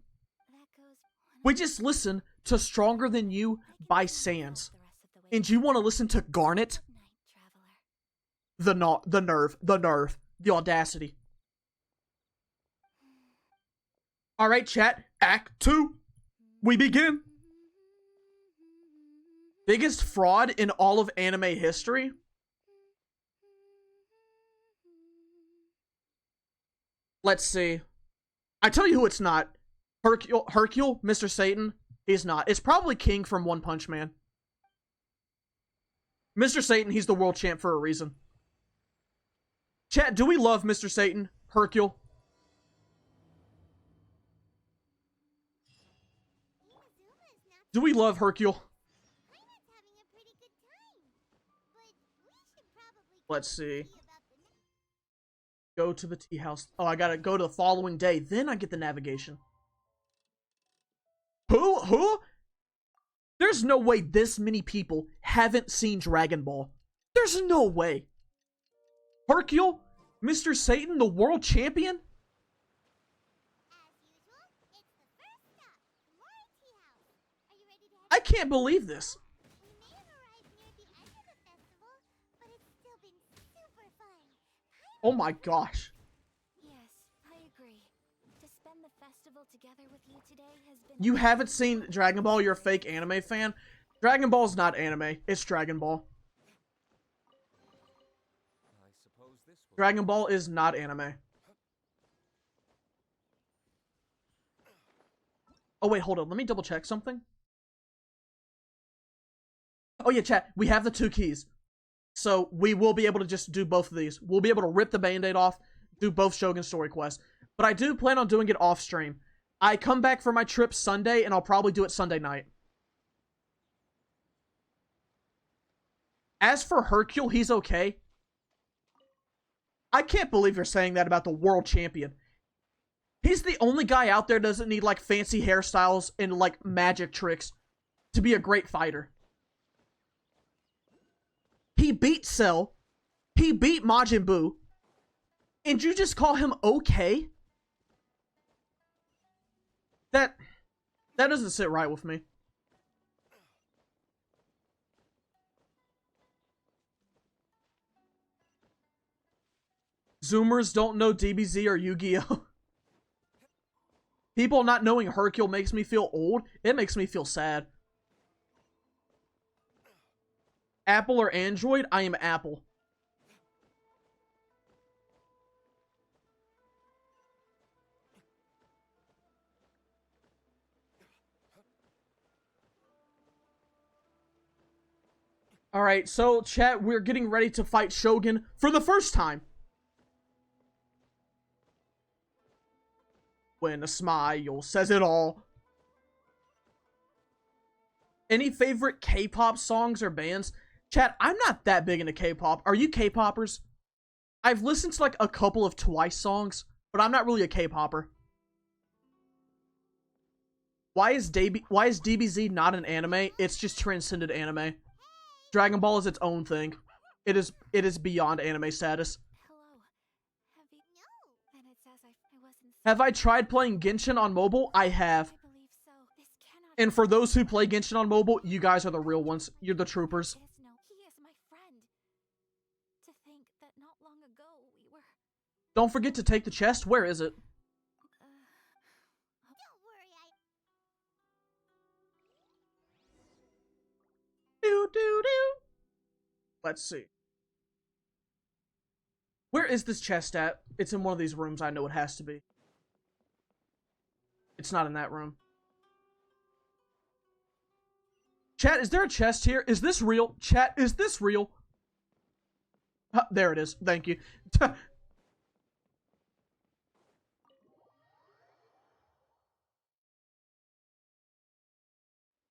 that goes We just listened to Stronger Than You by Sans. And you want to listen to Garnet? Night, traveler. The nerve, the audacity. Alright, chat. Act 2. We begin. Biggest fraud in all of anime history? Let's see. I tell you who it's not. Hercule, Mr. Satan. He's not. It's probably King from One Punch Man. Mr. Satan, he's the world champ for a reason. Chat, do we love Mr. Satan? Hercule? Do we love Hercule? Paimon having a pretty good time. But we should probably Let's see. about the next Go to the tea house. Oh, I gotta go to the following day. Then I get the navigation. Who? There's no way this many people haven't seen Dragon Ball. There's no way. Hercule? Mr. Satan, the world champion? As usual, it's the first stop, Mori Tea House. Are you ready to head? I can't believe this. We may have arrived near the end of the festival, but it's still been super fun. Oh my gosh. Yes, I agree. To spend the festival together with you today has been You haven't seen Dragon Ball, you're a fake anime fan? Dragon Ball's not anime, it's Dragon Ball. I suppose this will... Dragon Ball is not anime. Oh wait, hold on, let me double check something. Oh yeah, chat, we have the 2 keys. So we will be able to just do both of these. We'll be able to rip the band-aid off, do both Shogun story quests. But I do plan on doing it off stream. I come back from my trip Sunday, and I'll probably do it Sunday night. As for Hercule, he's okay. I can't believe you're saying that about the world champion. He's the only guy out there that doesn't need, like, fancy hairstyles and, like, magic tricks to be a great fighter. He beat Cell. He beat Majin Buu. And you just call him okay? That doesn't sit right with me. Zoomers don't know DBZ or Yu-Gi-Oh! People not knowing Hercule makes me feel old. It makes me feel sad. Apple or Android? I am Apple. Alright, so chat, we're getting ready to fight Shogun for the first time. When a smile says it all. Any favorite K-pop songs or bands? Chat, I'm not that big into K-pop. Are you K-poppers? I've listened to like a couple of Twice songs, but I'm not really a K-popper. Why is DBZ not an anime? It's just transcended anime. Dragon Ball is its own thing. It is beyond anime status. Hello. Have you? No. Then it says I wasn't. Have I tried playing Genshin on mobile? I have. I believe so. This cannot. And for those who play Genshin on mobile, you guys are the real ones. You're the troopers. He is my friend. To think that not long ago we were. Don't forget to take the chest. Where is it? Don't worry, Let's see. Where is this chest at? It's in one of these rooms. I know it has to be. It's not in that room. Chat, is there a chest here? Is this real? Chat, is this real? There it is. Thank you.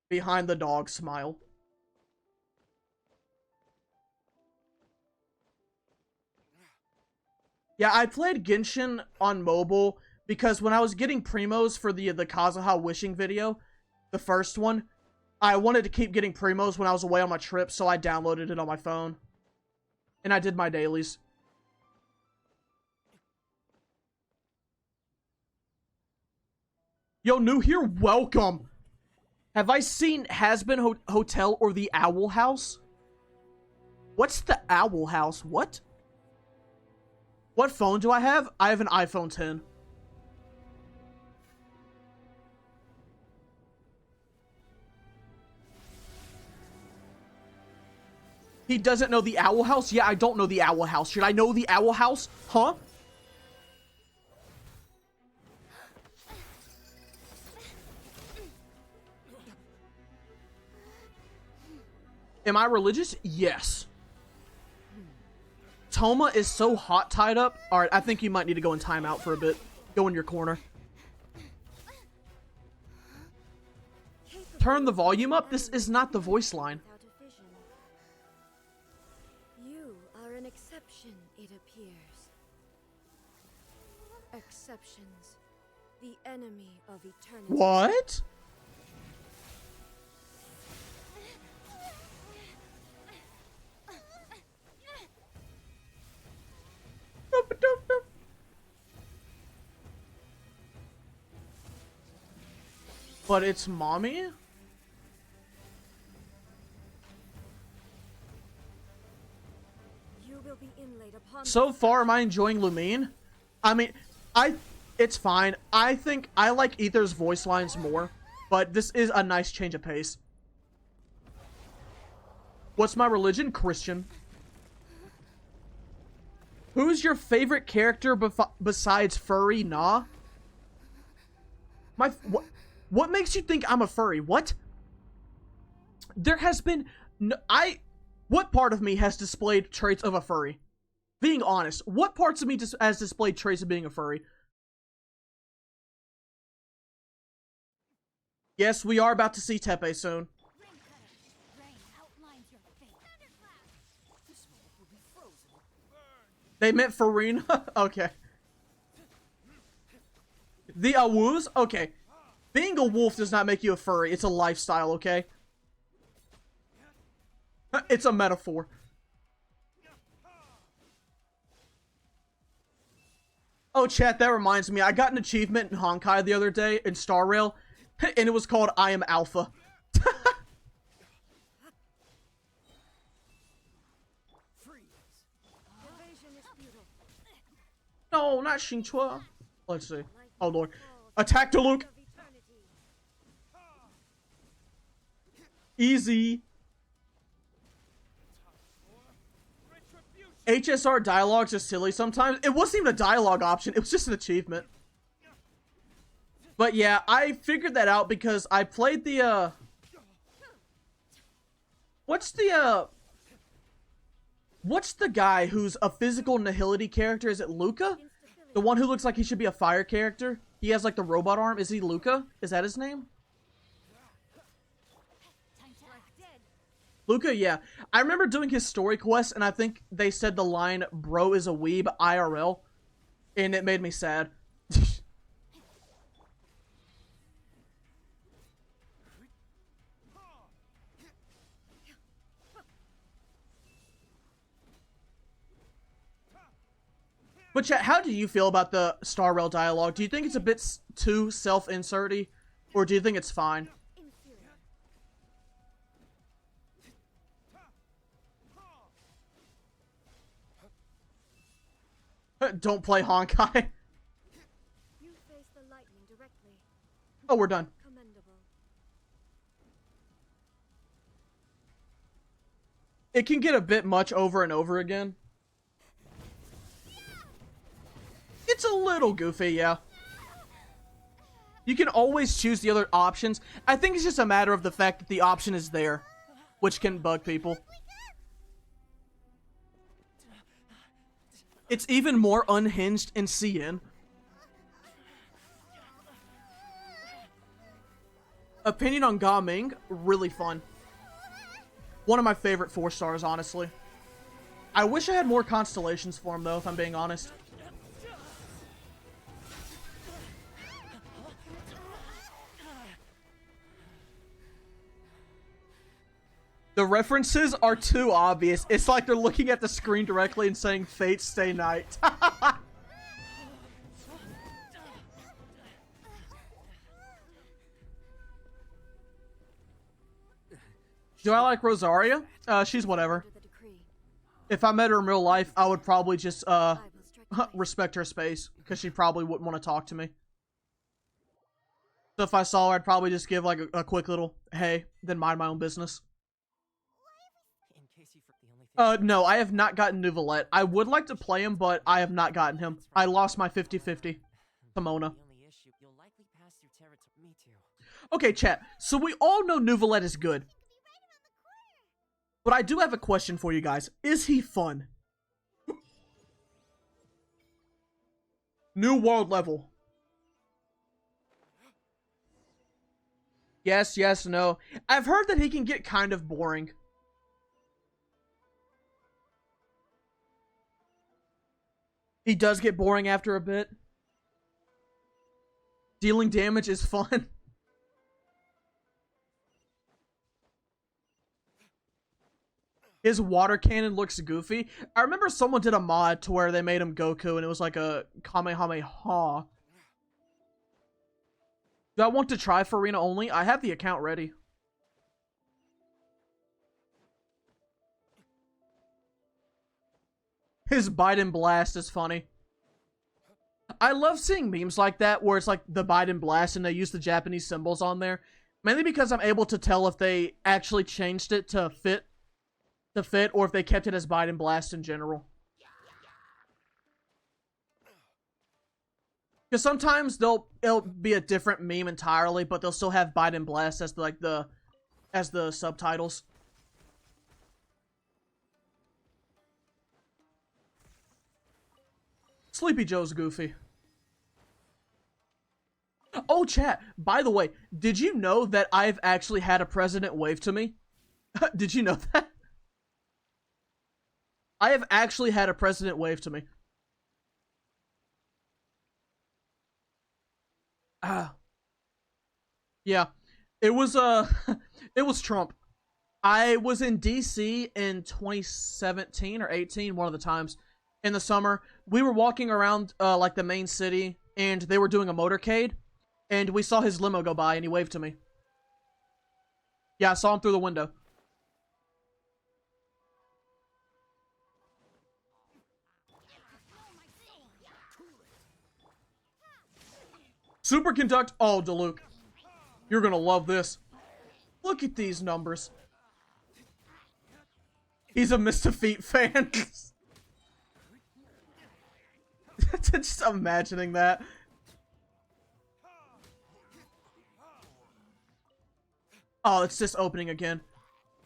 Behind the dog smile. Yeah, I played Genshin on mobile because when I was getting primos for the Kazuha wishing video, the first one, I wanted to keep getting primos when I was away on my trip, so I downloaded it on my phone. And I did my dailies. Yo, new here, welcome. Have I seen Hazbin Hotel or the Owl House? What's the Owl House? What? What phone do I have? I have an iPhone 10. He doesn't know the Owl House? Yeah, I don't know the Owl House. Should I know the Owl House? Huh? Am I religious? Yes. Toma is so hot tied up. Alright, I think you might need to go in timeout for a bit. Go in your corner. Turn the volume up. This is not the voice line. You are an exception, it appears. Exceptions. The enemy of eternity. What? But it's mommy? You will be inlaid upon So far, am I enjoying Lumine? I mean, it's fine. I think I like Ether's voice lines more, but this is a nice change of pace. What's my religion? Christian. Who's your favorite character besides Furry? Nah. What makes you think I'm a furry? What? There has been what part of me has displayed traits of a furry? Being honest, what parts of me has displayed traits of being a furry? Yes, we are about to see Tepe soon. They meant Farine? Okay. The Awuz? Okay. Being a wolf does not make you a furry. It's a lifestyle, okay? It's a metaphor. Oh, chat, that reminds me. I got an achievement in Honkai the other day in Star Rail, and it was called I Am Alpha. No, not Xingchua. Let's see. Oh, Lord. Attack to Luke. Easy. HSR dialogues are silly sometimes. It wasn't even a dialogue option. It was just an achievement. But yeah, I figured that out because I played the, What's the guy who's a physical Nihility character? Is it Luca? The one who looks like he should be a fire character? He has like the robot arm. Is he Luca? Is that his name? Luca, yeah. I remember doing his story quest, and I think they said the line, "Bro is a weeb, IRL," and it made me sad. But chat, how do you feel about the Star Rail dialogue? Do you think it's a bit too self-inserty, or do you think it's fine? Don't play Honkai. You face the lightning directly. Oh, we're done. Commendable. It can get a bit much over and over again. It's a little goofy, yeah. You can always choose the other options. I think it's just a matter of the fact that the option is there, which can bug people. It's even more unhinged in CN. Opinion on Ga Ming, really fun. One of my favorite 4 stars, honestly. I wish I had more constellations for him, though, if I'm being honest. The references are too obvious. It's like they're looking at the screen directly and saying, "Fate, stay night." Do I like Rosaria? She's whatever. Under the decree, If I met her in real life, I would probably just, I will strike twice. respect her space, because she probably wouldn't want to talk to me. So if I saw her, I'd probably just give, like, a quick little, hey, then mind my own business. In case you the only thing No, I have not gotten Neuvillette. I would like to play him, but I have not gotten him. I lost my 50-50. Pomona. The only issue, you'll likely pass through territory. Me too. Okay, chat. So we all know Neuvillette is good. But I do have a question for you guys. Is he fun? New world level. Yes, yes, no. I've heard that he can get kind of boring. He does get boring after a bit. Dealing damage is fun. His water cannon looks goofy. I remember someone did a mod to where they made him Goku and it was like a Kamehameha. Do I want to try for arena only? I have the account ready. His Biden blast is funny. I love seeing memes like that where it's like the Biden blast and they use the Japanese symbols on there. Mainly because I'm able to tell if they actually changed it to fit or if they kept it as Biden blast in general. Because sometimes it'll be a different meme entirely, but they'll still have Biden blast as the subtitles. Sleepy Joe's goofy. Oh, chat, by the way, did you know that I've actually had a president wave to me? Did you know that? I have actually had a president wave to me. Yeah. It was, it was Trump. I was in DC in 2017 or 18, one of the times, in the summer. We were walking around, like, the main city, and they were doing a motorcade, and we saw his limo go by, and he waved to me. Yeah, I saw him through the window. Superconduct. Oh, Diluc. You're gonna love this. Look at these numbers. He's a Mr. Feet fan. Just imagining that. Oh, it's just opening again.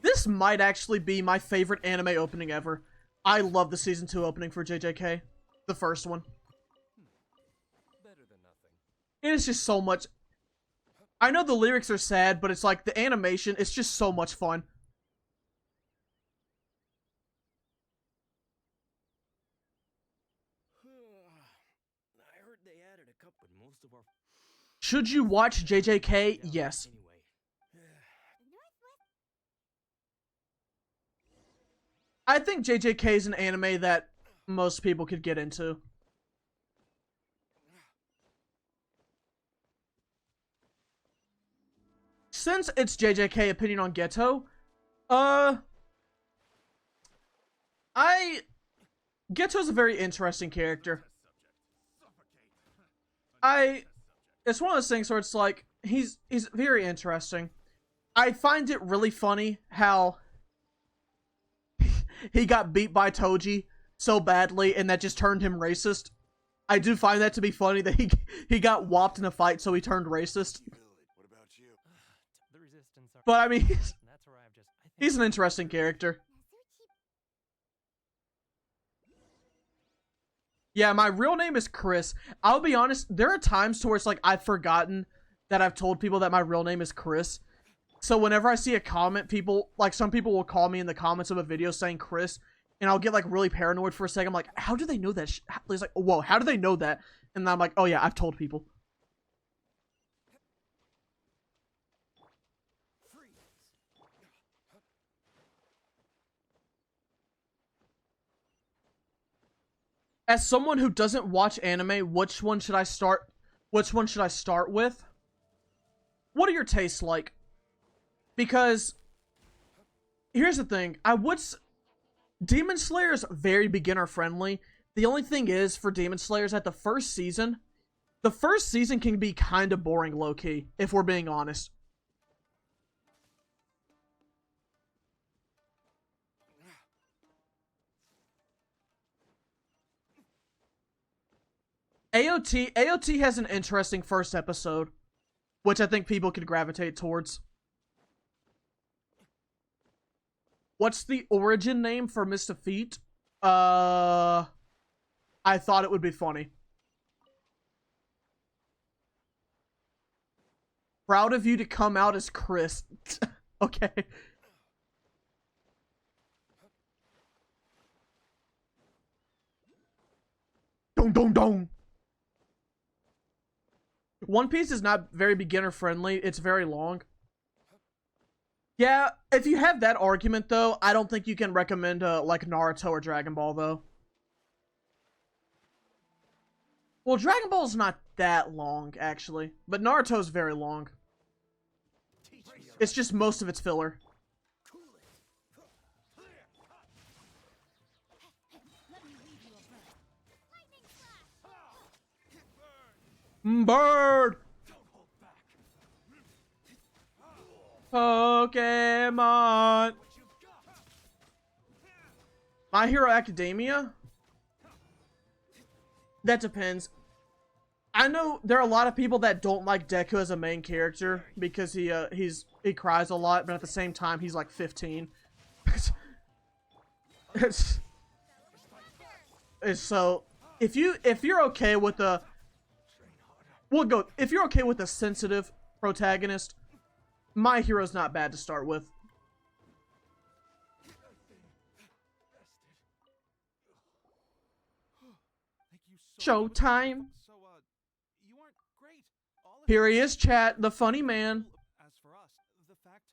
This might actually be my favorite anime opening ever. I love the Season 2 opening for JJK. The first one. Better than nothing. It is just so much. I know the lyrics are sad, but it's like the animation, it's just so much fun. I heard they added a couple, but most of our Should you watch JJK? Yes. anyway. I think JJK is an anime that most people could get into. Since it's JJK opinion on Geto, Geto's a very interesting character. It's one of those things where it's like, he's very interesting. I find it really funny how he got beat by Toji so badly and that just turned him racist. I do find that to be funny that he got whopped in a fight so he turned racist. What about you? The resistance are. But I mean, That's where I've just. I think he's an interesting character. Yeah, my real name is Chris. I'll be honest, there are times to where it's like I've forgotten that I've told people that my real name is Chris. So whenever I see a comment, some people will call me in the comments of a video saying Chris, and I'll get like really paranoid for a second. I'm like, how do they know that? It's like, whoa, how do they know that? And then I'm like, oh yeah, I've told people. As someone who doesn't watch anime, which one should I start? Which one should I start with? What are your tastes like? Because here's the thing, Demon Slayer is very beginner friendly. The only thing is for Demon Slayer is that the first season can be kind of boring low key, if we're being honest. AOT has an interesting first episode, which I think people could gravitate towards. What's the origin name for Mr. Feet? I thought it would be funny. Proud of you to come out as Chris. Okay. Dong dong dong. One Piece is not very beginner friendly. It's very long. Yeah, if you have that argument though, I don't think you can recommend like Naruto or Dragon Ball though. Well, Dragon Ball's not that long actually, but Naruto's very long. It's just most of it's filler. Bird! Pokemon! My Hero Academia? That depends. I know there are a lot of people that don't like Deku as a main character because he cries a lot, but at the same time he's like 15. So if you're okay with the if you're okay with a sensitive protagonist, My Hero's not bad to start with. Showtime. You aren't great. Here he is, chat, the funny man. As for us, the fact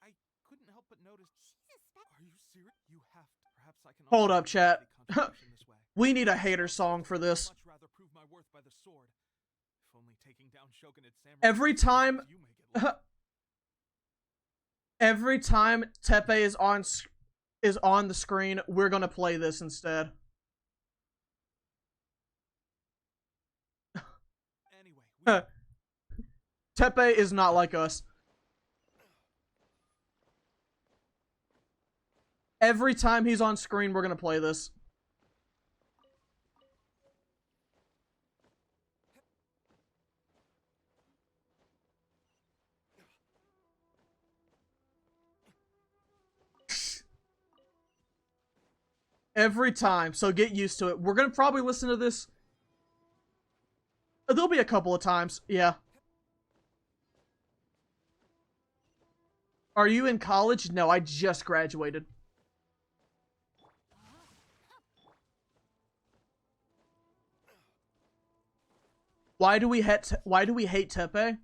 I couldn't help but notice. Are you serious? You have to. Perhaps I can. Hold also up, chat. make a contribution this way. We need a hater song for this. Much rather prove my worth by the sword. If only taking down Shogunate Samurai. Every time, You may get lost. every time Tepe is on the screen, we're gonna play this instead. Anyway, Tepe is not like us. Every time he's on screen, we're gonna play this. Every time, so get used to it. We're gonna probably listen to this. There'll be a couple of times, yeah. Are you in college? No, I just graduated. Why do we hate Tepe?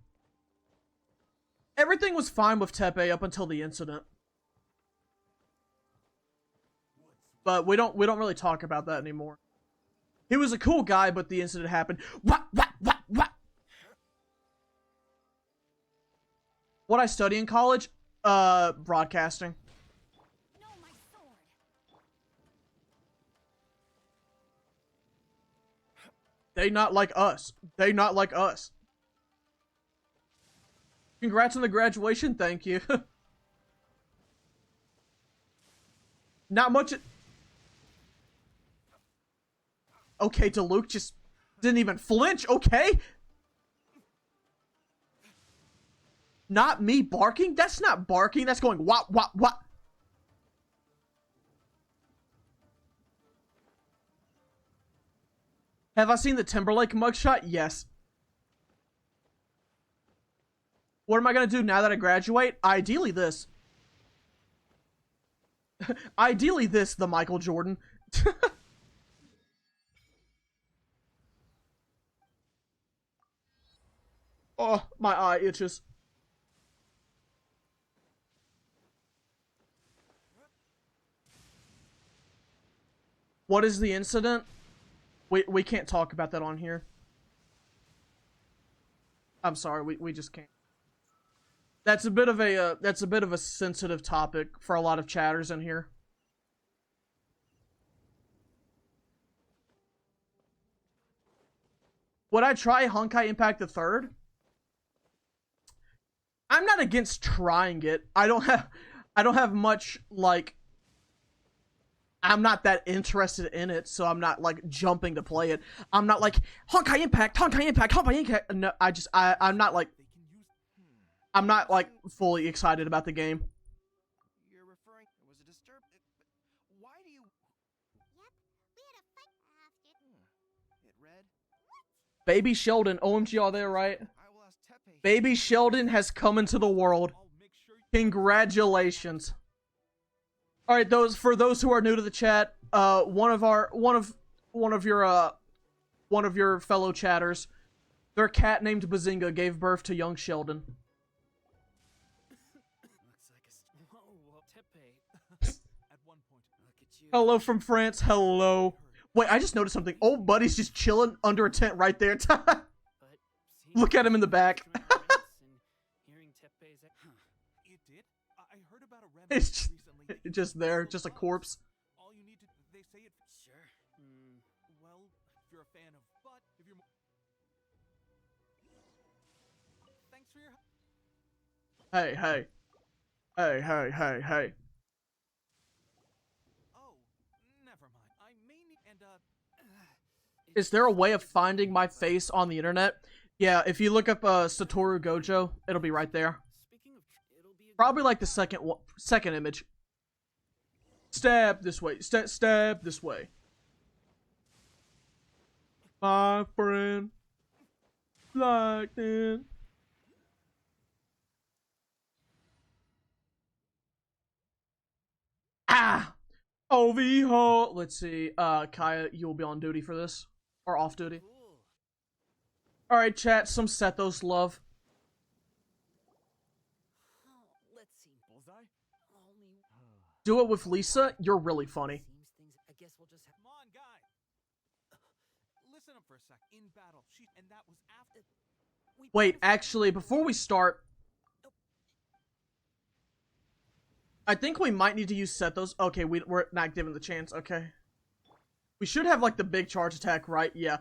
Everything was fine with Tepe up until the incident. But we don't really talk about that anymore. He was a cool guy, but the incident happened. What? What I study in college? Broadcasting. No, my sword. They not like us. They not like us. Congrats on the graduation. Thank you. Not much. Okay, DeLuke just didn't even flinch. Okay. Not me barking? That's not barking. That's going what. Have I seen the Timberlake mugshot? Yes. What am I gonna do now that I graduate? Ideally this. Ideally this, the Michael Jordan. Oh, my eye itches. What is the incident? We can't talk about that on here. I'm sorry, we just can't. That's a bit of a sensitive topic for a lot of chatters in here. Would I try Honkai Impact the Third? I'm not against trying it. I don't have much, like, I'm not that interested in it, so I'm not like jumping to play it. I'm not like Honkai Impact, Honkai Impact, Honkai Impact. No, I'm not like, I'm not like fully excited about the game. You're referring. Was it disturbed? Why do you? Yep, we had a fight after. It read. Baby Sheldon, OMG, all there, right? I will ask Tepe. Baby Sheldon has come into the world. I'll make sure. Congratulations. All right, for those who are new to the chat, one of your fellow chatters, their cat named Bazinga gave birth to young Sheldon. Looks like a whoa, Tepe. At one point. Look at you. Hello from France. Hello. Wait, I just noticed something. Old buddy's just chilling under a tent right there. But Look at him in the back. Hearing Tepe's It did. I heard about a remedy It's just, recently. just there, just a corpse. All you need to. They say it. Sure. Well, if you're a fan of, but if you're. Thanks for your. Hey, hey. Hey, hey, hey, hey. Oh, never mind. I may need and Is there a way of finding my face on the internet? Yeah, if you look up Satoru Gojo, it'll be right there. Speaking of, it'll be a Probably like the second image. Stab this way. Stab this way. My friend. Lightning. Ah! OV ho. Let's see. Kaya, you'll be on duty for this. Or off duty. cool. Alright, chat. Some Sethos love. Let's see. Bullseye? Only Do it with Lisa. You're really funny. seems things. I guess we'll just have. come on, guy. Listen up for a sec. In battle, and that was after. Wait, actually, before we start, I think we might need to use Sethos. Okay, we're not given the chance. Okay. We should have, like, the big charge attack, right? Yeah.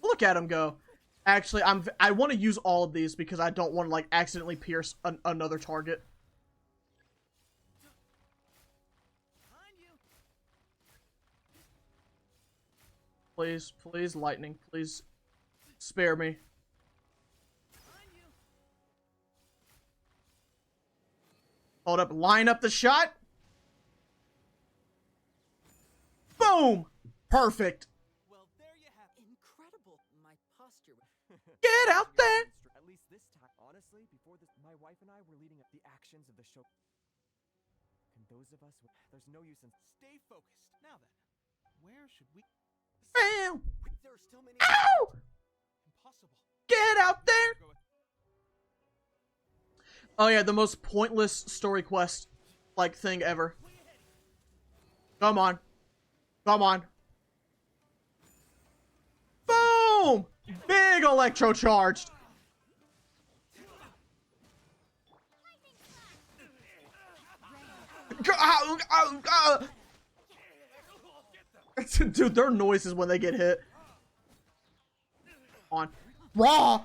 Look at him go. Actually, I want to use all of these because I don't want to, like, accidentally pierce another target. Behind you. Please, please, lightning. Please spare me. Behind you. Hold up. Line up the shot. Boom! Perfect. Well, there you have it. Incredible. My posture. Get out there! At least this time. Honestly, before this, my wife and I were leading up the actions of the show. And those of us, there's no use in. Stay focused. Now then, where should we? Bam! There are still many. Ow! Impossible. Get out there! Go with- Oh yeah, the most pointless story quest, like, thing ever. Come on. Come on. Boom! Big electro charged. Dude, their noises when they get hit. On. Raw!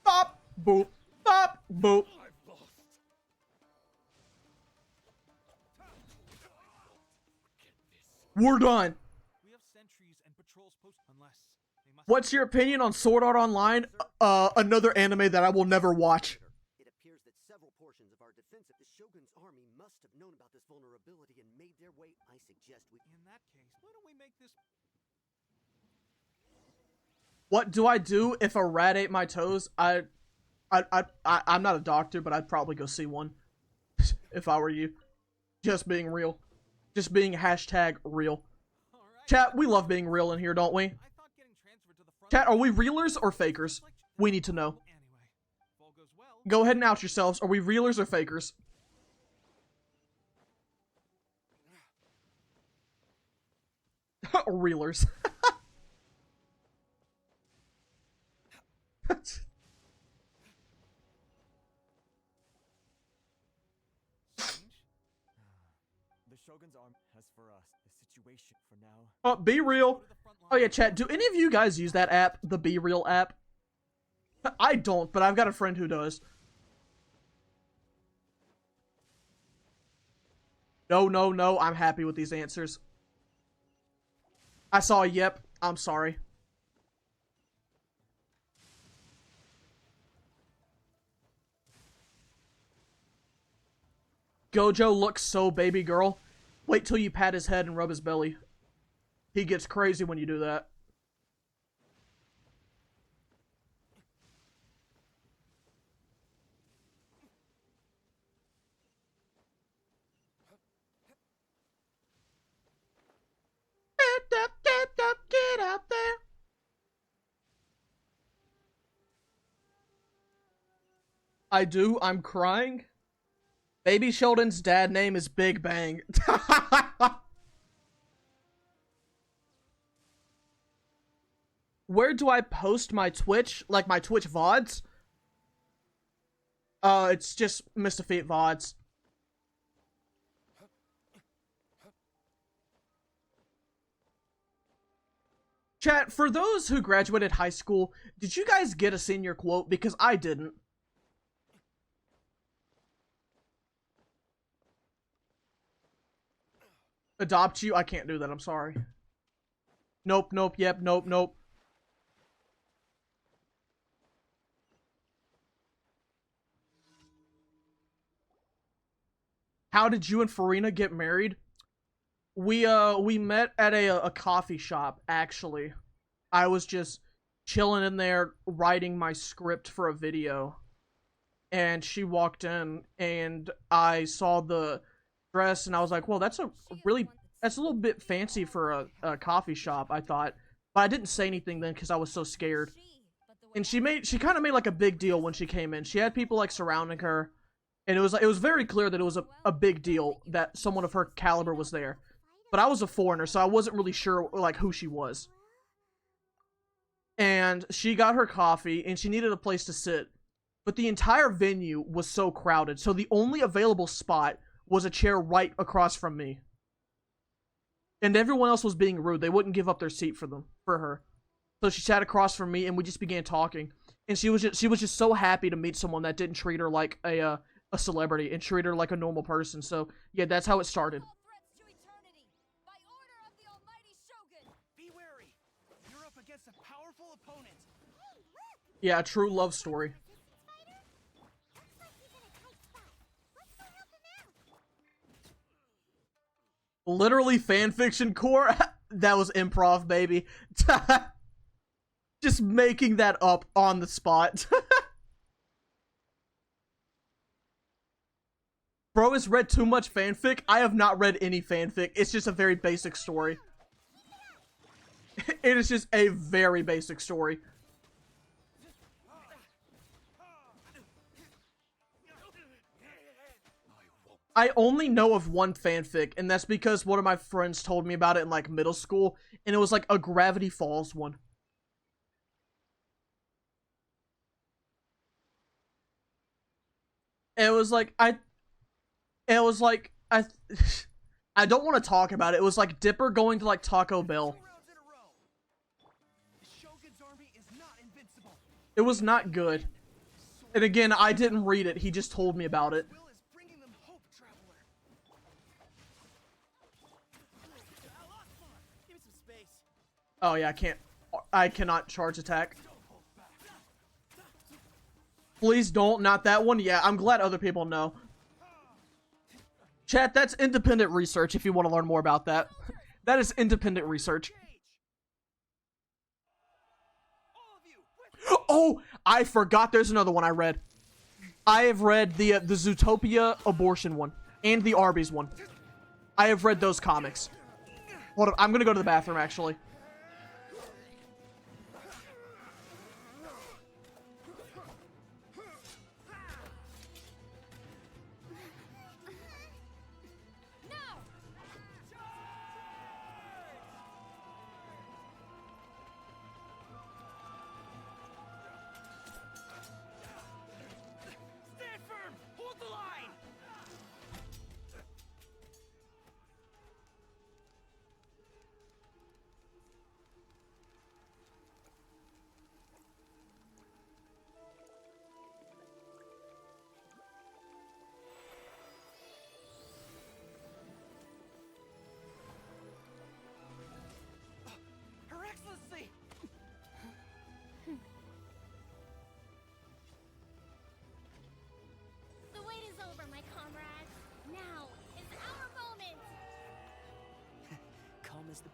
Bop! Boop! Bop! Boop! We're done. We have sentries and patrols post unless they must. What's your opinion on Sword Art Online? Another anime that I will never watch. It appears that several portions of our defense of the Shogun's army must have known about this vulnerability and made their way. I suggest we. In that case, why don't we make this? What do I do if a rat ate my toes? I'm not a doctor, but I'd probably go see one. If I were you. Just being real. Just being hashtag real. All right. Chat, we love being real in here, don't we? I thought getting transferred to the front. Chat, are we reelers or fakers? We need to know. Anyway, if all goes well. Go ahead and out yourselves. Are we reelers or fakers? Reelers. The Shogun's army has for us the situation for now. Be real. Oh yeah, chat. Do any of you guys use that app, the Be Real app? I don't, but I've got a friend who does. No, no, no. I'm happy with these answers. I saw a yep. I'm sorry. Gojo looks so baby girl. Wait till you pat his head and rub his belly. He gets crazy when you do that. Get out there. I do. I'm crying. Baby Sheldon's dad name is Big Bang. Where do I post my Twitch? Like my Twitch VODs? It's just Mr. Feet VODs. Chat, for those who graduated high school, did you guys get a senior quote? Because I didn't. Adopt you? I can't do that, I'm sorry. Nope, nope, yep, nope, nope. How did you and Farina get married? We met at a coffee shop, actually. I was just chilling in there writing my script for a video. And she walked in and I saw the dress and I was like, well, that's a little bit fancy for a coffee shop, I thought. But I didn't say anything then because I was so scared. And she kind of made like a big deal when she came in. She had people like surrounding her. And it was very clear that it was a big deal that someone of her caliber was there. But I was a foreigner, so I wasn't really sure like who she was. And she got her coffee and she needed a place to sit. But the entire venue was so crowded, so the only available spot was a chair right across from me. And everyone else was being rude. They wouldn't give up their seat for her. So she sat across from me and we just began talking. And she was just so happy to meet someone that didn't treat her like a celebrity and treat her like a normal person. So yeah, that's how it started. Be wary. You're up against a powerful opponent. Yeah, a true love story. Literally fanfiction core. That was improv, baby. Just making that up on the spot. Bro has read too much fanfic. I have not read any fanfic. It's just a very basic story. It is just a very basic story. I only know of one fanfic, and that's because one of my friends told me about it in like middle school, and it was like a Gravity Falls one. And it was like I I don't want to talk about it. It was like Dipper going to like Taco Bell. It was not good. And again, I didn't read it. He just told me about it. Oh yeah, I cannot charge attack. Please don't, not that one. Yeah, I'm glad other people know. Chat, that's independent research if you want to learn more about that. That is independent research. Oh, I forgot there's another one I read. I have read the Zootopia abortion one and the Arby's one. I have read those comics. Hold on, I'm gonna go to the bathroom actually.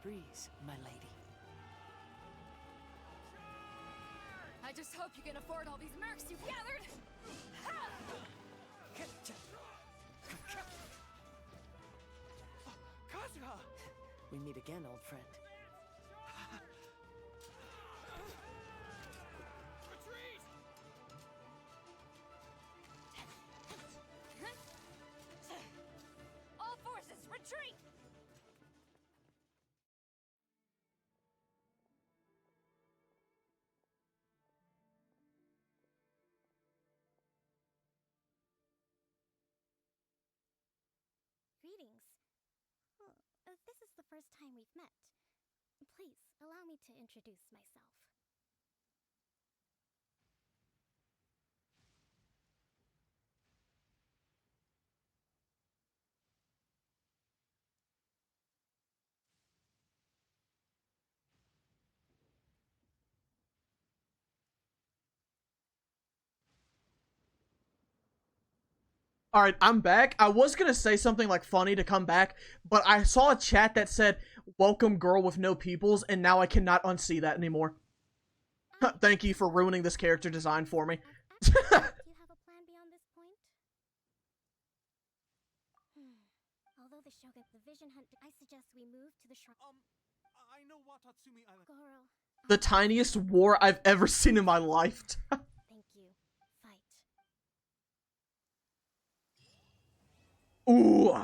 breeze, my lady. I just hope you can afford all these mercs you've gathered! Kazuha! We meet again, old friend. All forces, retreat! Greetings. This is the first time we've met. Please, allow me to introduce myself. All right, I'm back. I was gonna say something like funny to come back, but I saw a chat that said "Welcome, girl with no pupils," and now I cannot unsee that anymore. Thank you for ruining this character design for me. Do you have a plan beyond this point? Although the Shogun, the Vision Hunt, I suggest we move to the shrine. I know Watatsumi Island. Goro. The tiniest war I've ever seen in my life. Thank you. Fight. Ooh.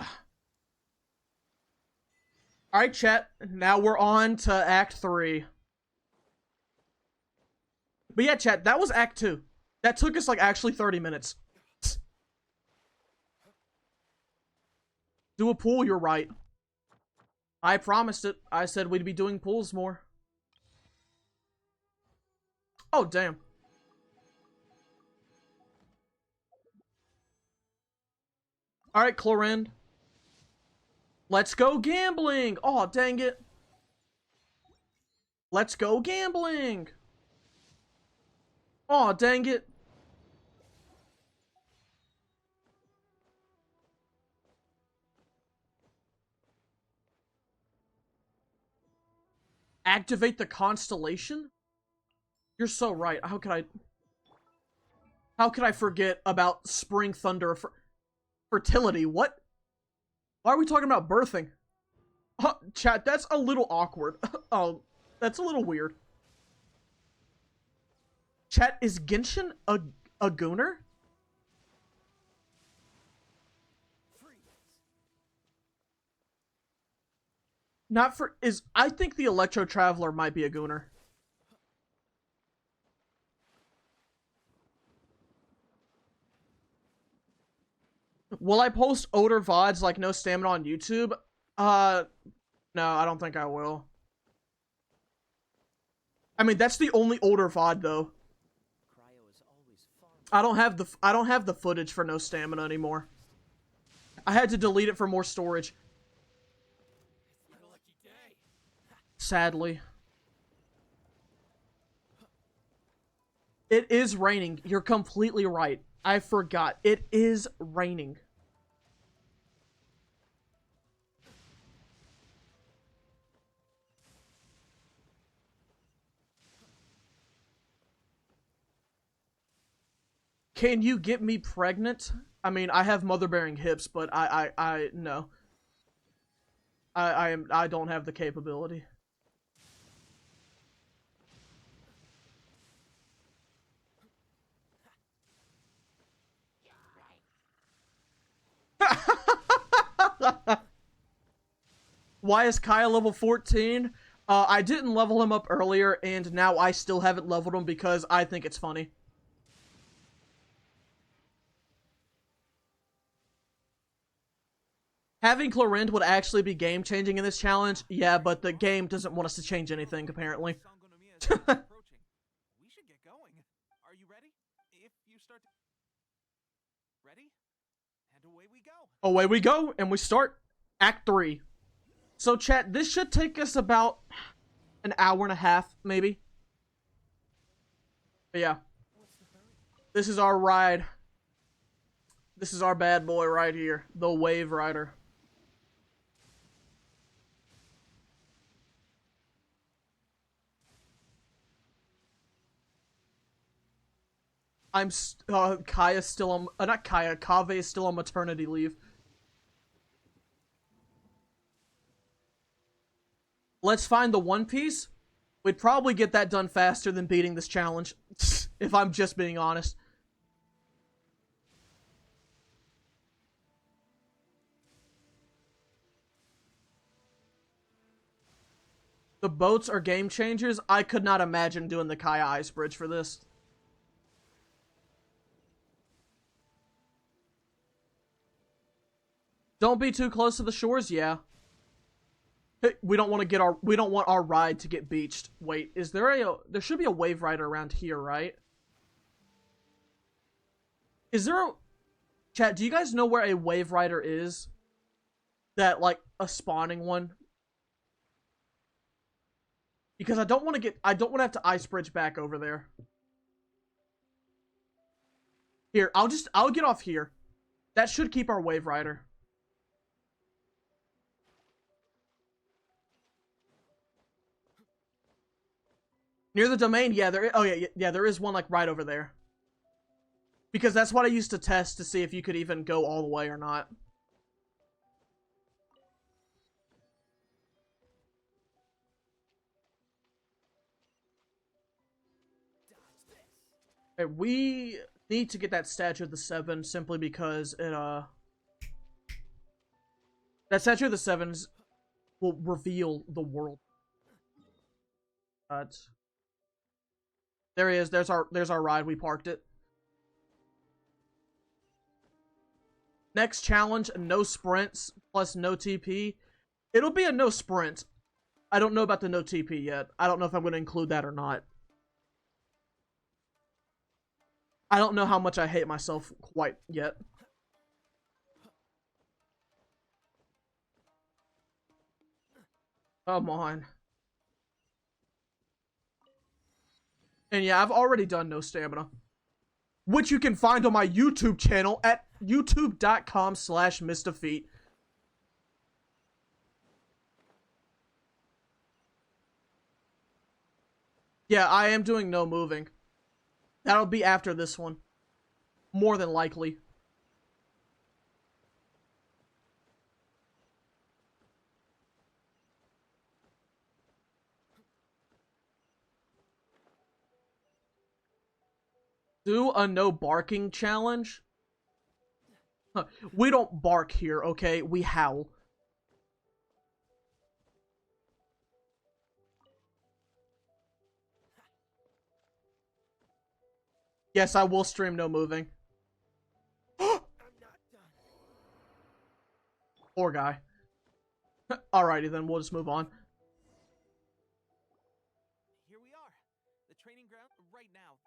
Alright, chat. Now we're on to Act 3. But yeah, chat, that was Act 2. That took us, like, actually 30 minutes. Do a pool, you're right. I promised it. I said we'd be doing pools more. Oh, damn. Alright, Clorinde. Let's go gambling! Oh, dang it. Let's go gambling! Oh, dang it. Activate the constellation? You're so right. How could I forget about Spring Thunder fertility? What? Why are we talking about birthing? Chat, that's a little awkward. Oh, that's a little weird. Chat, is Genshin a gooner? Not for I think the Electro Traveler might be a gooner. Will I post older VODs like No Stamina on YouTube? No, I don't think I will. I mean, that's the only older VOD though. I don't have the footage for No Stamina anymore. I had to delete it for more storage. Sadly. It is raining. You're completely right. I forgot. It is raining. Can you get me pregnant? I mean, I have mother-bearing hips, but no. I don't have the capability. Why is Kaya level 14? I didn't level him up earlier, and now I still haven't leveled him because I think it's funny. Having Clorinde would actually be game-changing in this challenge. Yeah, but the game doesn't want us to change anything, apparently. We should get going. Are you ready? If you start to... Ready? And away we go. Away we go, and we start Act 3. So, chat, this should take us about an hour and a half, maybe. But yeah. This is our ride. This is our bad boy right here. The Wave Rider. Kaya's still on, not Kaya, Kave is still on maternity leave. Let's find the One Piece. We'd probably get that done faster than beating this challenge, if I'm just being honest. The boats are game changers. I could not imagine doing the Kaya Ice Bridge for this. Don't be too close to the shores, yeah. We don't want to get we don't want our ride to get beached. Wait, is there there should be a wave rider around here, right? Is there a chat, do you guys know where a wave rider is? That like a spawning one? Because I don't want to have to ice bridge back over there. Here, I'll get off here. That should keep our wave rider. Near the domain, yeah, there is one like right over there. Because that's what I used to test to see if you could even go all the way or not. Okay, we need to get that Statue of the Seven simply because it, that Statue of the Sevens will reveal the world. There he is. There's our ride. We parked it. Next challenge, no sprints plus no TP. It'll be a no sprint. I don't know about the no TP yet. I don't know if I'm going to include that or not. I don't know how much I hate myself quite yet. Come on. And yeah, I've already done no stamina. Which you can find on my YouTube channel at youtube.com/missdefeat. Yeah, I am doing no moving. That'll be after this one. More than likely. Do a no barking challenge? Huh. We don't bark here, okay? We howl. Yes, I will stream no moving. Poor guy. Alrighty then, we'll just move on. Here we are. The training ground right now.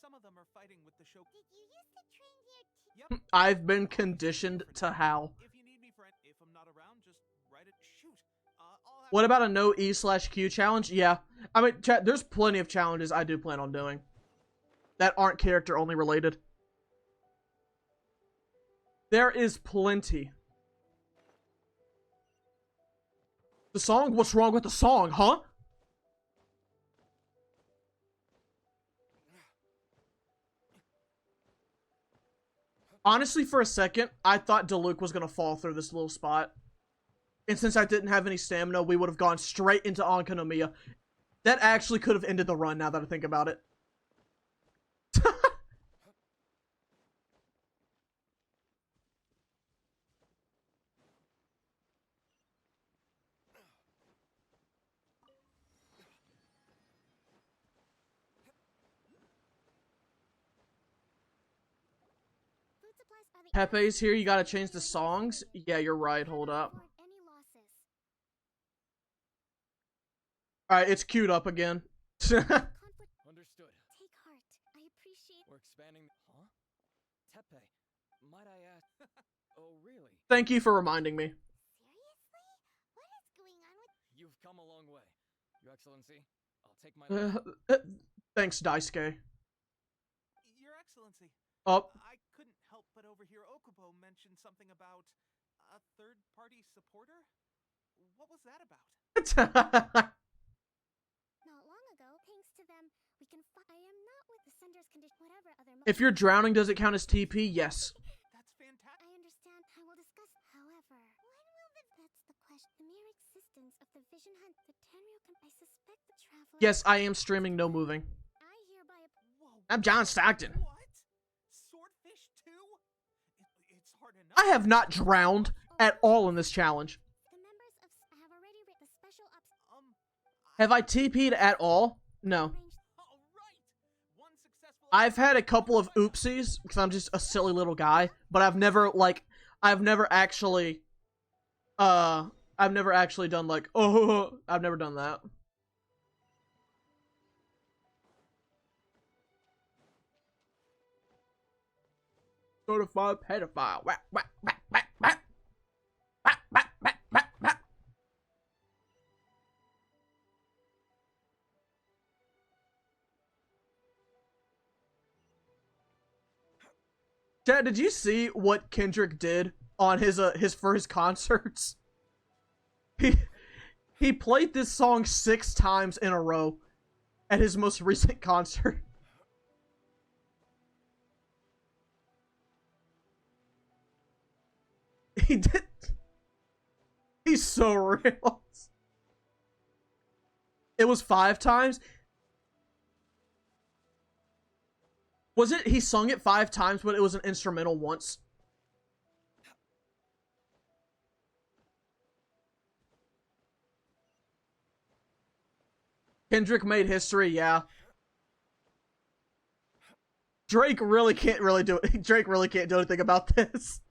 Some of them are fighting with the show. Did you used to train here too? Yep. I've been conditioned to howl. If you need me for if I'm not around, just write it. Shoot. I'll have What about a no E/Q challenge? Yeah. I mean, chat, there's plenty of challenges I do plan on doing that aren't character only related. There is plenty. The song? What's wrong with the song, huh? Honestly, for a second, I thought Diluc was gonna fall through this little spot. And since I didn't have any stamina, we would have gone straight into Ankanomiya. That actually could have ended the run, now that I think about it. Food supplies by the Pepe's here, you gotta change the songs? Yeah, you're right, hold up. report any losses. Alright, it's queued up again. Conflict. Understood. Take heart. I appreciate. We're expanding. Huh? Tepe, might I ask? Oh, really? Thank you for reminding me. Seriously? What is going on with? You've come a long way, Your Excellency. I'll take my. Thanks, Daisuke. Your Excellency. Oh, I couldn't help but overhear Okubo mention something about a third-party supporter. What was that about? Not long ago, thanks to them, we can I am not with the sender's condition. Whatever other. If you're drowning, does it count as TP? Yes. That's fantastic. I understand. I will discuss. However, when will the that's the question. The mere existence of the vision hunt, the Tenryu can. I suspect the traveler. Yes, I am streaming, no moving. I hereby. Whoa. I'm John Stockton. What? Swordfish too? It's hard enough. I have not drowned at all in this challenge. The members of have already the special ops. Have I TP'd at all? No. All right. One successful. I've had a couple of oopsies because I'm just a silly little guy, but I've never actually done like, oh, I've never done that. Certified pedophile. Whack, whack, whack, whack, whack. Whack, whack, whack, whack, whack. Chad, did you see what Kendrick did on his first concerts? He played this song 6 times in a row at his most recent concert. He did. He's so real. It was 5 times. Was it? He sung it 5 times, but it was an instrumental once. Kendrick made history, yeah. Drake really can't do it. Drake really can't do anything about this.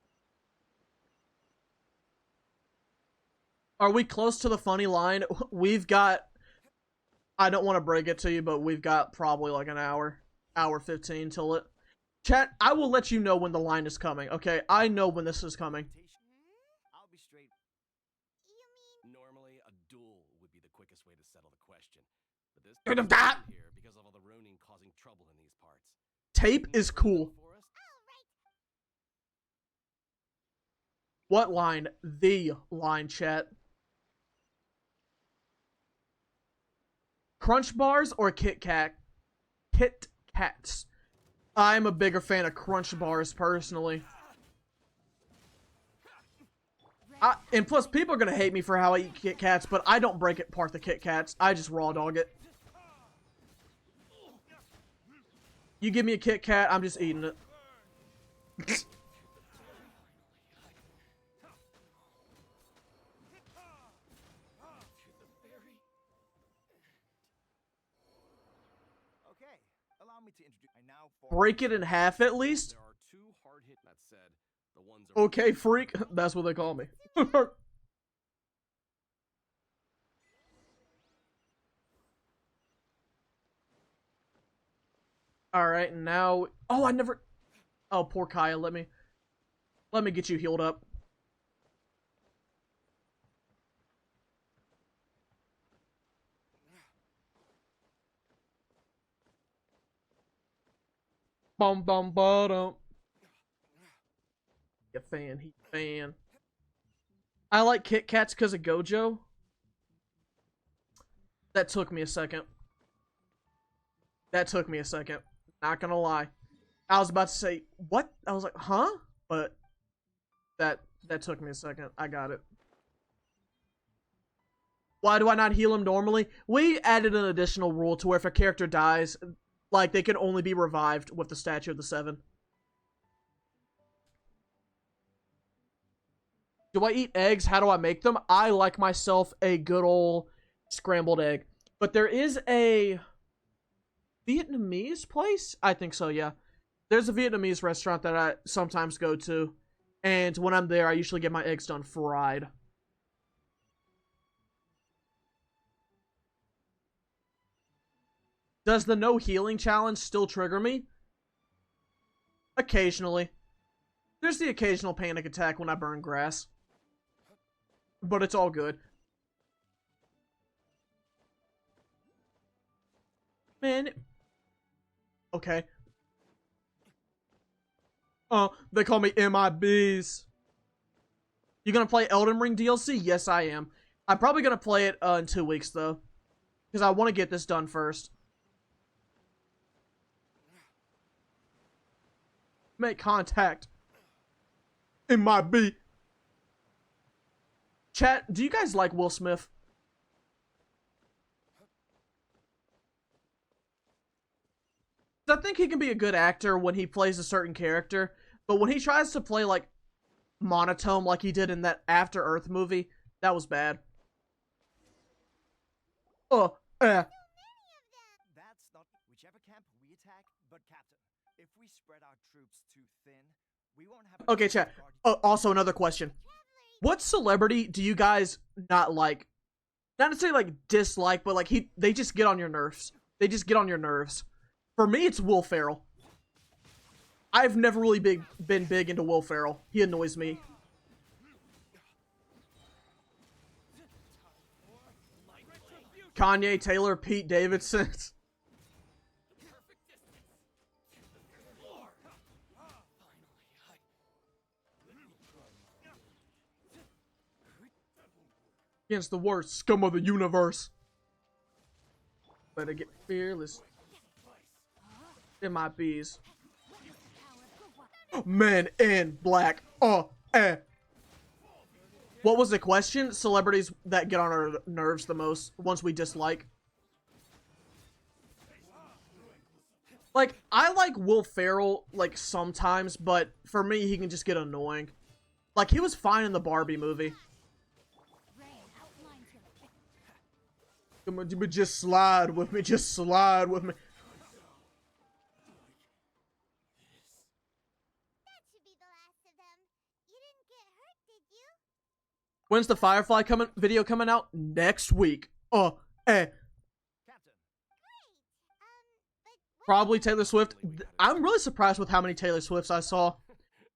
Are we close to the funny line? We've got... I don't want to break it to you, but we've got probably like an hour 15 till it. Chat, I will let you know when the line is coming, okay? I know when this is coming. I'll be straight. You mean Normally, a duel would be the quickest way to settle the question. But this Rid of time that! we're here because of all the Ronin causing trouble in these parts. Tape is cool. For us? What line? The line, chat. Crunch bars or Kit Kat? Kit Kats. I'm a bigger fan of Crunch bars, personally. And plus, people are gonna hate me for how I eat Kit Kats, but I don't break it apart the Kit Kats. I just raw dog it. You give me a Kit Kat, I'm just eating it. Okay, allow me to introduce. I now Break it in half at least? There are 2 hard hit. That said, the ones are Okay, freak. That's what they call me. Alright, now... Oh, I never... Oh, poor Kaya. Let me get you healed up. Bum bum bottom. He fan. I like Kit Kats because of Gojo. That took me a second. Not gonna lie. I was about to say, what? I was like, huh? But that took me a second. I got it. Why do I not heal him normally? We added an additional rule to where if a character dies, like, they can only be revived with the Statue of the Seven. Do I eat eggs? How do I make them? I like myself a good old scrambled egg. But there is a Vietnamese place? I think so, yeah. There's a Vietnamese restaurant that I sometimes go to. And when I'm there, I usually get my eggs done fried. Does the no healing challenge still trigger me? Occasionally. There's the occasional panic attack when I burn grass. But it's all good. Man. Okay. Oh, they call me MIBs. You gonna play Elden Ring DLC? Yes, I am. I'm probably gonna play it in 2 weeks, though. Because I want to get this done first. Make contact. It might be. Chat, do you guys like Will Smith? I think he can be a good actor when he plays a certain character, but when he tries to play like monotone like he did in that After Earth movie, that was bad. That's not whichever camp we attack, but Captain, if we spread our troops too thin, we won't have Okay, chat. Also another question. What celebrity do you guys not like? Not necessarily like dislike, but like they just get on your nerves. They just get on your nerves. For me, it's Will Ferrell. I've never really been big into Will Ferrell. He annoys me. Kanye, Taylor, Pete Davidson. Against the worst scum of the universe. Better get fearless. In my bees. Men in black. What was the question? Celebrities that get on our nerves the most, ones we dislike. Like, I like Will Ferrell, like, sometimes, but for me, he can just get annoying. Like, he was fine in the Barbie movie. Come on, just slide with me, just slide with me. When's the Firefly video coming out? Next week. Probably Taylor Swift. I'm really surprised with how many Taylor Swifts I saw.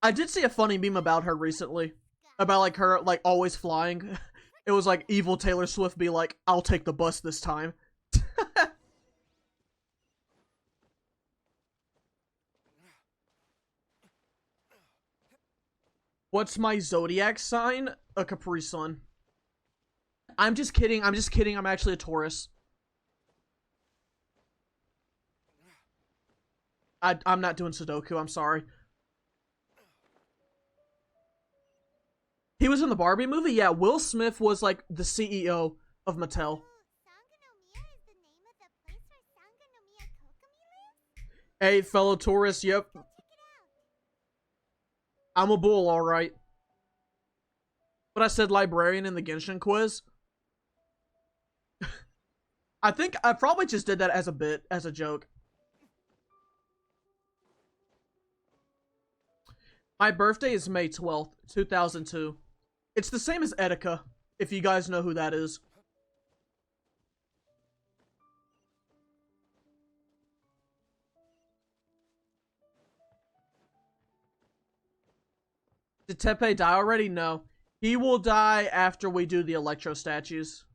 I did see a funny meme about her recently. About like her like always flying. It was like evil Taylor Swift be like, I'll take the bus this time. What's my zodiac sign? A Capri Sun. I'm just kidding. I'm just kidding. I'm actually a Taurus. I'm not doing Sudoku. I'm sorry. He was in the Barbie movie? Yeah, Will Smith was like the CEO of Mattel. Hey, fellow Taurus, yep. I'm a bull, alright. But I said librarian in the Genshin quiz. I think I probably just did that as a bit, as a joke. My birthday is May 12th, 2002. It's the same as Etika, if you guys know who that is. Did Tepe die already? No. He will die after we do the Electro statues.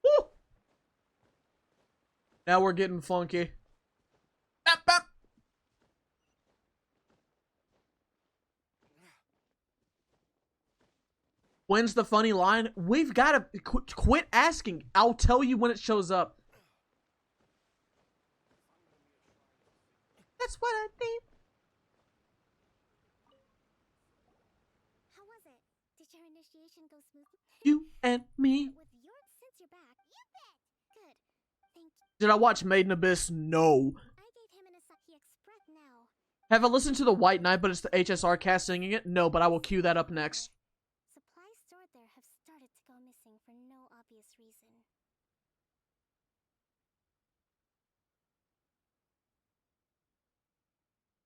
Woo! Now we're getting funky. Bap, bap. When's the funny line? We've got to quit asking. I'll tell you when it shows up. That's what I think. How was it? Did your initiation go smoothly? You and me. With your since you're back, you bet. Good. Thank you. Did I watch Made in Abyss? No. I gave him an Asaki Express now. Have I listened to the White Knight, but it's the HSR cast singing it? No, but I will cue that up next. Supplies stored there have started to go missing for no obvious reason.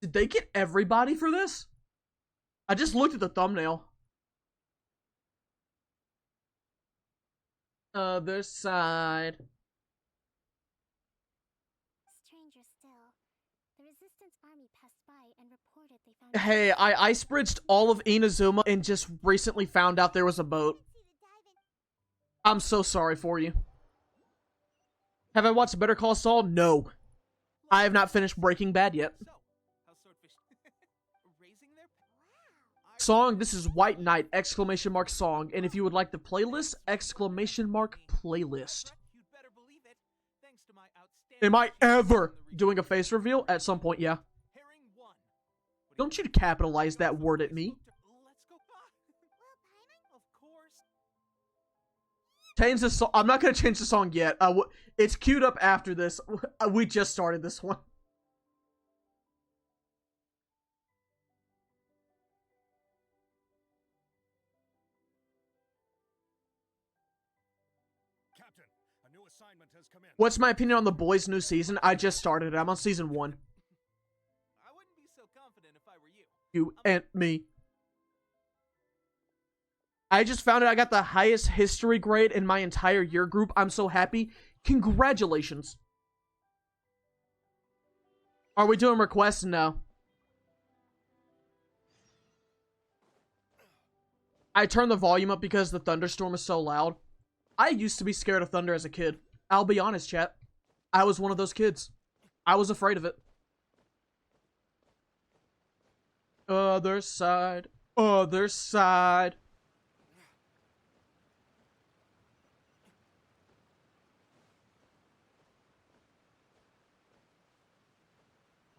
Did they get everybody for this? I just looked at the thumbnail. Other side. Stranger still, the Resistance Army passed by and reported they found. Hey, I ice bridged all of Inazuma and just recently found out there was a boat. I'm so sorry for you. Have I watched Better Call Saul? No. I have not finished Breaking Bad yet. So, how's Swordfish raising their Song, this is White Knight, exclamation mark song. And if you would like the playlist, exclamation mark playlist. You'd better believe it. Thanks to my outstanding Am I ever doing a face reveal? At some point, yeah. Herring 1. Don't you capitalize that word at me. Let's go. Of course. Change the song. I'm not gonna change the song yet. It's queued up after this. We just started this one. Captain, a new assignment has come in. What's my opinion on The Boys' new season? I just started it. I'm on season 1. I wouldn't be so confident if I were you. You and me. I just found out I got the highest history grade in my entire year group. I'm so happy. Congratulations. Are we doing requests? No. I turned the volume up because the thunderstorm is so loud. I used to be scared of thunder as a kid. I'll be honest, chat. I was one of those kids. I was afraid of it. Other side. Other side.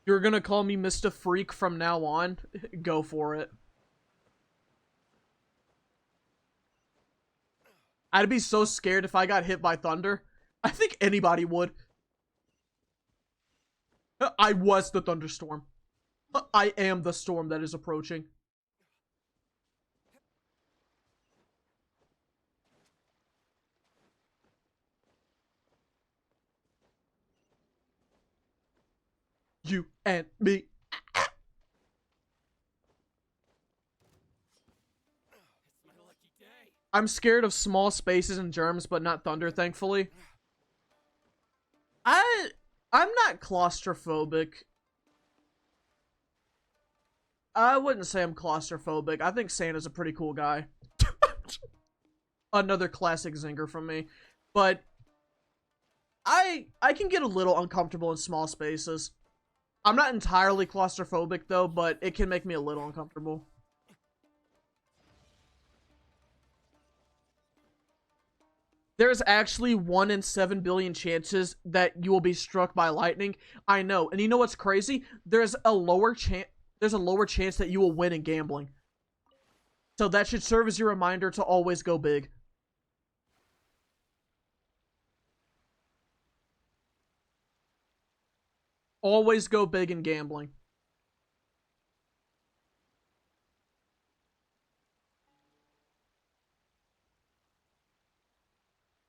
You're gonna call me Mr. Freak from now on? Go for it. I'd be so scared if I got hit by thunder. I think anybody would. I was the thunderstorm. I am the storm that is approaching. You and me. I'm scared of small spaces and germs, but not thunder, thankfully. I'm not claustrophobic. I wouldn't say I'm claustrophobic. I think Santa's a pretty cool guy. Another classic zinger from me. But I can get a little uncomfortable in small spaces. I'm not entirely claustrophobic though, but it can make me a little uncomfortable. There's actually 1 in 7 billion chances that you will be struck by lightning. I know. And you know what's crazy? There's a lower chance that you will win in gambling. So that should serve as your reminder to always go big. Always go big in gambling.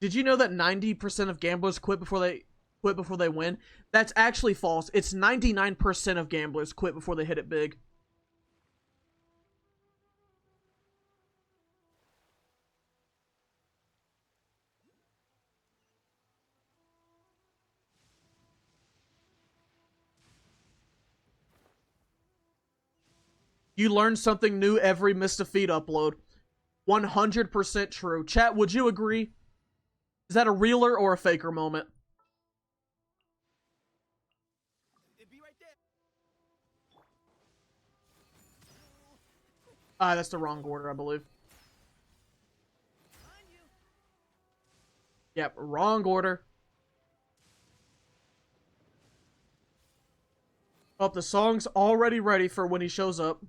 Did you know that 90% of gamblers quit before they win? That's actually false. It's 99% of gamblers quit before they hit it big. You learn something new every Missed a Feed upload. 100% true. Chat, would you agree? Is that a realer or a faker moment? That's the wrong order, I believe. Yep, wrong order. Oh, the song's already ready for when he shows up.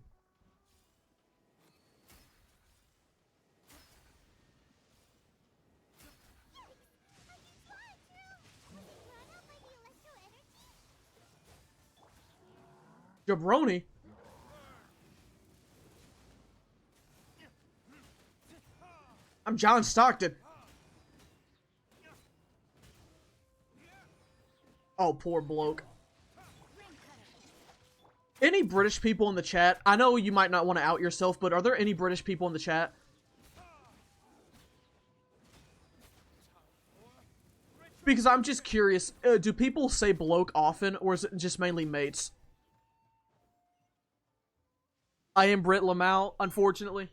Jabroni? I'm John Stockton. Oh, poor bloke. Any British people in the chat? I know you might not want to out yourself, but are there any British people in the chat? Because I'm just curious, do people say bloke often, or is it just mainly mates? I am Brit Lamau, unfortunately.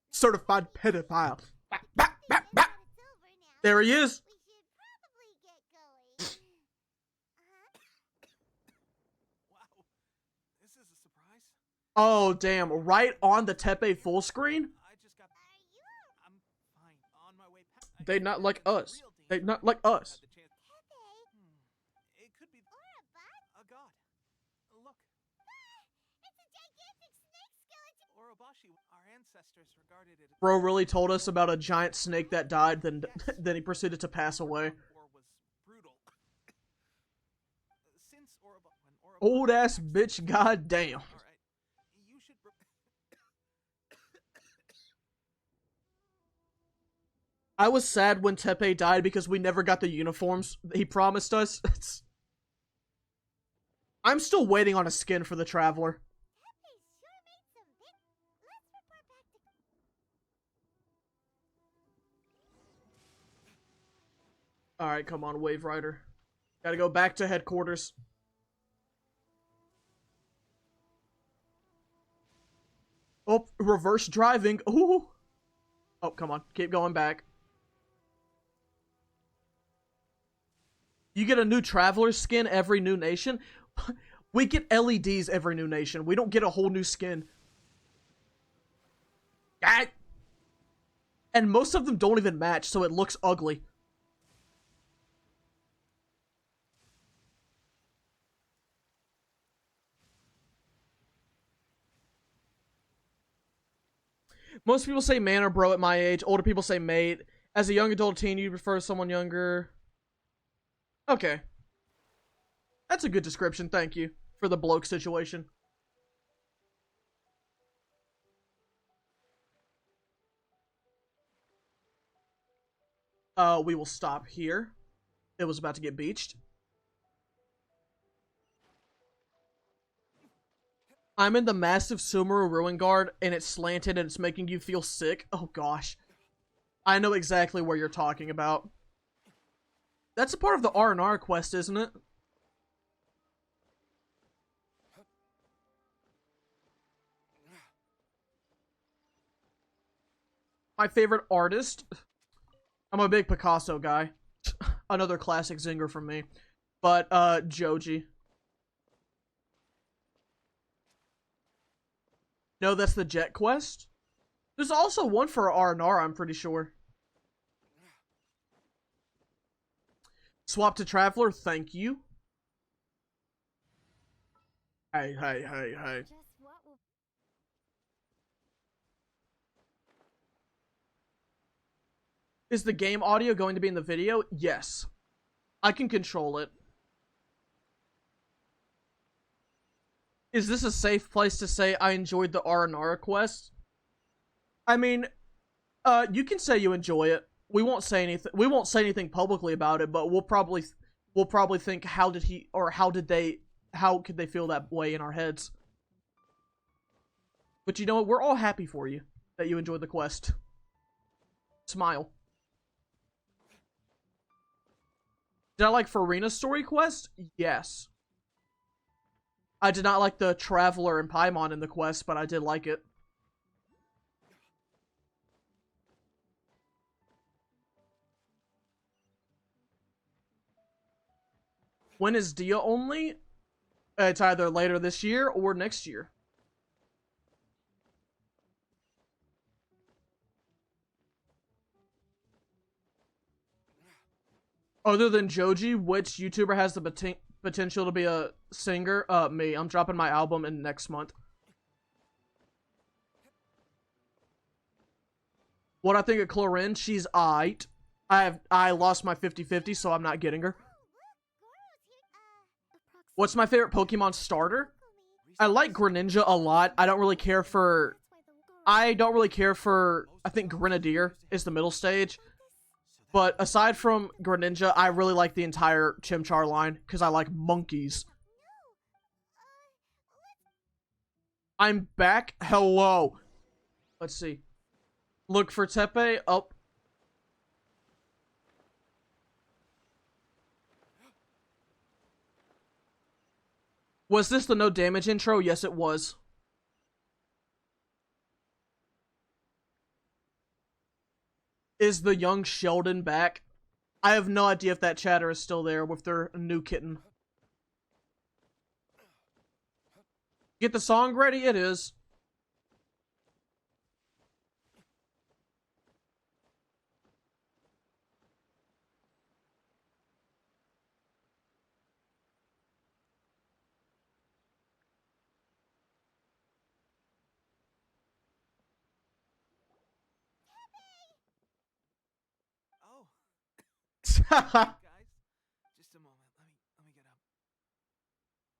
Certified pedophile. Bah, bah, bah, bah. There he is. Wow, this is a surprise. Oh, damn. Right on the Tepe full screen? I just got... I'm fine. On my way They not like us. They not like us. It could be a god. Look. It's a gigantic snake skeleton! Orobashi, our ancestors regarded it. Bro really told us about a giant snake that died, then then he proceeded to pass away. War was brutal. Since Old ass bitch, goddamn. All right. You should I was sad when Teppei died because we never got the uniforms he promised us. I'm still waiting on a skin for the Traveler. Alright, come on, Wave Rider. Gotta go back to headquarters. Oh, reverse driving. Ooh. Oh, come on. Keep going back. You get a new Traveler skin every new nation? We get LEDs every new nation. We don't get a whole new skin. Ah! And most of them don't even match, so it looks ugly. Most people say man or bro at my age. Older people say mate. As a young adult teen, you prefer someone younger. Okay. That's a good description, thank you, for the bloke situation. We will stop here. It was about to get beached. I'm in the massive Sumeru Ruin Guard, and it's slanted and it's making you feel sick. Oh gosh. I know exactly where you're talking about. That's a part of the R&R quest, isn't it? My favorite artist? I'm a big Picasso guy. Another classic zinger from me. But, Joji. No, that's the Jet quest? There's also one for R&R, I'm pretty sure. Swap to Traveler, thank you. Hey. Is the game audio going to be in the video? Yes. I can control it. Is this a safe place to say I enjoyed the R&R quest? I mean, you can say you enjoy it. We won't say anything. We won't say anything publicly about it, but we'll probably think how could they feel that way in our heads. But you know what? We're all happy for you that you enjoyed the quest. Smile. Did I like Farina's story quest? Yes. I did not like the Traveler and Paimon in the quest, but I did like it. When is Dia only? It's either later this year or next year. Other than Joji, which YouTuber has the potential to be a singer? Me. I'm dropping my album in next month. What I think of Clorin? She's aight. I lost my 50-50, so I'm not getting her. What's my favorite Pokemon starter? I like Greninja a lot. I don't really care for... I think Grenadier is the middle stage. But aside from Greninja, I really like the entire Chimchar line, because I like monkeys. I'm back. Hello. Let's see. Look for Teppei. Up. Was this the no damage intro? Yes, it was. Is the young Sheldon back? I have no idea if that chatter is still there with their new kitten. Get the song ready? It is. Guys, just a moment. Let me get up.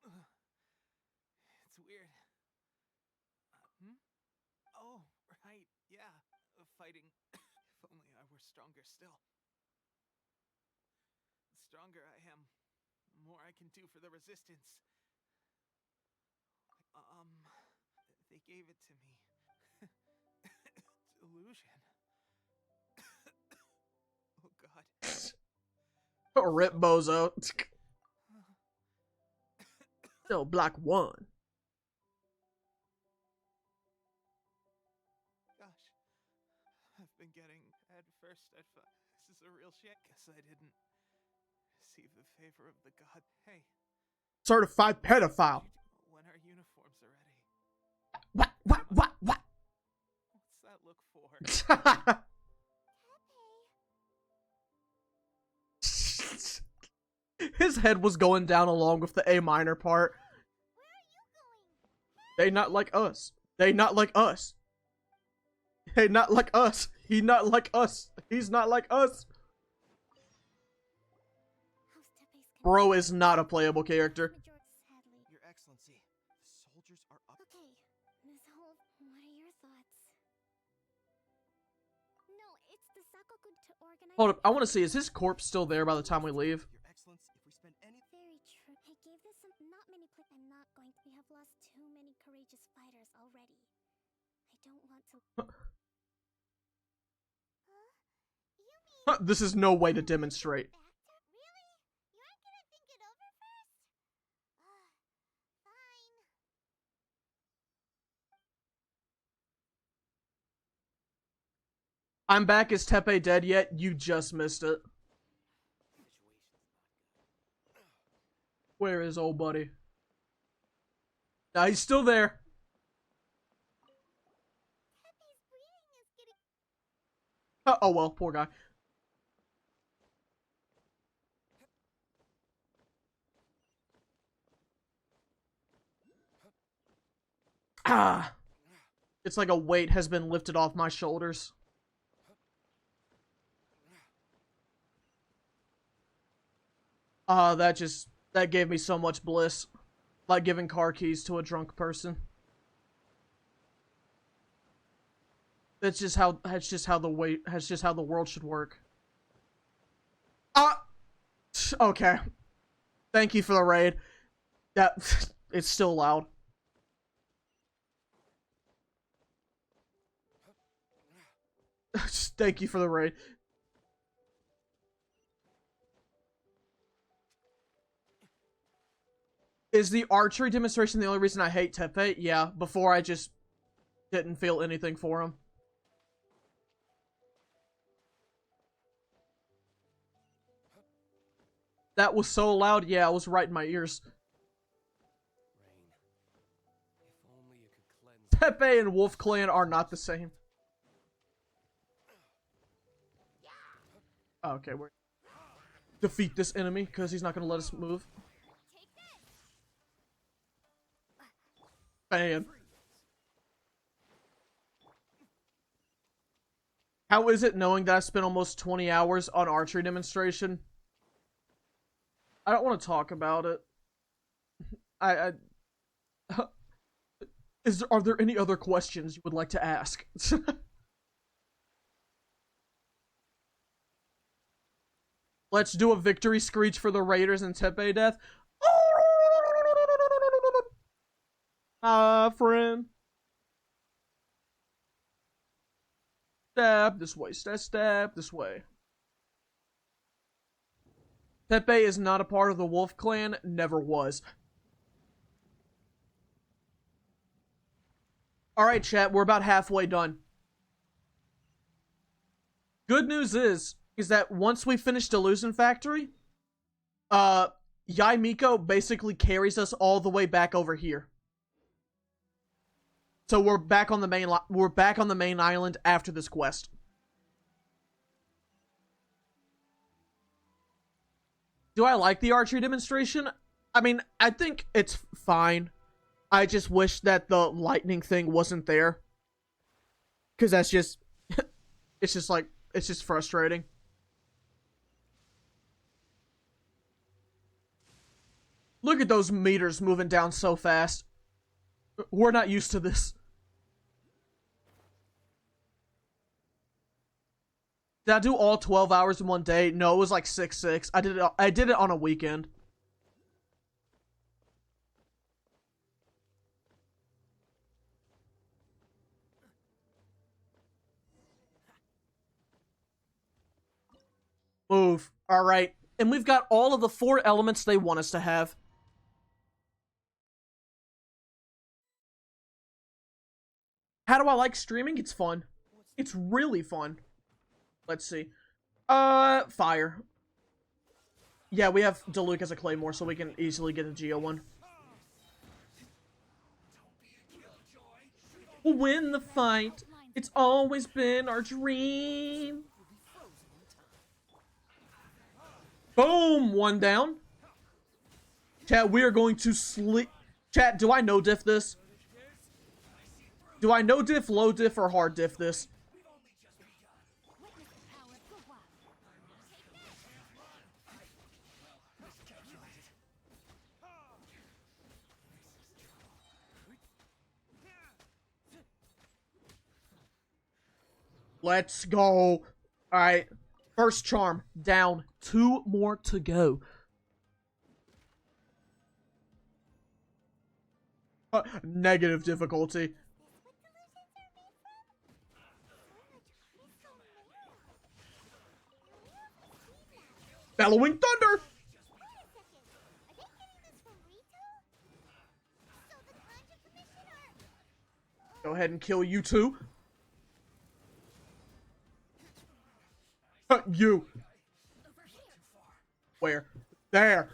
Ugh. It's weird. Oh, right. Yeah. Fighting. If only I were stronger still. The stronger I am, the more I can do for the resistance. They gave it to me. Delusion. Oh god. Rip Bozo. Still Black 1. Gosh. I've been getting head first at This is a real shit. Guess I didn't receive the favor of the god. Hey. Certified pedophile. When our uniforms are ready. What? What's that look for? His head was going down along with the A minor part. They not like us. They not like us. They not like us. He not like us. He's not like us. Bro is not a playable character. Your Excellency, the soldiers are up. Okay, Ms. Holt, what are your thoughts? No, it's the Sakoku to organize. Hold up, I want to see, is his corpse still there by the time we leave? Your Excellency, if we spend any Very true. I gave this not many I'm not going to. We have lost too many courageous fighters already. I don't want to. You mean This is no way to demonstrate. actor? Really? You aren't gonna think it over first? Fine. I'm back. Is Tepe dead yet? You just missed it. Where is old buddy? Nah, he's still there. Pepe's breathing is getting. Oh well, poor guy. Ah. It's like a weight has been lifted off my shoulders. That gave me so much bliss. Like giving car keys to a drunk person. That's just how the world should work. Okay. Thank you for the raid. That it's still loud. Thank you for the raid. Is the archery demonstration the only reason I hate Tepe? Yeah, before I just didn't feel anything for him. That was so loud, yeah, I was right in my ears. Rain, if only you could cleanse. Pepe and Wolf Clan are not the same. Okay, we're defeat this enemy because he's not gonna let us move. Man. How is it knowing that I spent almost 20 hours on archery demonstration? I don't want to talk about it. Are there any other questions you would like to ask? Let's do a victory screech for the Raiders and Tepe death. Friend. Stab this way. Stab this way. Tepe is not a part of the Wolf Clan. Never was. Alright, chat. We're about halfway done. Good news is that once we finish Delusion Factory, Yai Miko basically carries us all the way back over here. So we're back on the main island after this quest. Do I like the archery demonstration? I mean, I think it's fine. I just wish that the lightning thing wasn't there. Cause that's just it's just frustrating. Look at those meters moving down so fast. We're not used to this. Did I do all 12 hours in one day? No, it was like 6. I did it on a weekend. Move. All right. And we've got all of the 4 elements they want us to have. How do I like streaming? It's fun. It's really fun. Let's see. Fire. Yeah, we have Diluc as a Claymore, so we can easily get a Geo one. We'll win the fight. It's always been our dream. Boom! 1 down. Chat, we are going to sleep. Chat, do I no diff this? Do I no diff, low diff, or hard diff this? Let's go. Alright. First charm. Down. 2 more to go. Negative difficulty. Bellowing Thunder! Go ahead and kill you too. You. Where? There.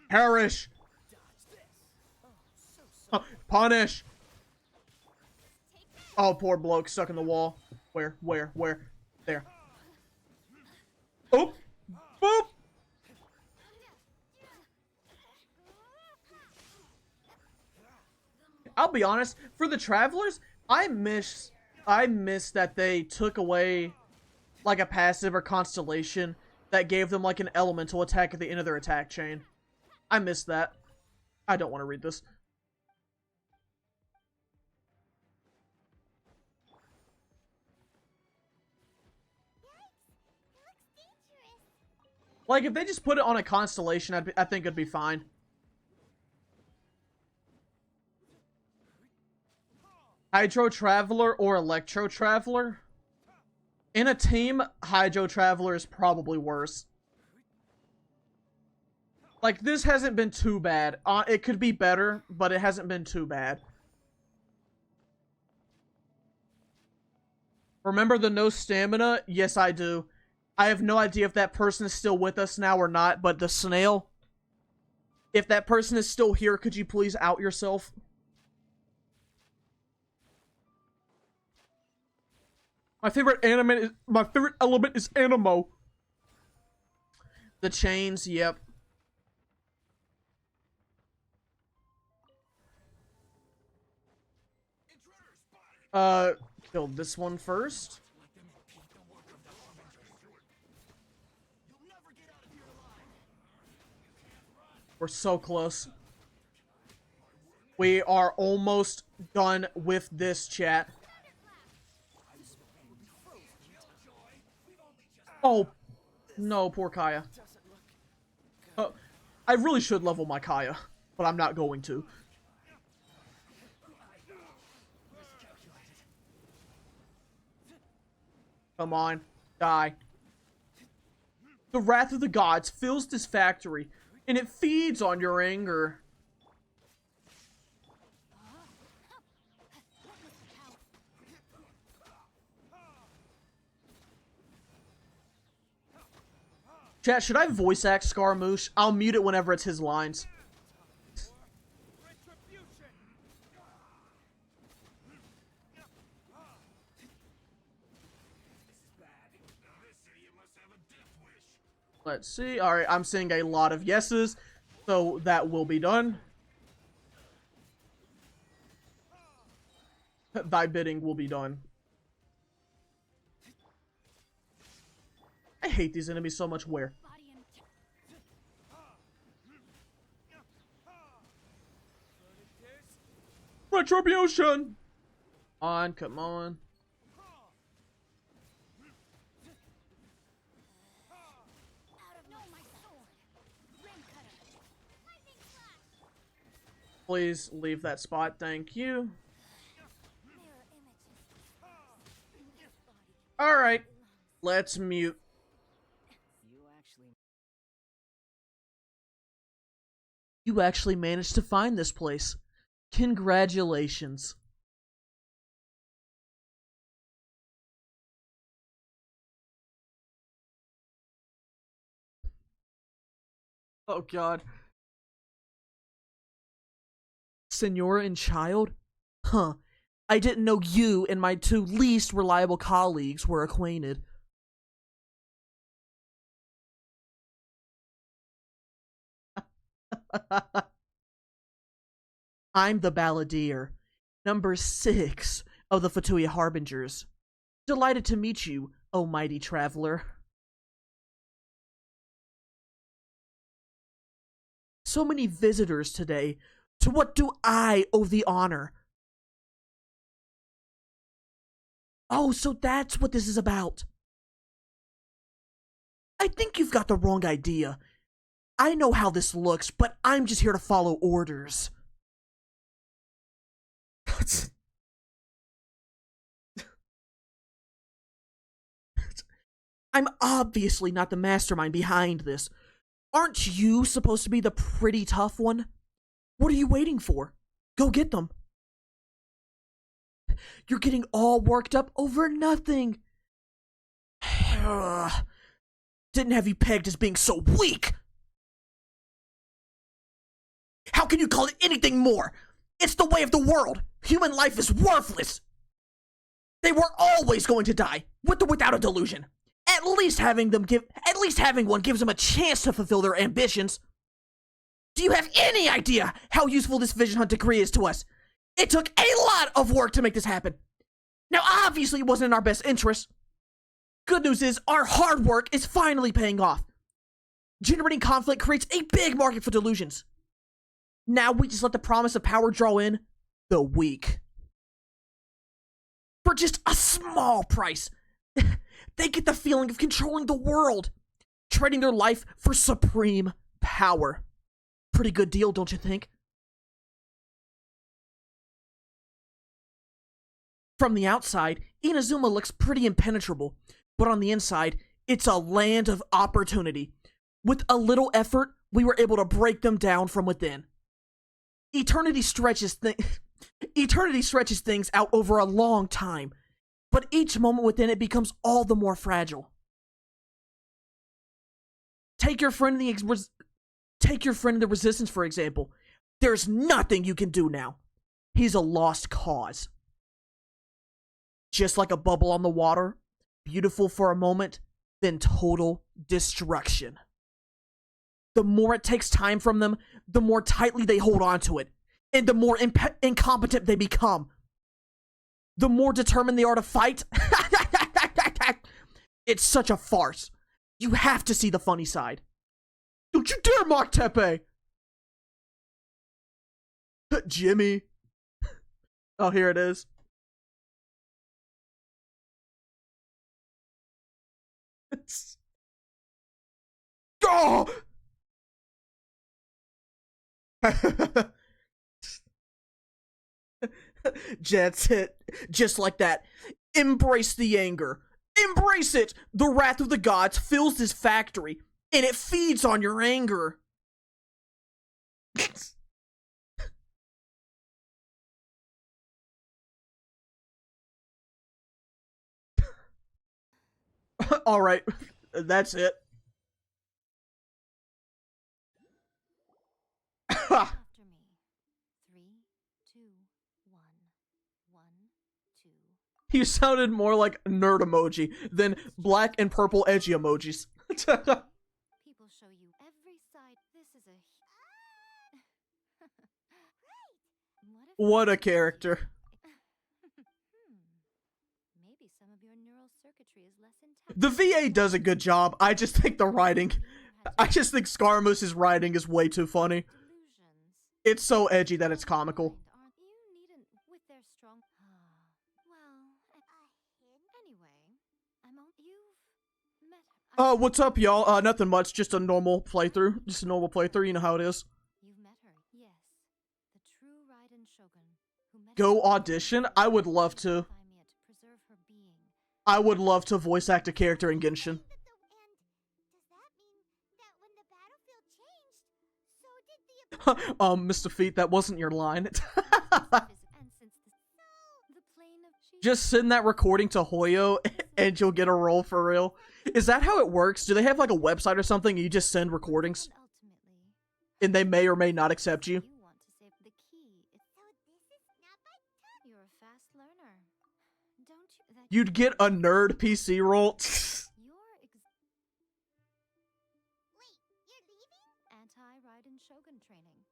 Perish. Punish. Oh, poor bloke stuck in the wall. Where? There. Oop. Boop. I'll be honest, for the Travelers, I miss that they took away like a passive or constellation that gave them like an elemental attack at the end of their attack chain. I miss that. I don't want to read this. Like, if they just put it on a constellation, I think it'd be fine. Hydro Traveler or Electro Traveler? In a team, Hydro Traveler is probably worse. Like, this hasn't been too bad. It could be better, but it hasn't been too bad. Remember the no stamina? Yes, I do. I have no idea if that person is still with us now or not, but the snail, if that person is still here, could you please out yourself? My favorite element is Anemo. The chains, yep. Kill this one first. We're so close. We are almost done with this, chat. Oh, no, poor Kaya. I really should level my Kaya, but I'm not going to. Come on, die. The wrath of the gods fills this factory, and it feeds on your anger. Chat, should I voice act Scaramouche? I'll mute it whenever it's his lines. Let's see. Alright, I'm seeing a lot of yeses, so that will be done. Thy bidding will be done. I hate these enemies so much. Where? Retribution! Come on. Please leave that spot, thank you. Alright, let's mute. You actually managed to find this place. Congratulations. Oh god. Senora and child? Huh. I didn't know you and my two least reliable colleagues were acquainted. I'm the Balladeer, number 6 of the Fatuya Harbingers. Delighted to meet you, O mighty traveler. So many visitors today. To what do I owe the honor? Oh, so that's what this is about. I think you've got the wrong idea. I know how this looks, but I'm just here to follow orders. I'm obviously not the mastermind behind this. Aren't you supposed to be the pretty tough one? What are you waiting for? Go get them. You're getting all worked up over nothing. Didn't have you pegged as being so weak. How can you call it anything more? It's the way of the world. Human life is worthless. They were always going to die, with or without a delusion. At least having one gives them a chance to fulfill their ambitions. Do you have any idea how useful this Vision Hunt degree is to us? It took a lot of work to make this happen. Now, obviously, it wasn't in our best interest. Good news is, our hard work is finally paying off. Generating conflict creates a big market for delusions. Now we just let the promise of power draw in the weak. For just a small price, they get the feeling of controlling the world, trading their life for supreme power. Pretty good deal, don't you think? From the outside, Inazuma looks pretty impenetrable, but on the inside, it's a land of opportunity. With a little effort, we were able to break them down from within. Eternity stretches things out over a long time, but each moment within it becomes all the more fragile. Take your friend in the Resistance, for example. There's nothing you can do now. He's a lost cause. Just like a bubble on the water, beautiful for a moment, then total destruction. The more it takes time from them, the more tightly they hold on to it, and the more incompetent they become. The more determined they are to fight. It's such a farce. You have to see the funny side. Don't you dare mock Tepe! Jimmy. Oh, here it is. Oh! That's it. Just like that. Embrace the anger. Embrace it! The wrath of the gods fills this factory, and it feeds on your anger. Alright, that's it. After me. 3, 2, 1, 1, 2. You sounded more like nerd emoji than black and purple edgy emojis. People show you every side. This is a... What a character. Maybe some of your neural circuitry is less intact. The VA does a good job. I just think the writing... I just think Scaramouche's writing is way too funny. It's so edgy that it's comical. You needn't What's up, y'all? Nothing much. Just a normal playthrough. Just a normal playthrough. You know how it is. You've met her. Yes. The true Raiden Shogun. Who met Go her audition? I would love to. Crimea to preserve her being. I would love to voice act a character in Genshin. And does that mean that when the battlefield changed, so did the Mr. Feet, that wasn't your line. And since the plane of chi- Just send that recording to Hoyo and you'll get a role for real. Is that how it works? Do they have like a website or something and you just send recordings? And ultimately, And they may or may not accept you? you want to save the key. so this is not my turn. You're a fast learner. Don't you? That You'd get a nerd PC role. Wait, you're leaving? Anti-Raiden Shogun training.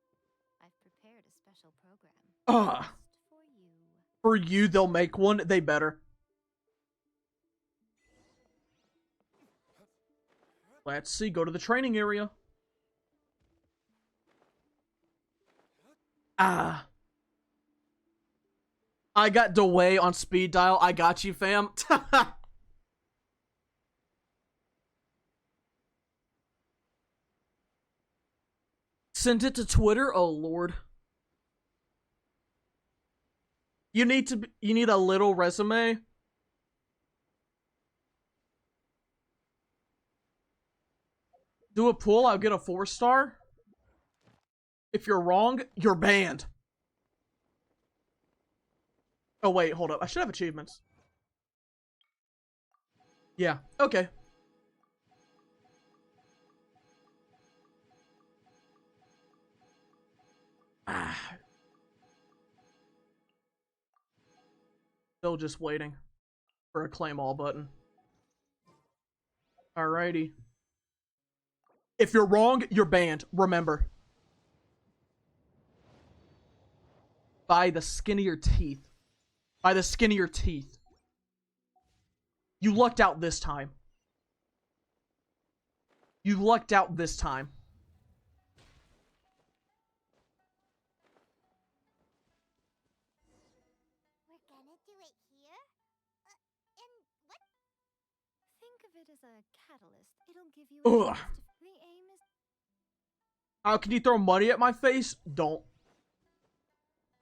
I've prepared a special program. Ugh. Just for you. For you, they'll make one. They better. Let's see. Go to the training area. Ah. I got Dewey on speed dial. I got you, fam. Send it to Twitter? Oh, Lord. You need a little resume. Do a pull, I'll get a 4-star. If you're wrong, you're banned. Oh, wait, hold up. I should have achievements. Yeah, okay. Ah. Still just waiting for a claim all button. Alrighty. If you're wrong, you're banned. Remember. By the skin of your teeth. By the skin of your teeth. You lucked out this time. You lucked out this time. We're gonna do it here? And what? Think of it as a catalyst. It'll give you a Ugh. chance to... The aim is... How can you throw money at my face? Don't.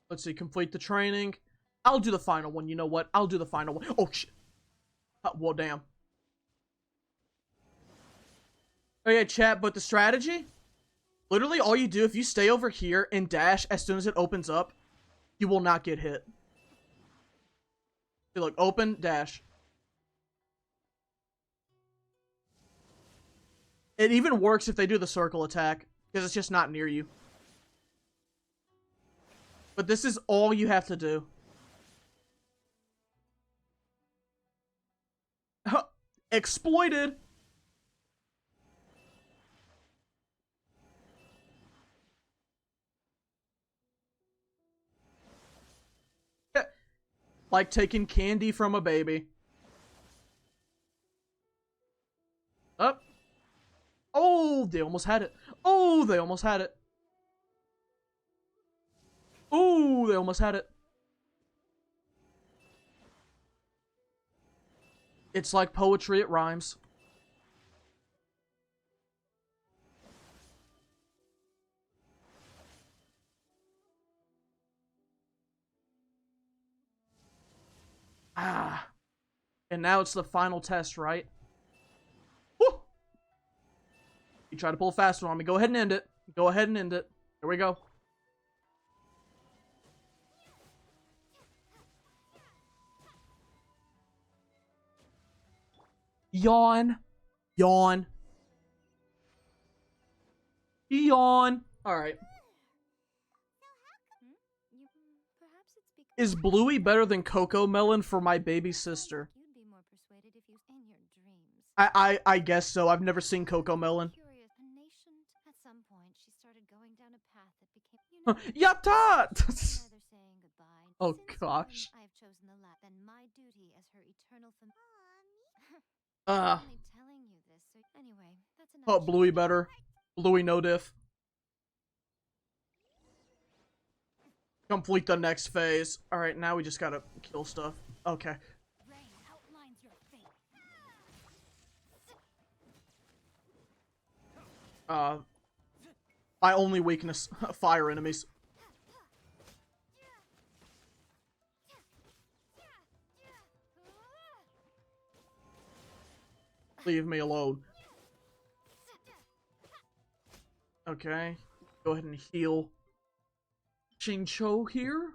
Let's see, complete the training. I'll do the final one. You know what? I'll do the final one. Oh, shit. Well, damn. Oh, yeah, chat, but the strategy? Literally, all you do, if you stay over here and dash as soon as it opens up, you will not get hit. See, look, open, dash. It even works if they do the circle attack, because it's just not near you. But this is all you have to do. Exploited! Like taking candy from a baby. Up. Oh, they almost had it. Oh, they almost had it. Oh, they almost had it. It's like poetry, it rhymes. Ah. And now it's the final test, right? Woo! You try to pull a fast one on me. Go ahead and end it. Go ahead and end it. Here we go. Yawn. Yawn. Yawn. Alright. You, perhaps it's because... Is Bluey better than Coco Melon for my baby sister? You'd be more persuaded if you... In your dreams. I guess so. I've never seen Coco Melon. Curious. A nation... At some point, she started going down a path that became... You know, Yatta! neither saying goodbye. Oh, Since gosh. then, I have chosen the last. Then my duty as her eternal fam... Uh, I'm only telling you this, so... Anyway, that's enough. oh, Bluey better. Bluey no diff. Complete the next phase. Alright, now we just gotta kill stuff. Okay. Rain outlines your fate. My only weakness, fire enemies. Leave me alone. Okay. Go ahead and heal Xingqiu here.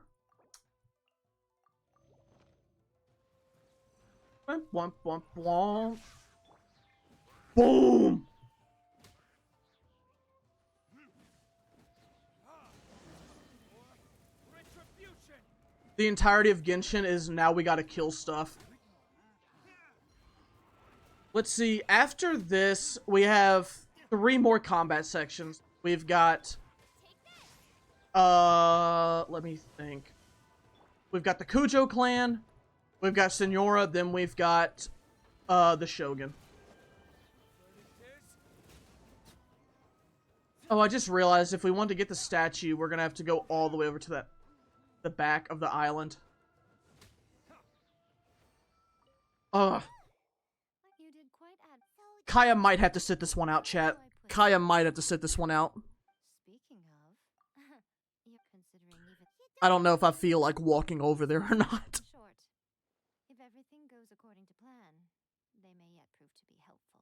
Bump, bump, bump, bump. Boom! The entirety of Genshin is now we gotta kill stuff. Let's see, after this, we have 3 more combat sections. We've got, let me think. We've got the Kujo clan, we've got Senora, then we've got, the Shogun. Oh, I just realized if we want to get the statue, we're gonna have to go all the way over to the back of the island. Ugh. You did quite Kaya might have to sit this one out, chat. Kaya might have to sit this one out. Speaking of, you're considering even I don't know if I feel like walking over there or not. short. If everything goes according to plan, they may yet prove to be helpful.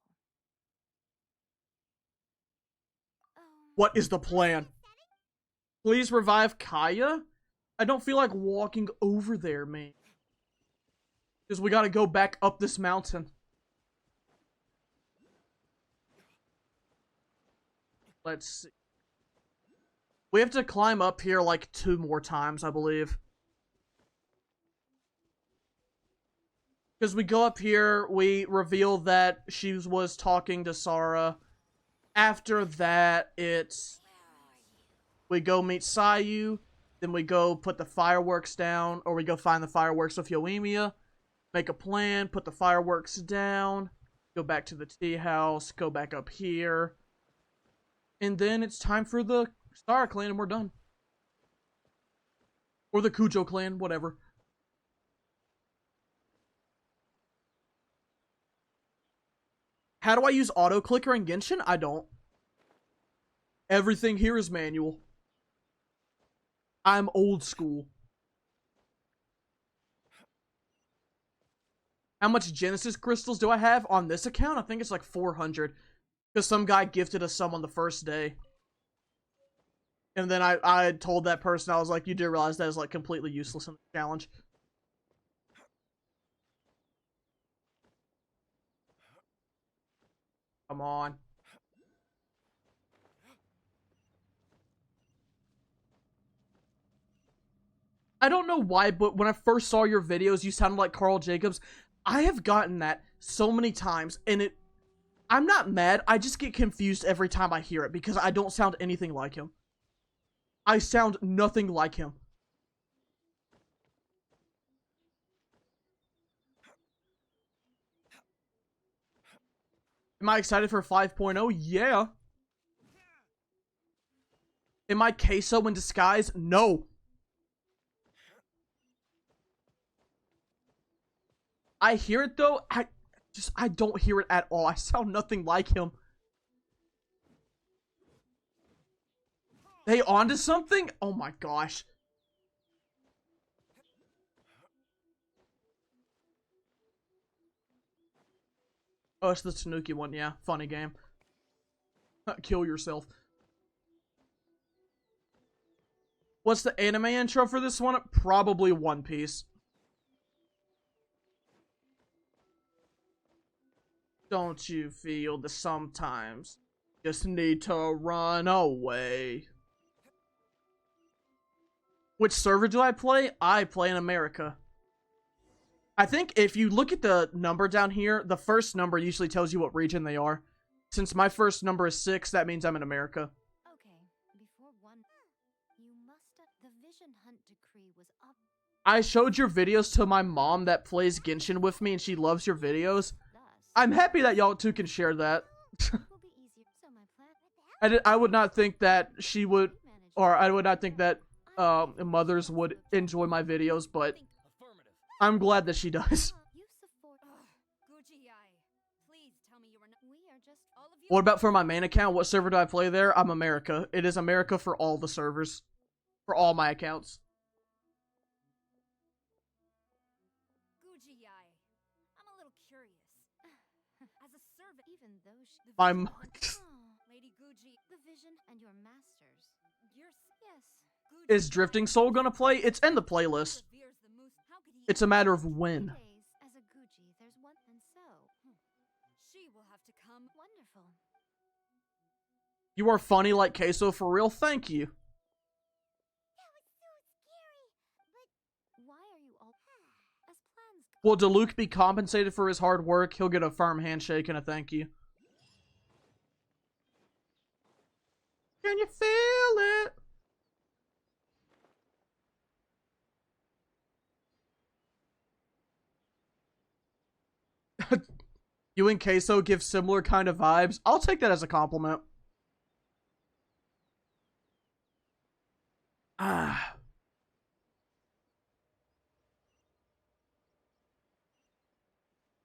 What is the plan? Please revive Kaya? I don't feel like walking over there, man. Because we gotta go back up this mountain. Let's see. We have to climb up here like 2 more times, I believe. Because we go up here, we reveal that she was talking to Sarah. After that, it's... we go meet Sayu. Then we go put the fireworks down. Or we go find the fireworks with Yoimiya. Make a plan, put the fireworks down. Go back to the tea house. Go back up here. And then it's time for the Star clan and we're done. Or the Kujo clan, whatever. How do I use auto clicker in Genshin? I don't. Everything here is manual. I'm old school. How much Genesis crystals do I have on this account? I think it's like 400. Because some guy gifted us some on the first day. And then I told that person, I was like, you do realize that is like completely useless in the challenge. Come on. I don't know why, but when I first saw your videos, you sounded like Carl Jacobs. I have gotten that so many times, and I'm not mad, I just get confused every time I hear it, because I don't sound anything like him. I sound nothing like him. Am I excited for 5.0? Yeah. Am I queso in disguise? No. I hear it though, I don't hear it at all. I sound nothing like him. They onto something? Oh my gosh. Oh, it's the Tanuki one, yeah. Funny game. Kill yourself. What's the anime intro for this one? Probably One Piece. Don't you feel that sometimes you just need to run away? Which server do I play? I play in America. I think if you look at the number down here, the first number usually tells you what region they are. Since my first number is 6, that means I'm in America. Okay, before one, you must have, the Vision Hunt decree was up. I showed your videos to my mom that plays Genshin with me and she loves your videos. I'm happy that y'all two can share that. I would not think that she would, or I would not think that mothers would enjoy my videos, but I'm glad that she does. You support. Gucci, please tell me you were not. We are just all of you. What about for my main account? What server do I play there? I'm America. It is America for all the servers. For all my accounts. Guji, I'm a little curious. As a servant, Even though the My vision mic- Lady Guji, the vision and your masters. yes. Guji Is Drifting Soul gonna play? It's in the playlist. reveres the moose. How could he It's a matter of when. Days as a Guji, there's one and so. She will have to come. Wonderful. You are funny like queso for real. Thank you. That was so scary. Why are you all as plans go? Will DeLuke be compensated for his hard work? He'll get a firm handshake and a thank you. Can you feel it? You and Queso give similar kind of vibes. I'll take that as a compliment. Ah.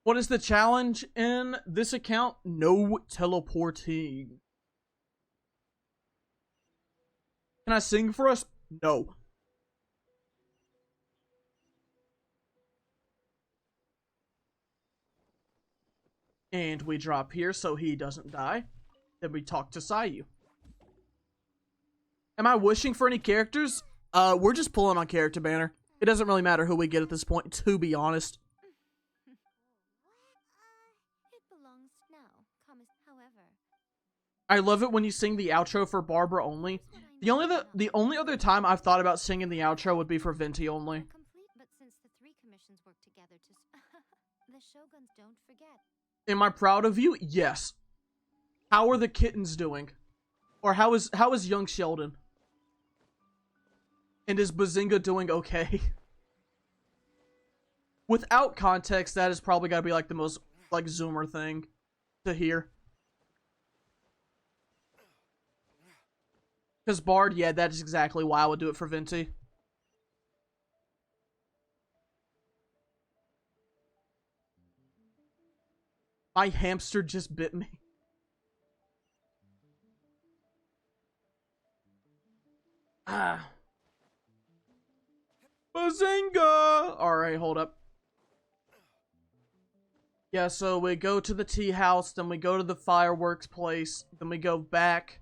What is the challenge in this account? No teleporting. Can I sing for us? No. And we drop here so he doesn't die. Then we talk to Sayu. Am I wishing for any characters? We're just pulling on character banner. It doesn't really matter who we get at this point, to be honest. It belongs now. However, I love it when you sing the outro for Barbara only. The only other time I've thought about singing the outro would be for Venti only. complete, but since the three commissions work together to the Shoguns don't forget. Am I proud of you? Yes. How are the kittens doing? Or how is young Sheldon? And is Bazinga doing okay? Without context, that is probably gotta be like the most like Zoomer thing to hear. Because Bard, yeah, that is exactly why I would do it for Venti. My hamster just bit me. Ah. Bazinga! Alright, hold up. Yeah, so we go to the tea house, then we go to the fireworks place, then we go back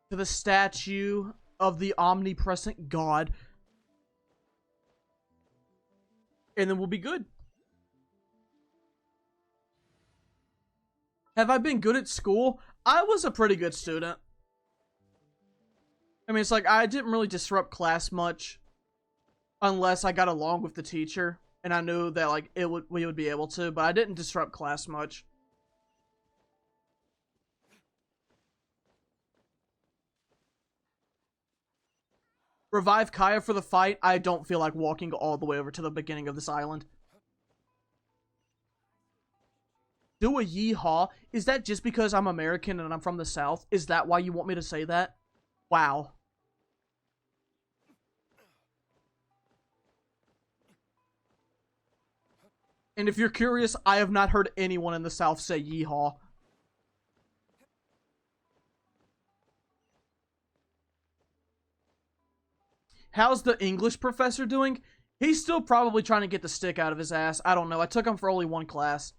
to the statue of the omnipresent god. And then we'll be good. Have I been good at school? I was a pretty good student. I mean, it's like, I didn't really disrupt class much. Unless I got along with the teacher. And I knew that, like, we would be able to. But I didn't disrupt class much. Revive Kaya for the fight. I don't feel like walking all the way over to the beginning of this island. Do a yeehaw. Is that just because I'm American and I'm from the South? Is that why you want me to say that? Wow. And if you're curious, I have not heard anyone in the South say yeehaw. How's the English professor doing? He's still probably trying to get the stick out of his ass. I don't know. I took him for only one class.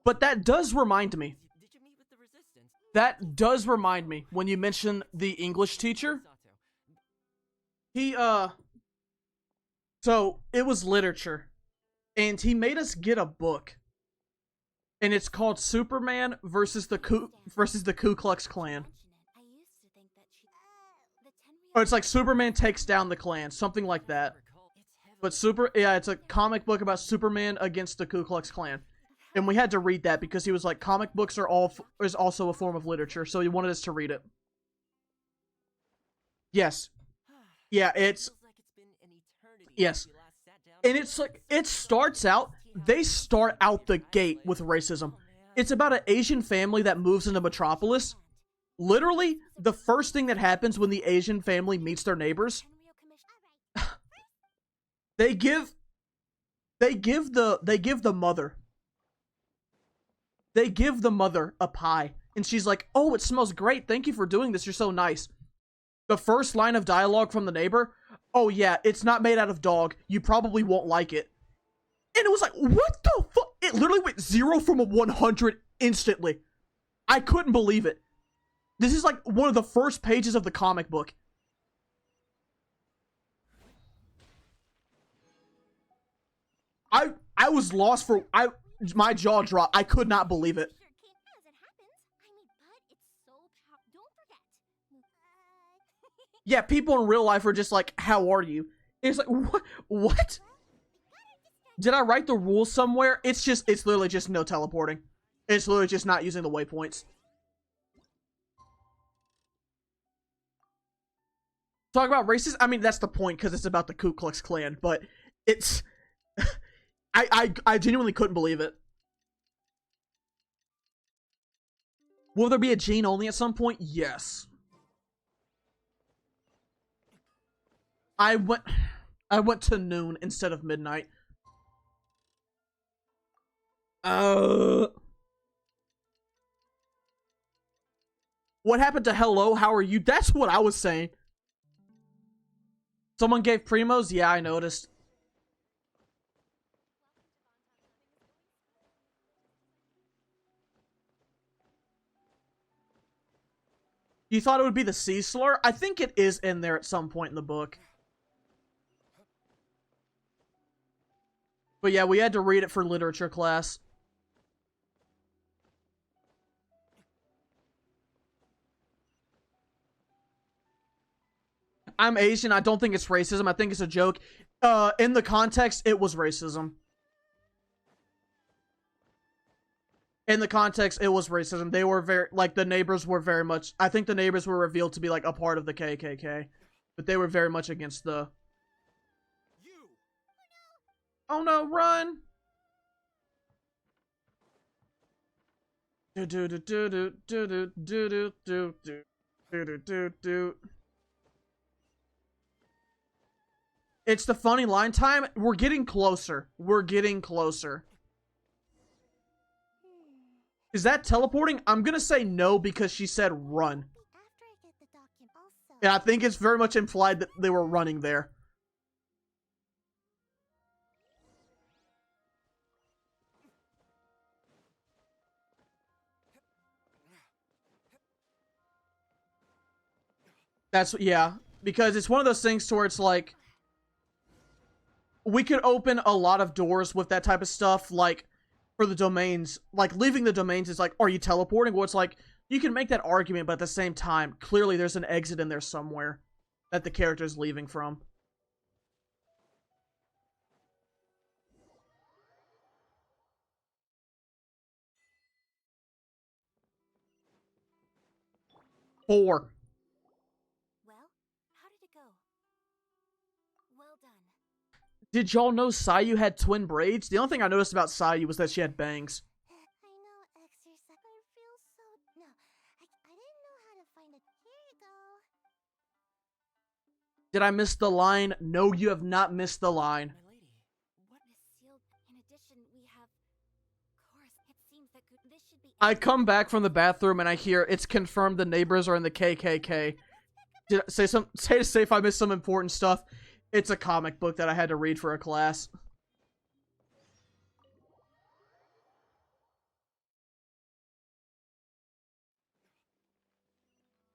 But that does remind me. Did you meet with the resistance? That does remind me when you mention the English teacher. He, so it was literature. And he made us get a book. And it's called Superman versus the Ku Klux Klan. I used to think that she. The Tenryou. Or it's like Superman takes down the Klan, something like that. But it's a comic book about Superman against the Ku Klux Klan. And we had to read that because he was like, comic books are is also a form of literature, so he wanted us to read it. Yes. Yeah, it's... Yes. And it's like, it starts out, they start out the gate with racism. It's about an Asian family that moves into Metropolis. Literally, the first thing that happens when the Asian family meets their neighbors They give the mother. They give the mother a pie. And she's like, "Oh, it smells great. Thank you for doing this. You're so nice." The first line of dialogue from the neighbor, "Oh yeah, it's not made out of dog. You probably won't like it." And it was like, what the fuck? It literally went 0 from a 100 instantly. I couldn't believe it. This is like one of the first pages of the comic book. I was lost for my jaw dropped. I could not believe it. Sure can as it happens. I mean, but it's so don't forget. Yeah, people in real life are just like, "How are you?" It's like, what? Did I write the rules somewhere? It's literally just no teleporting. It's literally just not using the waypoints. Talk about races? I mean, that's the point, because it's about the Ku Klux Klan, but it's... I genuinely couldn't believe it. Will there be a Gene only at some point? Yes. I went to noon instead of midnight. What happened to hello? How are you? That's what I was saying. Someone gave primos? Yeah, I noticed. You thought it would be the C slur? I think it is in there at some point in the book. But yeah, we had to read it for literature class. I'm Asian. I don't think it's racism. I think it's a joke. In the context, it was racism. In the context, it was racism. They were very, like, the neighbors were very much, I think the neighbors were revealed to be, like, a part of the KKK. But they were very much against the... You! Oh no, run! Do do do do do do do do do do do do do. It's the funny line time. We're getting closer. We're getting closer. Is that teleporting? I'm gonna say no because she said run. After I get the document also. And I think it's very much implied that they were running there. That's, yeah. Because it's one of those things to where it's like... We could open a lot of doors with that type of stuff, like, for the domains. Like, leaving the domains is like, are you teleporting? Well, it's like, you can make that argument, but at the same time, clearly there's an exit in there somewhere that the character's leaving from. Four. Well, how did it go? Well done. Did y'all know Sayu had twin braids? The only thing I noticed about Sayu was that she had bangs. I know, exercise. I feel so... No, I didn't know how to find it. Here you go. Did I miss the line? No, you have not missed the line. My lady, what? Miss Sealed. In addition, we have... Of course, it seems that this should be... I come back from the bathroom and I hear it's confirmed the neighbors are in the KKK. Did I say to say if I missed some important stuff? It's a comic book that I had to read for a class.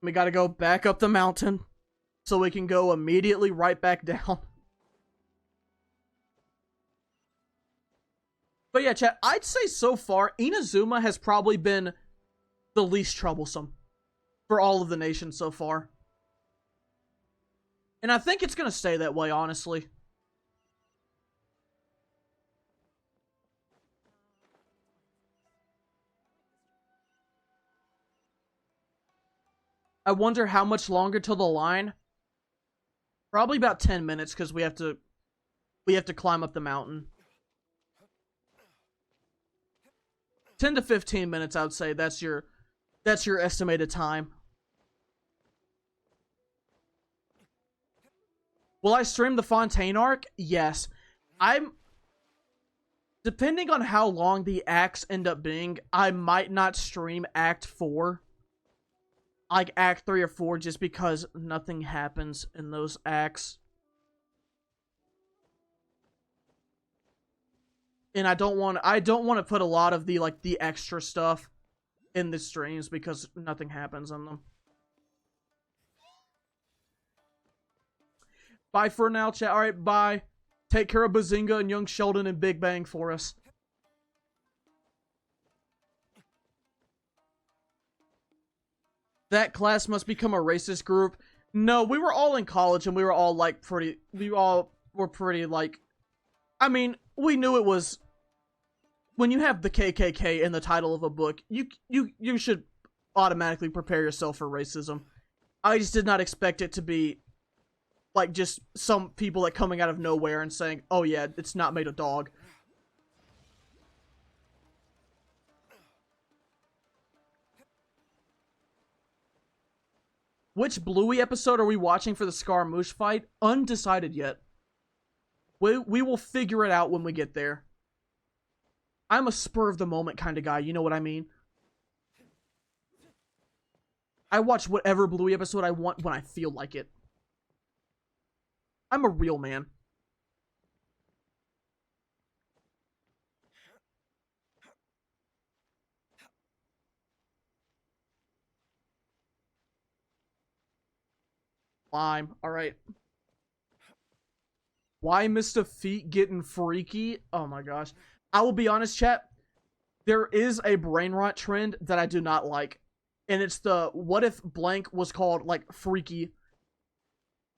We gotta go back up the mountain so we can go immediately right back down. But yeah, chat, I'd say so far, Inazuma has probably been the least troublesome for all of the nations so far. And I think it's gonna stay that way, honestly. I wonder how much longer till the line. Probably about 10 minutes, because we have to climb up the mountain. 10 to 15 minutes, I would say. That's your estimated time. Will I stream the Fontaine arc? Yes. Depending on how long the acts end up being, I might not stream Act 4. Like Act 3 or 4, just because nothing happens in those acts. And I don't want to put a lot of the extra stuff in the streams because nothing happens in them. Bye for now, chat. Alright, bye. Take care of Bazinga and Young Sheldon and Big Bang for us. That class must become a racist group. No, we were all in college and we were all I mean, we knew it was, when you have the KKK in the title of a book, you should automatically prepare yourself for racism. I just did not expect it to be like just some people that coming out of nowhere and saying, oh yeah, it's not made of dog. Which Bluey episode are we watching for the Scaramouche fight? Undecided yet. We will figure it out when we get there. I'm a spur of the moment kind of guy, you know what I mean? I watch whatever Bluey episode I want when I feel like it. I'm a real man. Lime. Alright. Why Mr. Feet getting freaky? Oh my gosh. I will be honest, chat. There is a brain rot trend that I do not like. And it's the, what if blank was called, like, freaky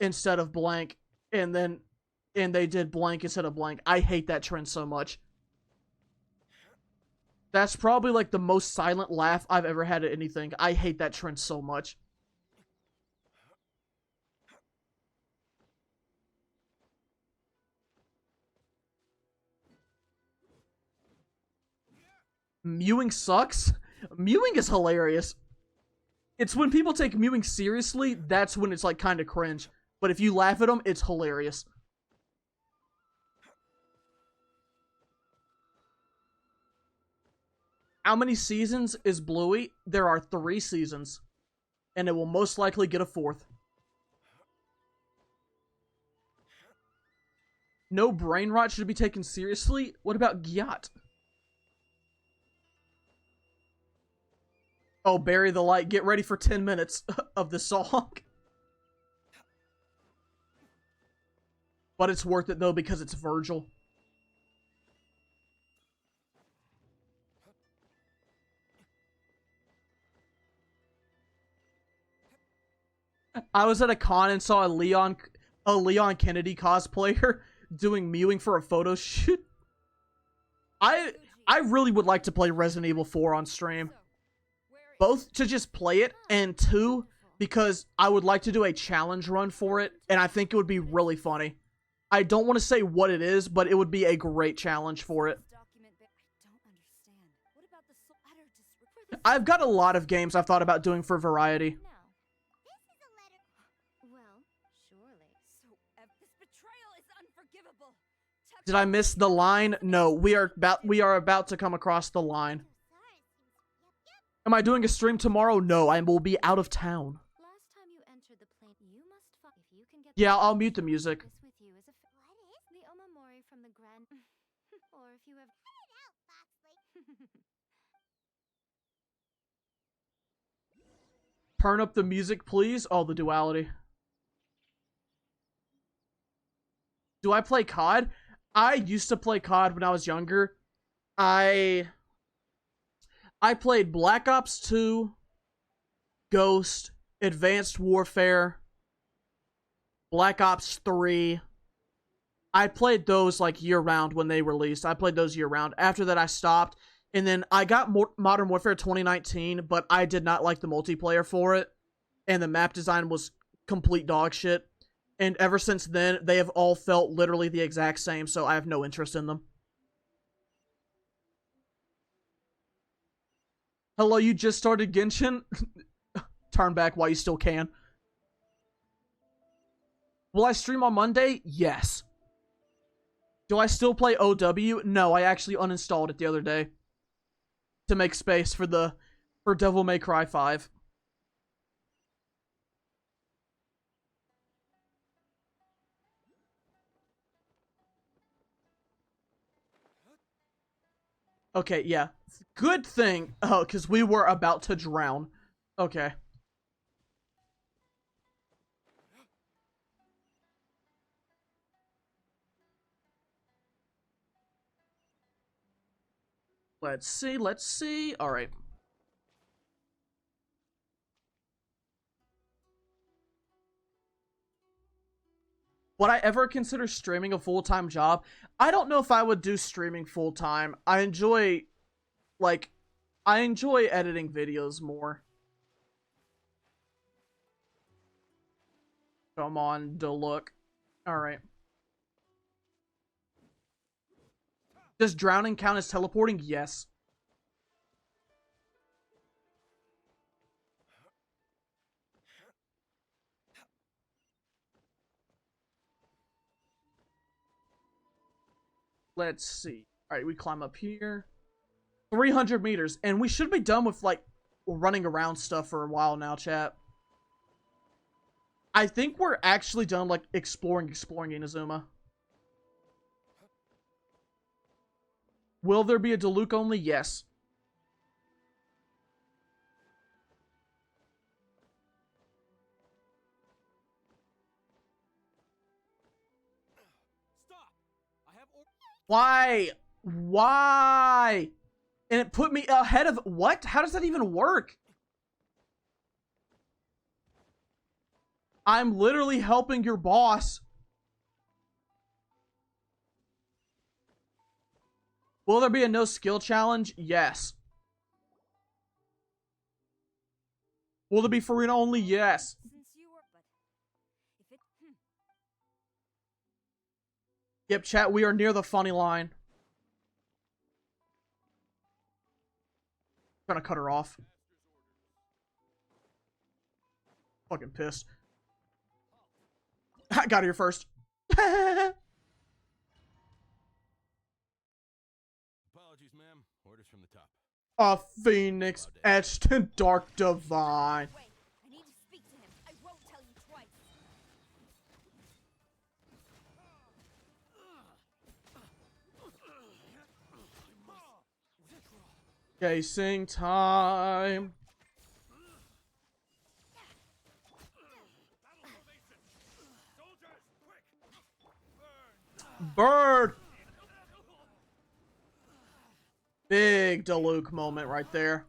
instead of blank, and they did blank instead of blank. I hate that trend so much. That's probably, like, the most silent laugh I've ever had at anything. I hate that trend so much. Mewing sucks? Mewing is hilarious. It's when people take mewing seriously, that's when it's like kind of cringe. But if you laugh at them, it's hilarious. How many seasons is Bluey? There are 3 seasons. And it will most likely get a 4th. No brain rot should be taken seriously? What about Gyat? Oh, bury the light. Get ready for 10 minutes of the song. But it's worth it, though, because it's Virgil. I was at a con and saw a Leon Kennedy cosplayer doing mewing for a photo shoot. I really would like to play Resident Evil 4 on stream. Both to just play it, and 2, because I would like to do a challenge run for it, and I think it would be really funny. I don't want to say what it is, but it would be a great challenge for it. I've got a lot of games I've thought about doing for variety. Did I miss the line? No, we are about to come across the line. Am I doing a stream tomorrow? No, I will be out of town. Yeah, I'll mute the music. Turn up the music, please. Oh, the duality. Do I play COD? I used to play COD when I was younger. I played Black Ops 2, Ghost, Advanced Warfare, Black Ops 3. I played those like year-round when they released. I played those year-round. After that, I stopped. And then I got Modern Warfare 2019, but I did not like the multiplayer for it. And the map design was complete dog shit. And ever since then, they have all felt literally the exact same, so I have no interest in them. Hello, you just started Genshin? Turn back while you still can. Will I stream on Monday? Yes. Do I still play OW? No, I actually uninstalled it the other day to make space for Devil May Cry 5. Okay, yeah. Good thing. Oh, because we were about to drown. Okay. Let's see. Alright. Would I ever consider streaming a full-time job? I don't know if I would do streaming full-time. I enjoy editing videos more. Come on, Deluxe. Alright. Does drowning count as teleporting? Yes. Let's see. Alright, we climb up here. 300 meters. And we should be done with, like, running around stuff for a while now, chat. I think we're actually done, like, exploring Inazuma. Will there be a Diluc only? Yes. Stop! I have Why? Why? And it put me ahead of... What? How does that even work? I'm literally helping your boss. Will there be a no skill challenge? Yes. Will there be Farina only? Yes. Yep, chat, we are near the funny line. Trying to cut her off. Fucking pissed. I got here first. Apologies, ma'am. Orders from the top. A phoenix etched in dark divine. Wait, I need to speak to him. I won't tell you twice. Chasing time. Bird! Big Diluc moment right there.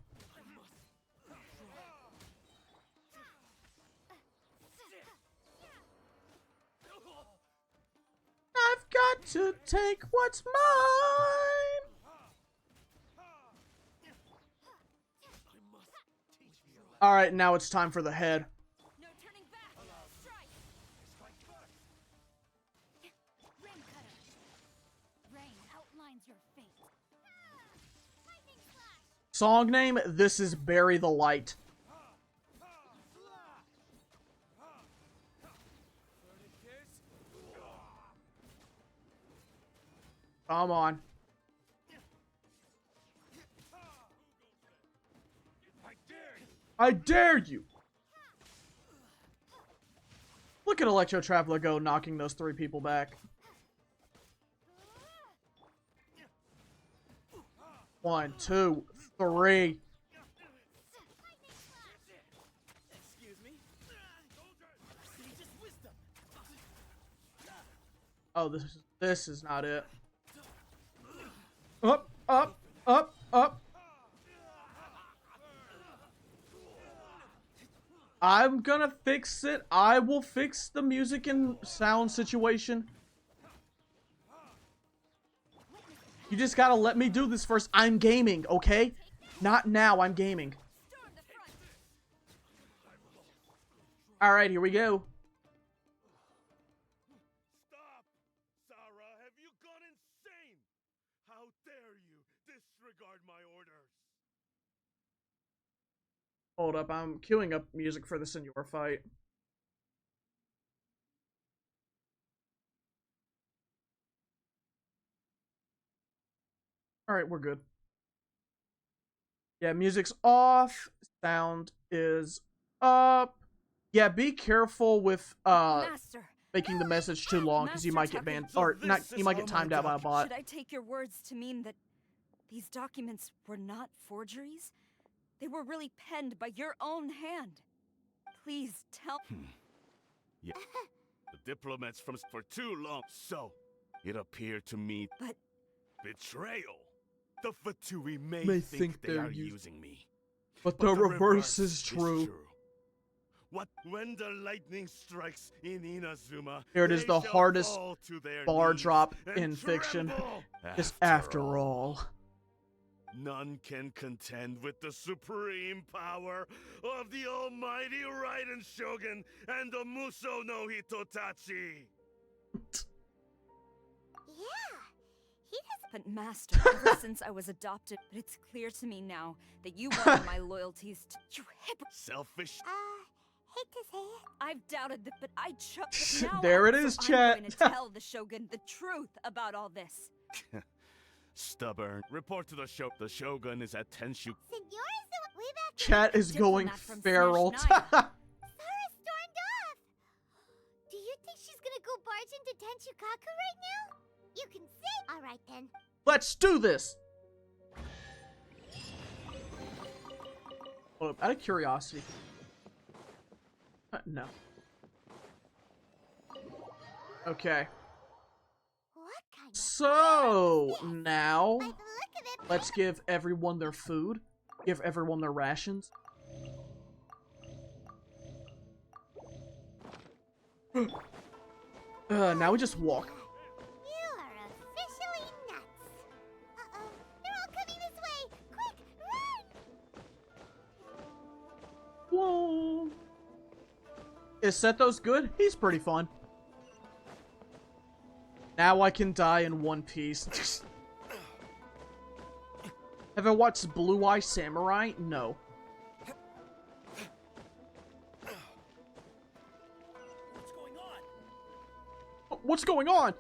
I've got to take what's mine. Alright, now it's time for the head. No turning back. Strike. Rain cutter. Rain outlines your fate. Lightning slash. Song name, This is Bury the Light. Come on. I dare you! Look at Electro Traveler go, knocking those 3 people back. 1, 2, 3. Excuse me? Wisdom. Oh, this is not it. Up, up, up, up. I'm gonna fix it. I will fix the music and sound situation. You just gotta let me do this first. I'm gaming, okay? Not now, I'm gaming. Alright, here we go. Stop! Sarah, have you gone insane? How dare you disregard my orders? Hold up, I'm queuing up music for the Senor fight. Alright, we're good. Yeah, music's off. Sound is up. Yeah, be careful with Master. making the message too long, because you might get banned, or not. You might get timed out by a bot. Should I take your words to mean that these documents were not forgeries? They were really penned by your own hand. Please tell. Yeah. The diplomats from for too long. So, it appeared to me. But betrayal. The Fatui may think they they're are using me. But the reverse is true. What when the lightning strikes in Inazuma? Here it is, the hardest bar knees drop and in fiction. tremble. Just after all. None can contend with the supreme power of the almighty Raiden Shogun and the Muso no Hitotachi. Yeah, he does. But Master, ever since I was adopted, but it's clear to me now that you wanted my loyalties to you hypocrite. Selfish. Hate to say it. I've doubted that, but I chose. Now There it so is, I'm chat. going to tell the Shogun the truth about all this. Stubborn. Report to the show. The Shogun is at Tenshu. Senor is the way back. Chat is going Diplomat from feral. Smash Nine. Sarah stormed off. Do you think she's gonna go barge into Tenchukaku right now? You can say. All right then. Let's do this. Hold up, out of curiosity. No. Okay. What kind of So now, By the look of it, let's give everyone their food. Give everyone their rations. Now we just walk. you are officially nuts. Uh-oh, they're all coming this way. Quick, run! Whoa. Is Sethos good? He's pretty fun. Now I can die in one piece. Have I watched Blue Eye Samurai? No. What's going on? What's going on?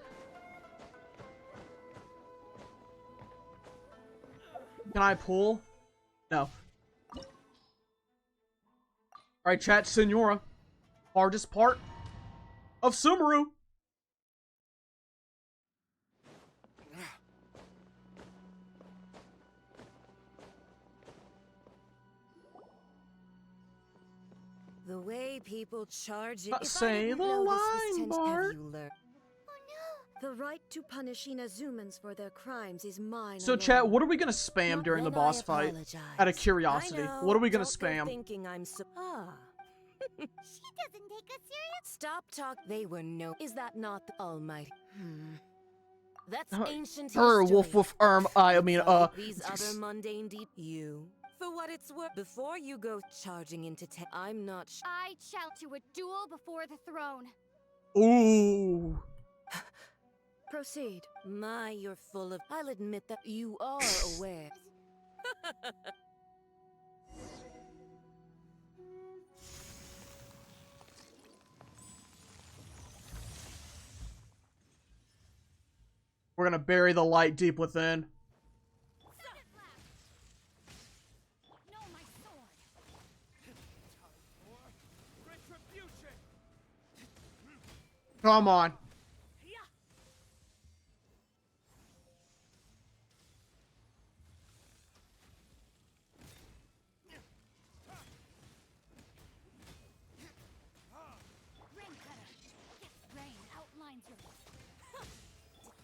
Can I pull? No. Alright, chat, Senora. Hardest part of Sumeru. The way people charge it. Say the line, Bart. Oh no! The right to punish Inazumans for their crimes is mine. So, alone. chat, what are we gonna spam Not during the when I boss fight? apologize. Out of curiosity, I know, what are we gonna don't go spam? Thinking I'm so. She doesn't take us serious. Stop talk. They were no. Is that not the Almighty? That's ancient Er, history. woof woof, These other mundane you. For what it's worth, before you go charging into I'm not I shout to a duel before the throne. Ooh. Proceed. My, you're full of. I'll admit that you are aware. We're gonna bury the light deep within. No, my sword. Retribution. Come on. Rain cutter. Yes, rain outlines your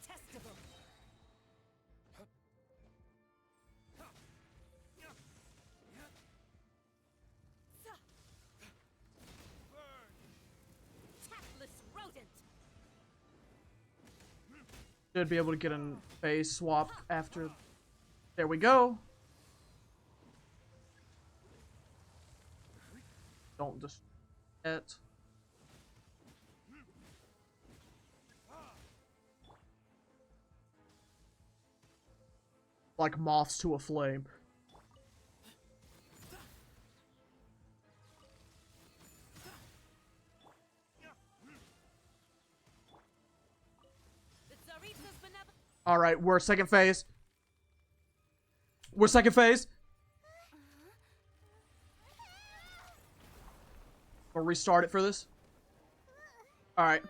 detestable. Tactless rodent. Should be able to get a phase swap after. There we go. Don't just it. Like moths to a flame. Alright, we're second phase. We're second phase. We'll restart it for this. Alright.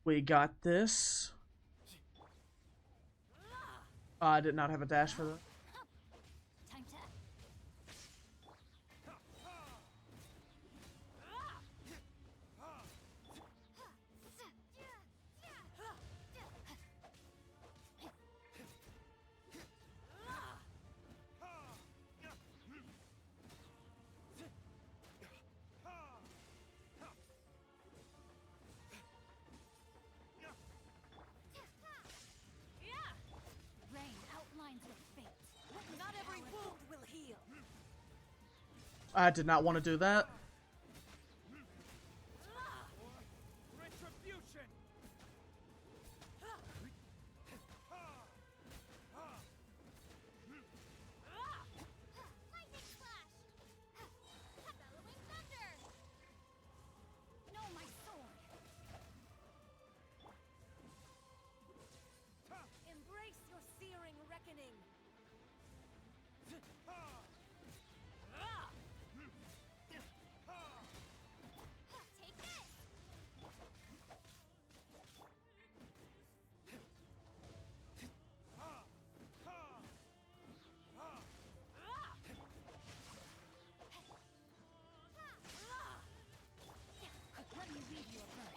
We got this. I did not have a dash for that. Time to Rain outlines your fate. Not every wound will heal. I did not want to do that. Retribution! Lightning flash! Bellowing thunder! No, my sword. Embrace your searing reckoning. Take this! Let me read your birth.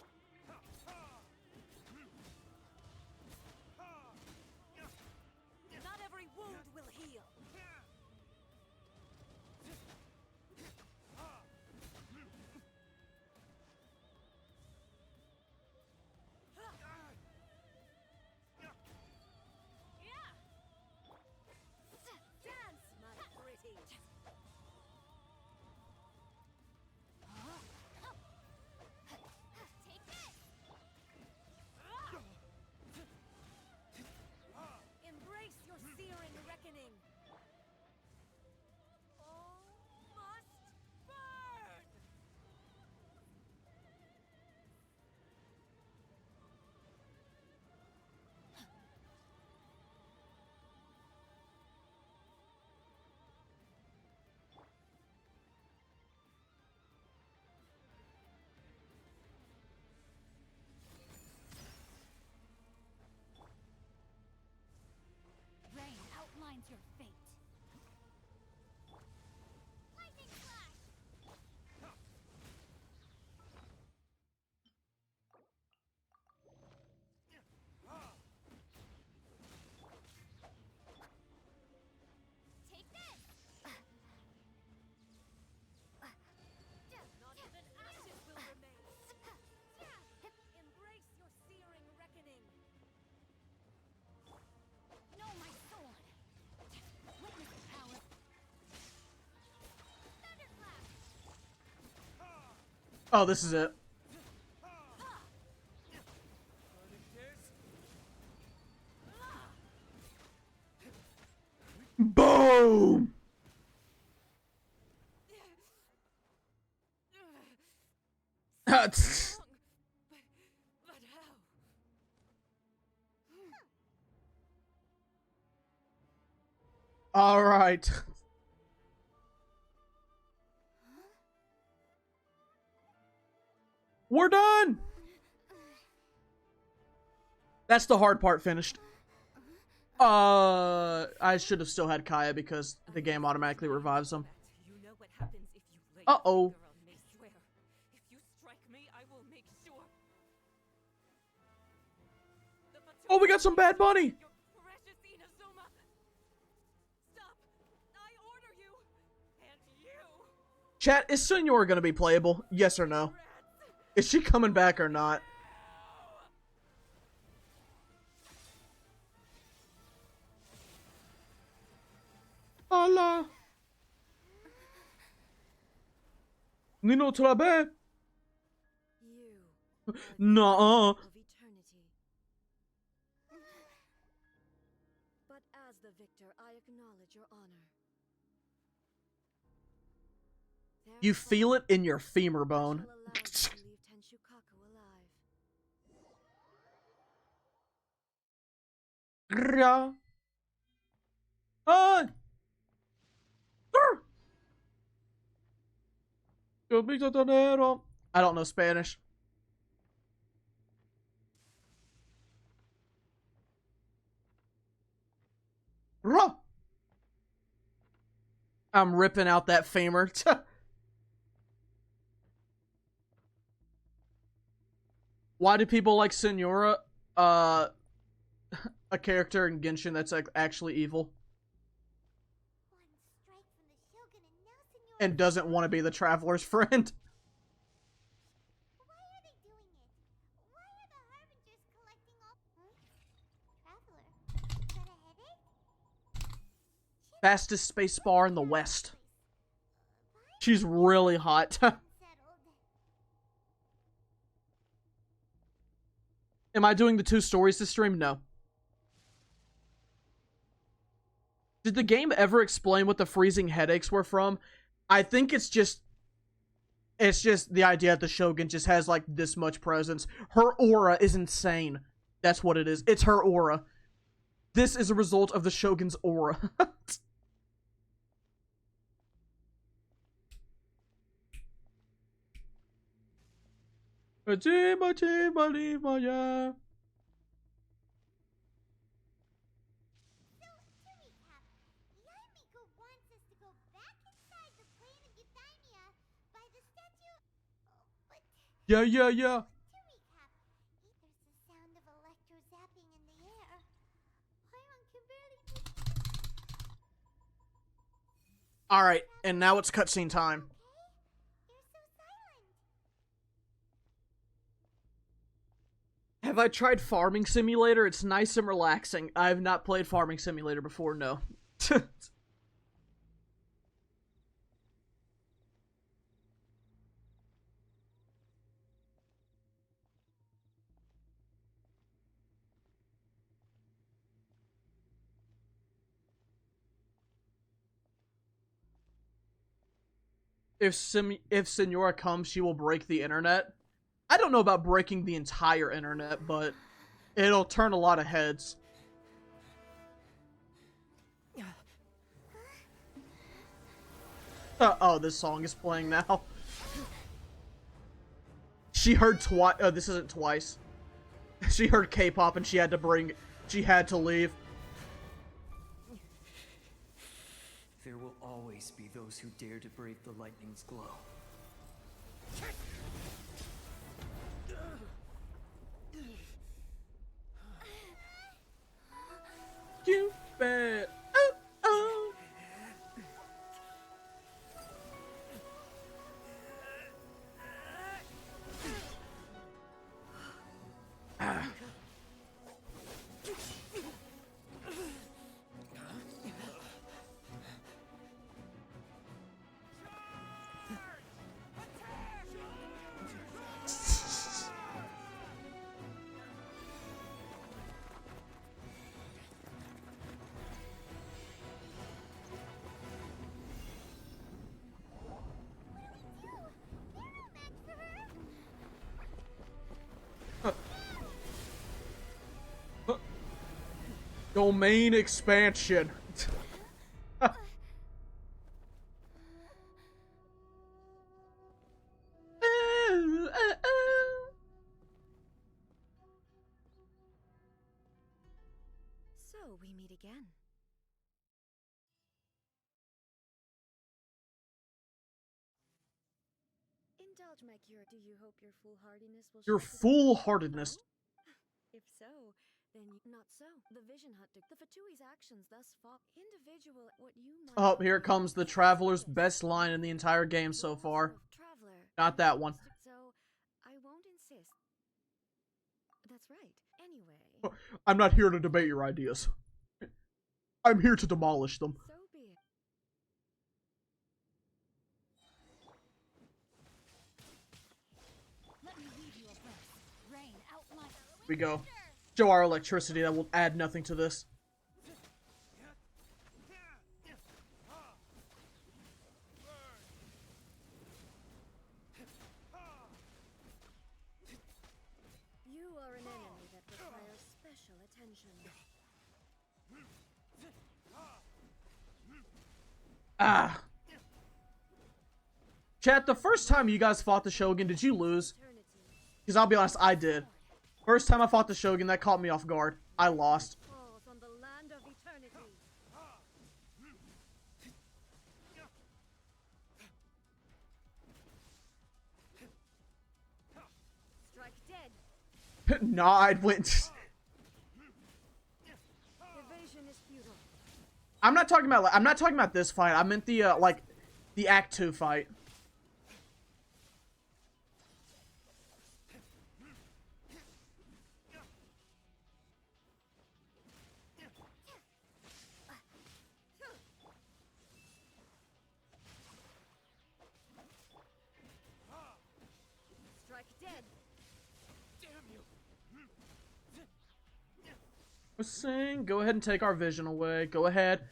Not every wound will heal. Dance, my pretty. Take this! Embrace your searing reckoning. All must burn. Rain outlines your fate. Lightning flash! Take this! Not even ashes will remain. Embrace your searing reckoning. No, my sword. Witness the power. Thunderclap! Oh, this is it. Boom! That's But how? all right. We're done. That's the hard part finished. I should have still had Kaya because the game automatically revives him. You know what happens if you lay Uh-oh. your finger on me. Swear, if you strike me, I will make sure. Oh, we got some Bad Bunny. Your precious Inazuma. Stop! I order you, and you. Chat, is Senor gonna be playable? Yes or no? Is she coming back or not? Allah. Nino Trabe. You Nuh-uh. of eternity. But as the victor, I acknowledge You feel it in your femur bone. I don't know Spanish. I'm ripping out that femur. Why do people like Senora? A character in Genshin that's like actually evil. And doesn't want to be the traveler's friend. Fastest spacebar in the West. She's really hot. Am I doing the 2 stories to stream? No. Did the game ever explain what the freezing headaches were from? I think it's just the idea that the Shogun just has like this much presence. Her aura is insane. That's what it is. It's her aura. This is a result of the Shogun's aura. Yeah. Alright, and now it's cutscene time. Have I tried Farming Simulator? It's nice and relaxing. I have not played Farming Simulator before, no. If Senora comes, she will break the internet. I don't know about breaking the entire internet, but it'll turn a lot of heads. Oh, this song is playing now. She heard twice. Oh, this isn't twice. She heard K-pop and she had to leave. There will always be those who dare to brave the lightning's glow. You bet. Oh, oh. Ah. Domain expansion. So we meet again. Indulge my cure. Do you hope your foolhardiness will Your foolhardiness. If so, then not so. The Vision Hut, the Fatui's actions thus far, individual, what you might. Oh, here comes the Traveler's best line in the entire game so far. Not that one. So, I won't insist. That's right. Anyway. I'm not here to debate your ideas. I'm here to demolish them. So be it. Let me lead you abreast. Rain out my. Here we go. Show our electricity that will add nothing to this. Ah. Chat, the first time you guys fought the Shogun, did you lose? Because I'll be honest, I did. First time I fought the Shogun, that caught me off guard. I lost. Nah, I'd win. I'm not talking about this fight. I meant the like the Act 2 fight. Strike dead. Sing. Go ahead and take our vision away. Go ahead.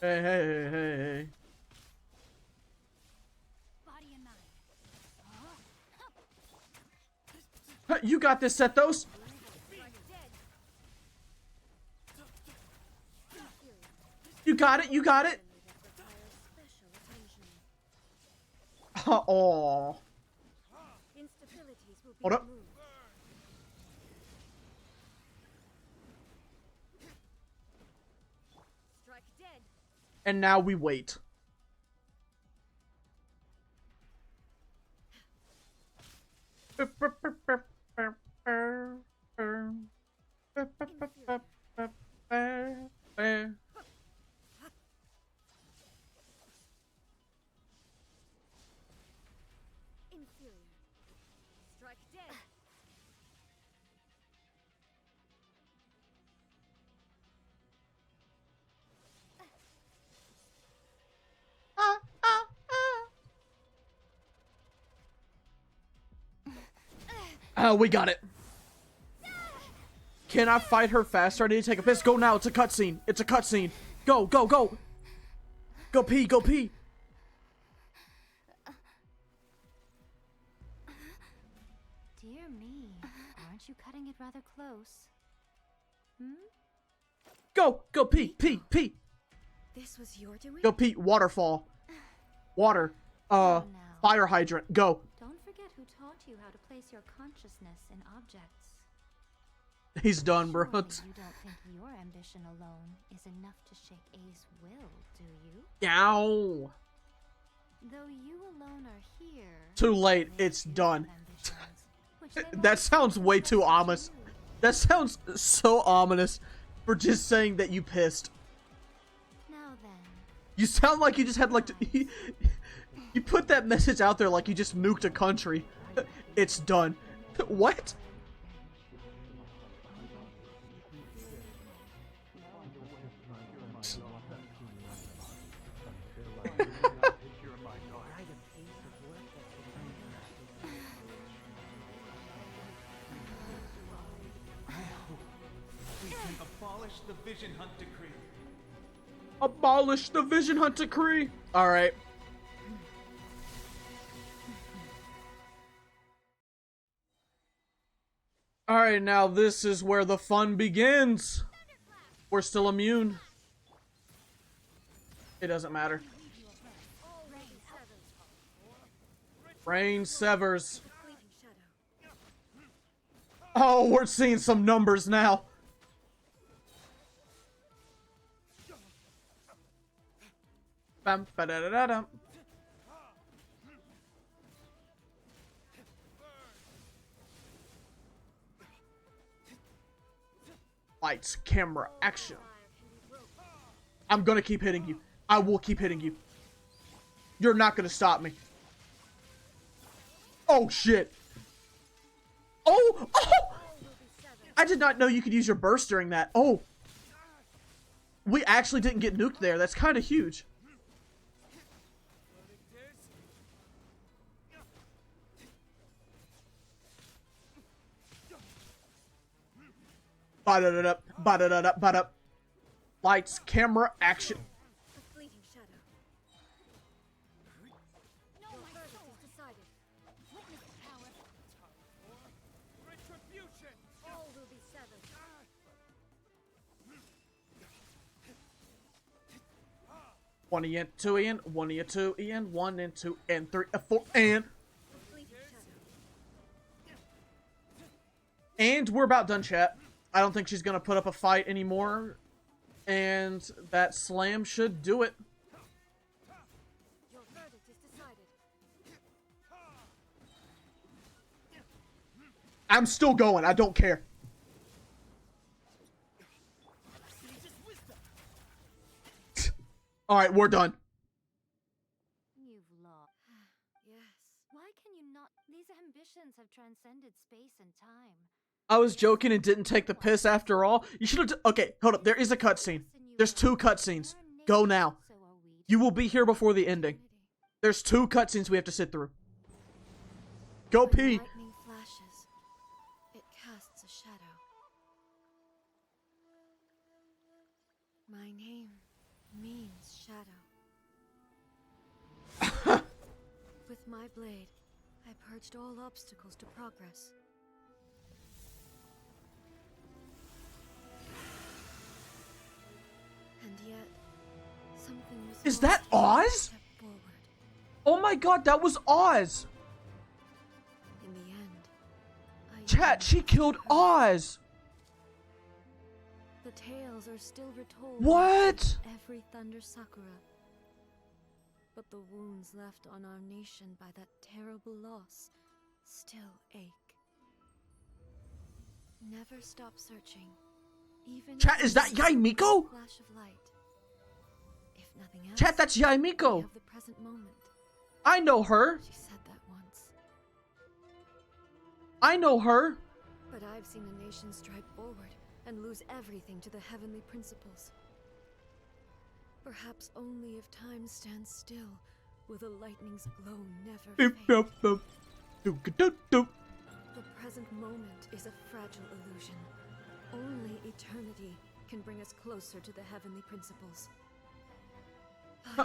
Hey, hey, hey, hey, hey. You got this, Sethos. You got it. You got it. Oh. Hold up. And now we wait. We got it. Can I fight her faster? I need to take a piss. Go now. It's a cutscene. It's a cutscene. Go, go, go. Go pee, go pee. Dear me, aren't you cutting it rather close? Go, go pee, pee, pee. This was your doing? Go pee. Waterfall. Water. Fire hydrant. Go. Don't forget who taught you how to place your consciousness in objects. He's done, bro. Surely you don't think your ambition alone is enough to shake A's will, do you? Yow. Though you alone are here. Too late. It's done. That sounds way too ominous. That sounds so ominous for just saying that you pissed. Now then. You sound like you just had like you put that message out there like you just nuked a country. It's done. What? We can abolish the Vision Hunt Decree. Abolish the Vision Hunt Decree. All right. Alright, now this is where the fun begins. We're still immune. It doesn't matter. Rain severs. Oh, we're seeing some numbers now. Bam, ba-da-da-da-dum. Lights, camera, action. I'm gonna keep hitting you. I will keep hitting you. You're not gonna stop me. Oh, shit. Oh! Oh! I did not know you could use your burst during that. Oh. We actually didn't get nuked there. That's kind of huge. Ba-da-da-da, ba-da-da-da, ba-da. Lights, camera, action. 1 and 2 and 1 and 2 and 1 and 2 and 3 and 4 and. And we're about done, chat. I don't think she's gonna put up a fight anymore. And that slam should do it. Your verdict is decided. I'm still going. I don't care. Alright, we're done. You've lost. Yes. Why can you not? These ambitions have transcended space and time. I was joking and didn't take the piss after all. You should have. Okay, hold up. There is a cutscene. There's 2 cutscenes. Go now. You will be here before the ending. There's 2 cutscenes we have to sit through. Go pee. Lightning flashes. It casts a shadow. My name means shadow. With my blade, I purged all obstacles to progress. And yet, something was Is that Oz? Oh my god, that was Oz. In the end, Chat, she killed Oz. the tales are still retold. What? Every Thunder Sakura. But the wounds left on our nation by that terrible loss still ache. Never stop searching. Even Chat, is that Yaimiko? Flash of light. If nothing else, Chat, that's Yaimiko. we have the present moment. I know her. She said that once. I know her. But I've seen a nation stride forward and lose everything to the heavenly principles. Perhaps only if time stands still will the lightning's glow never fade. The present moment is a fragile illusion. Only eternity can bring us closer to the heavenly principles.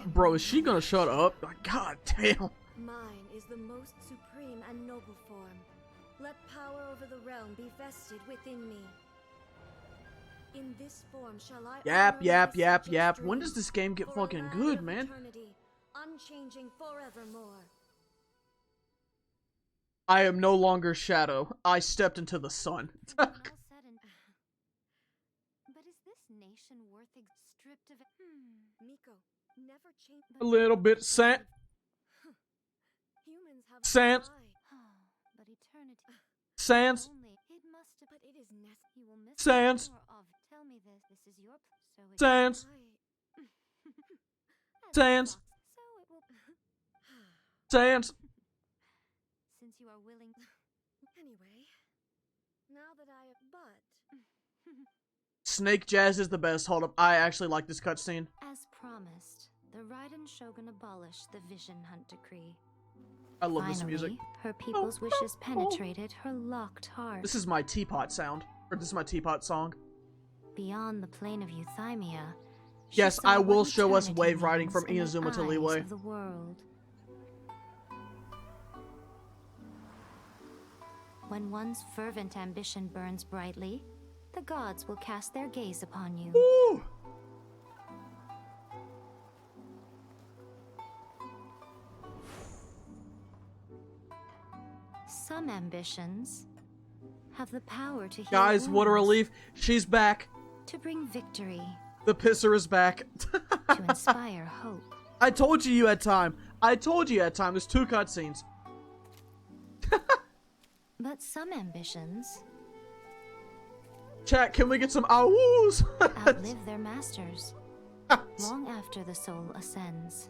Bro, is she gonna shut up? God damn. Mine is the most supreme and noble form. Let power over the realm be vested within me. In this form shall I Yap, honor yap, my yap, subjects' yap. When dreams does this game get for a fucking land good, of man? eternity, unchanging forevermore. I am no longer Shadow. I stepped into the sun. But is this nation worth stripped of Miko, never change. A little bit sant. Humans have Sans. but eternity. Sans. Only it must but it is you will miss Sans. more of. Tell me this. This is your so it Sans. Sans. So it will Sans. since you are willing. Anyway, now that I have but Snake Jazz is the best. Hold up. I actually like this cutscene. as promised, the Raiden Shogun abolished the Vision Hunt Decree. I love this music. Her people's wishes penetrated her locked heart. This is my teapot sound. Or this is my teapot song. Beyond the plane of Euthymia, she Yes, saw I what will show us eternity wave riding means from in the Inazuma to eyes Liyue. of the world. When one's fervent ambition burns brightly, the gods will cast their gaze upon you. Woo! Some ambitions have the power to heal Guys, what a wounds, relief. She's back. to bring victory, The pisser is back. to inspire hope. I told you had time. I told you had time. There's 2 cutscenes. But some ambitions Chat, can we get some awoos? outlive their masters long after the soul ascends.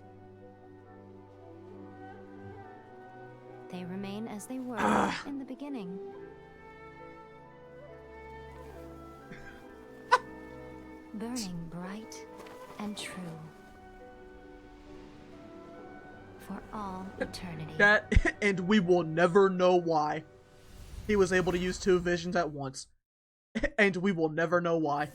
They remain as they were in the beginning. Burning bright and true. For all eternity. That, and we will never know why. He was able to use 2 visions at once. And we will never know why.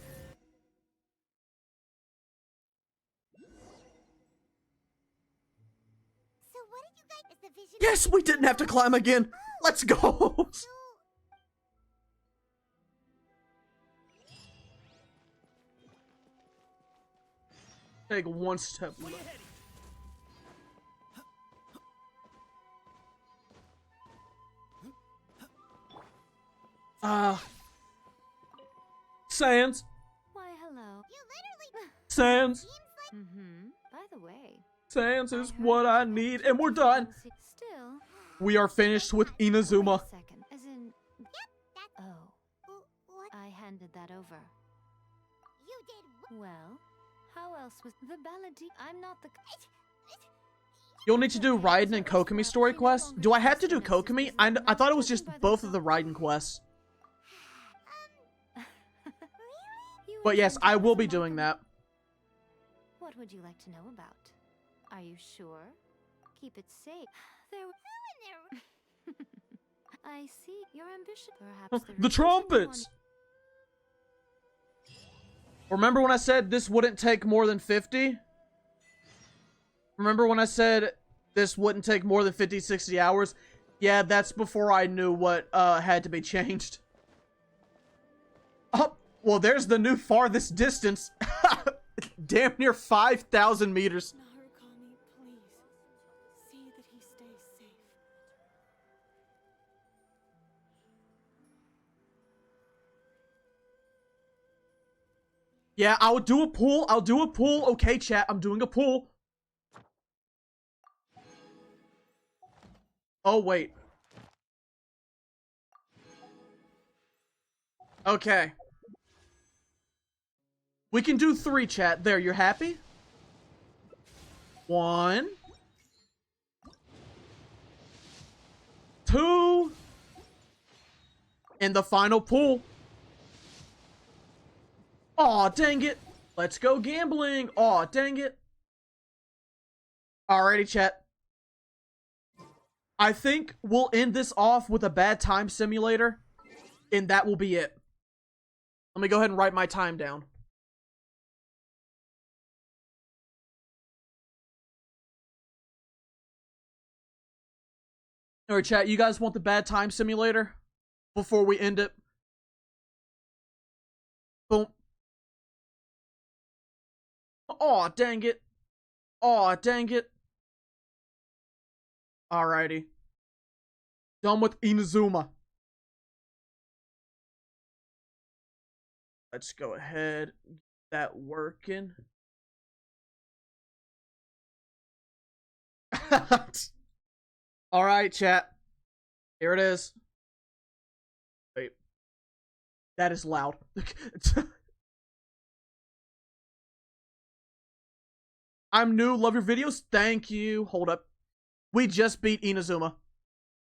So what did you guys? Is the vision? Yes, we didn't have to climb again. Let's go. Take one step left. Sans. Why, hello. Sans. By the way, Sans is what I need, and we're done. still, We are finished with Inazuma. second, as in, oh, I handed that over. You did Well, how else was the Baladi? I'm not the. You'll need to do Raiden and Kokomi story quests. Do I have to do Kokomi? I thought it was just both of the Raiden quests. But yes, I will be doing that. What would you like to know about? Are you sure? Keep it safe. There. I see your ambition. Perhaps The trumpets! Remember when I said this wouldn't take more than 50? Remember when I said this wouldn't take more than 50, 60 hours? Yeah, that's before I knew what had to be changed. Oh, well, there's the new farthest distance. Damn near 5,000 meters. Narukami, please. See that he stays safe. Yeah, I'll do a pool. I'll do a pool. Okay, chat, I'm doing a pool. Oh, wait. Okay. We can do 3, chat. There, you're happy? 1. 2. And the final pool. Aw, dang it. Let's go gambling. Aw, dang it. Alrighty, chat. I think we'll end this off with a bad time simulator. And that will be it. Let me go ahead and write my time down. Alright, chat, you guys want the bad time simulator before we end it? Boom. Aw, dang it. Aw, dang it. Alrighty. Done with Inazuma. Let's go ahead. Get that working. Alright, chat. Here it is. Wait. That is loud. I'm new. Love your videos. Thank you. Hold up. We just beat Inazuma. Let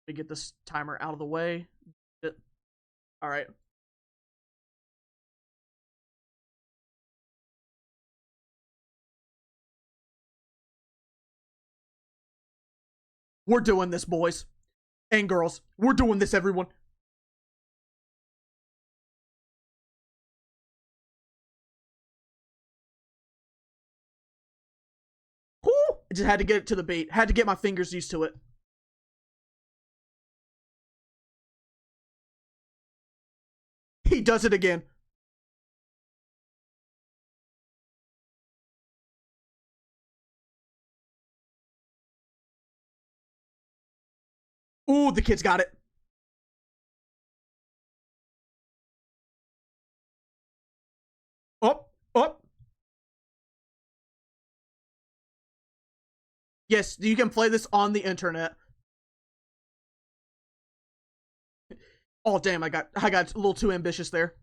me get this timer out of the way. Alright. We're doing this, boys. And girls. We're doing this, everyone. Whew! I just had to get it to the beat. Had to get my fingers used to it. He does it again. Ooh, the kid's got it. Up, up. Yes, you can play this on the internet. Oh damn, I got a little too ambitious there.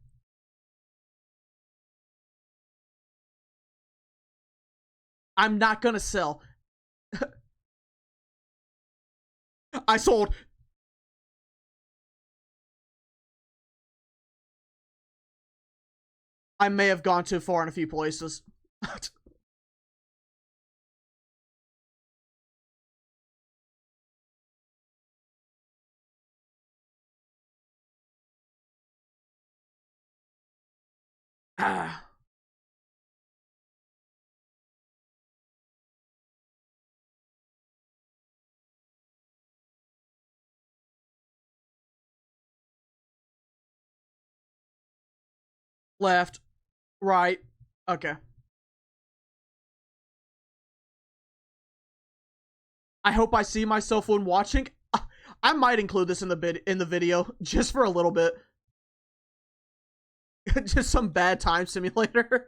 I'm not gonna sell. I sold. I may have gone too far in a few places. Ah. Left. Right. Okay. I hope I see myself when watching. I might include this in the video just for a little bit. Just some bad time simulator.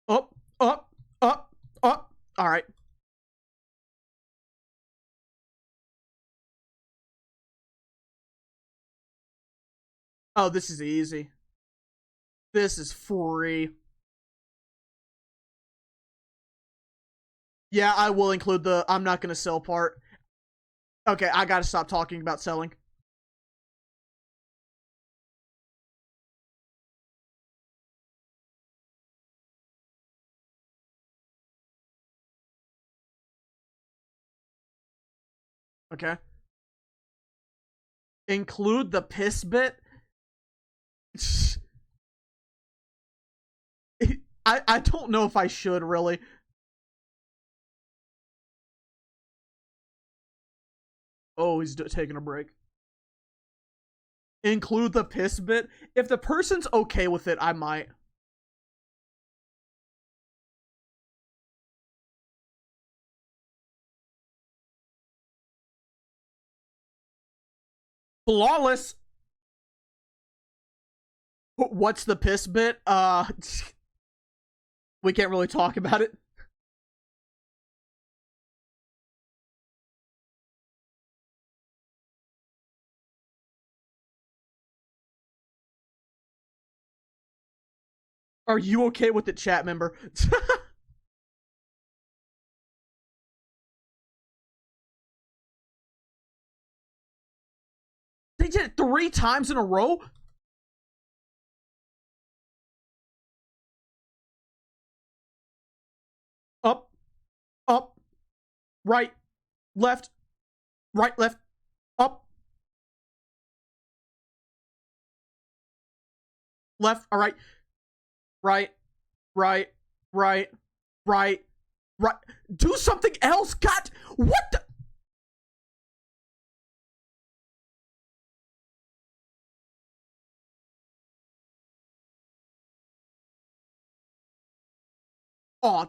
Up, up, up, up. All right. Oh, this is easy. This is free. Yeah, I will include the I'm not gonna sell part. Okay, I gotta stop talking about selling. Okay. Include the piss bit? I don't know if I should, really. Oh, he's taking a break. Include the piss bit? If the person's okay with it, I might. Flawless. What's the piss bit? We can't really talk about it. Are you okay with it, chat member? They did it 3 times in a row? Up, up, right, left, up, left, all right, right, right. Do something else, God! What the? Aw.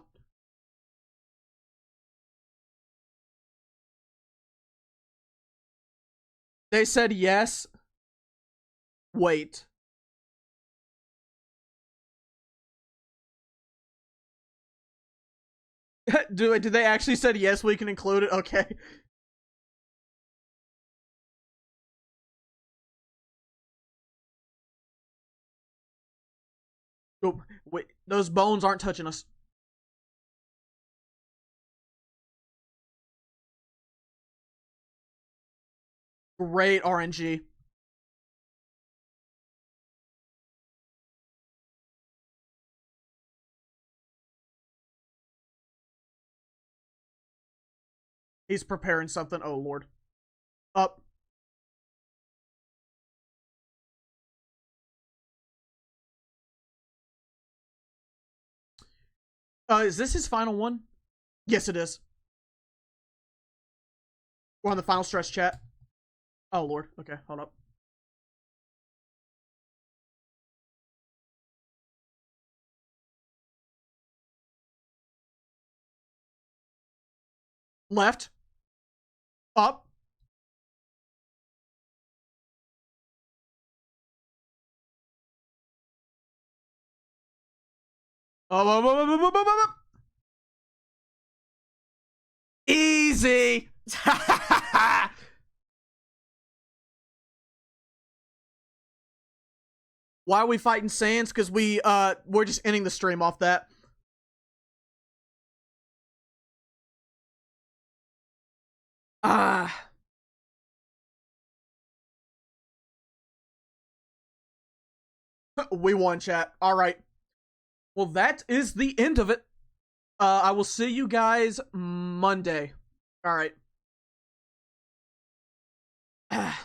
They said yes. Wait. Do they actually said yes, we can include it? Okay. Oh, wait, those bones aren't touching us. Great RNG. He's preparing something. Oh, Lord. Up. Is this his final one? Yes, it is. We're on the final stretch, chat. Oh, Lord. Okay, hold up. Left. Up. Easy. Why are we fighting Sans? Because we're just ending the stream off that. We won, chat. All right. Well, that is the end of it. I will see you guys Monday. All right. I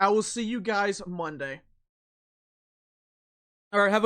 will see you guys Monday. All right, have a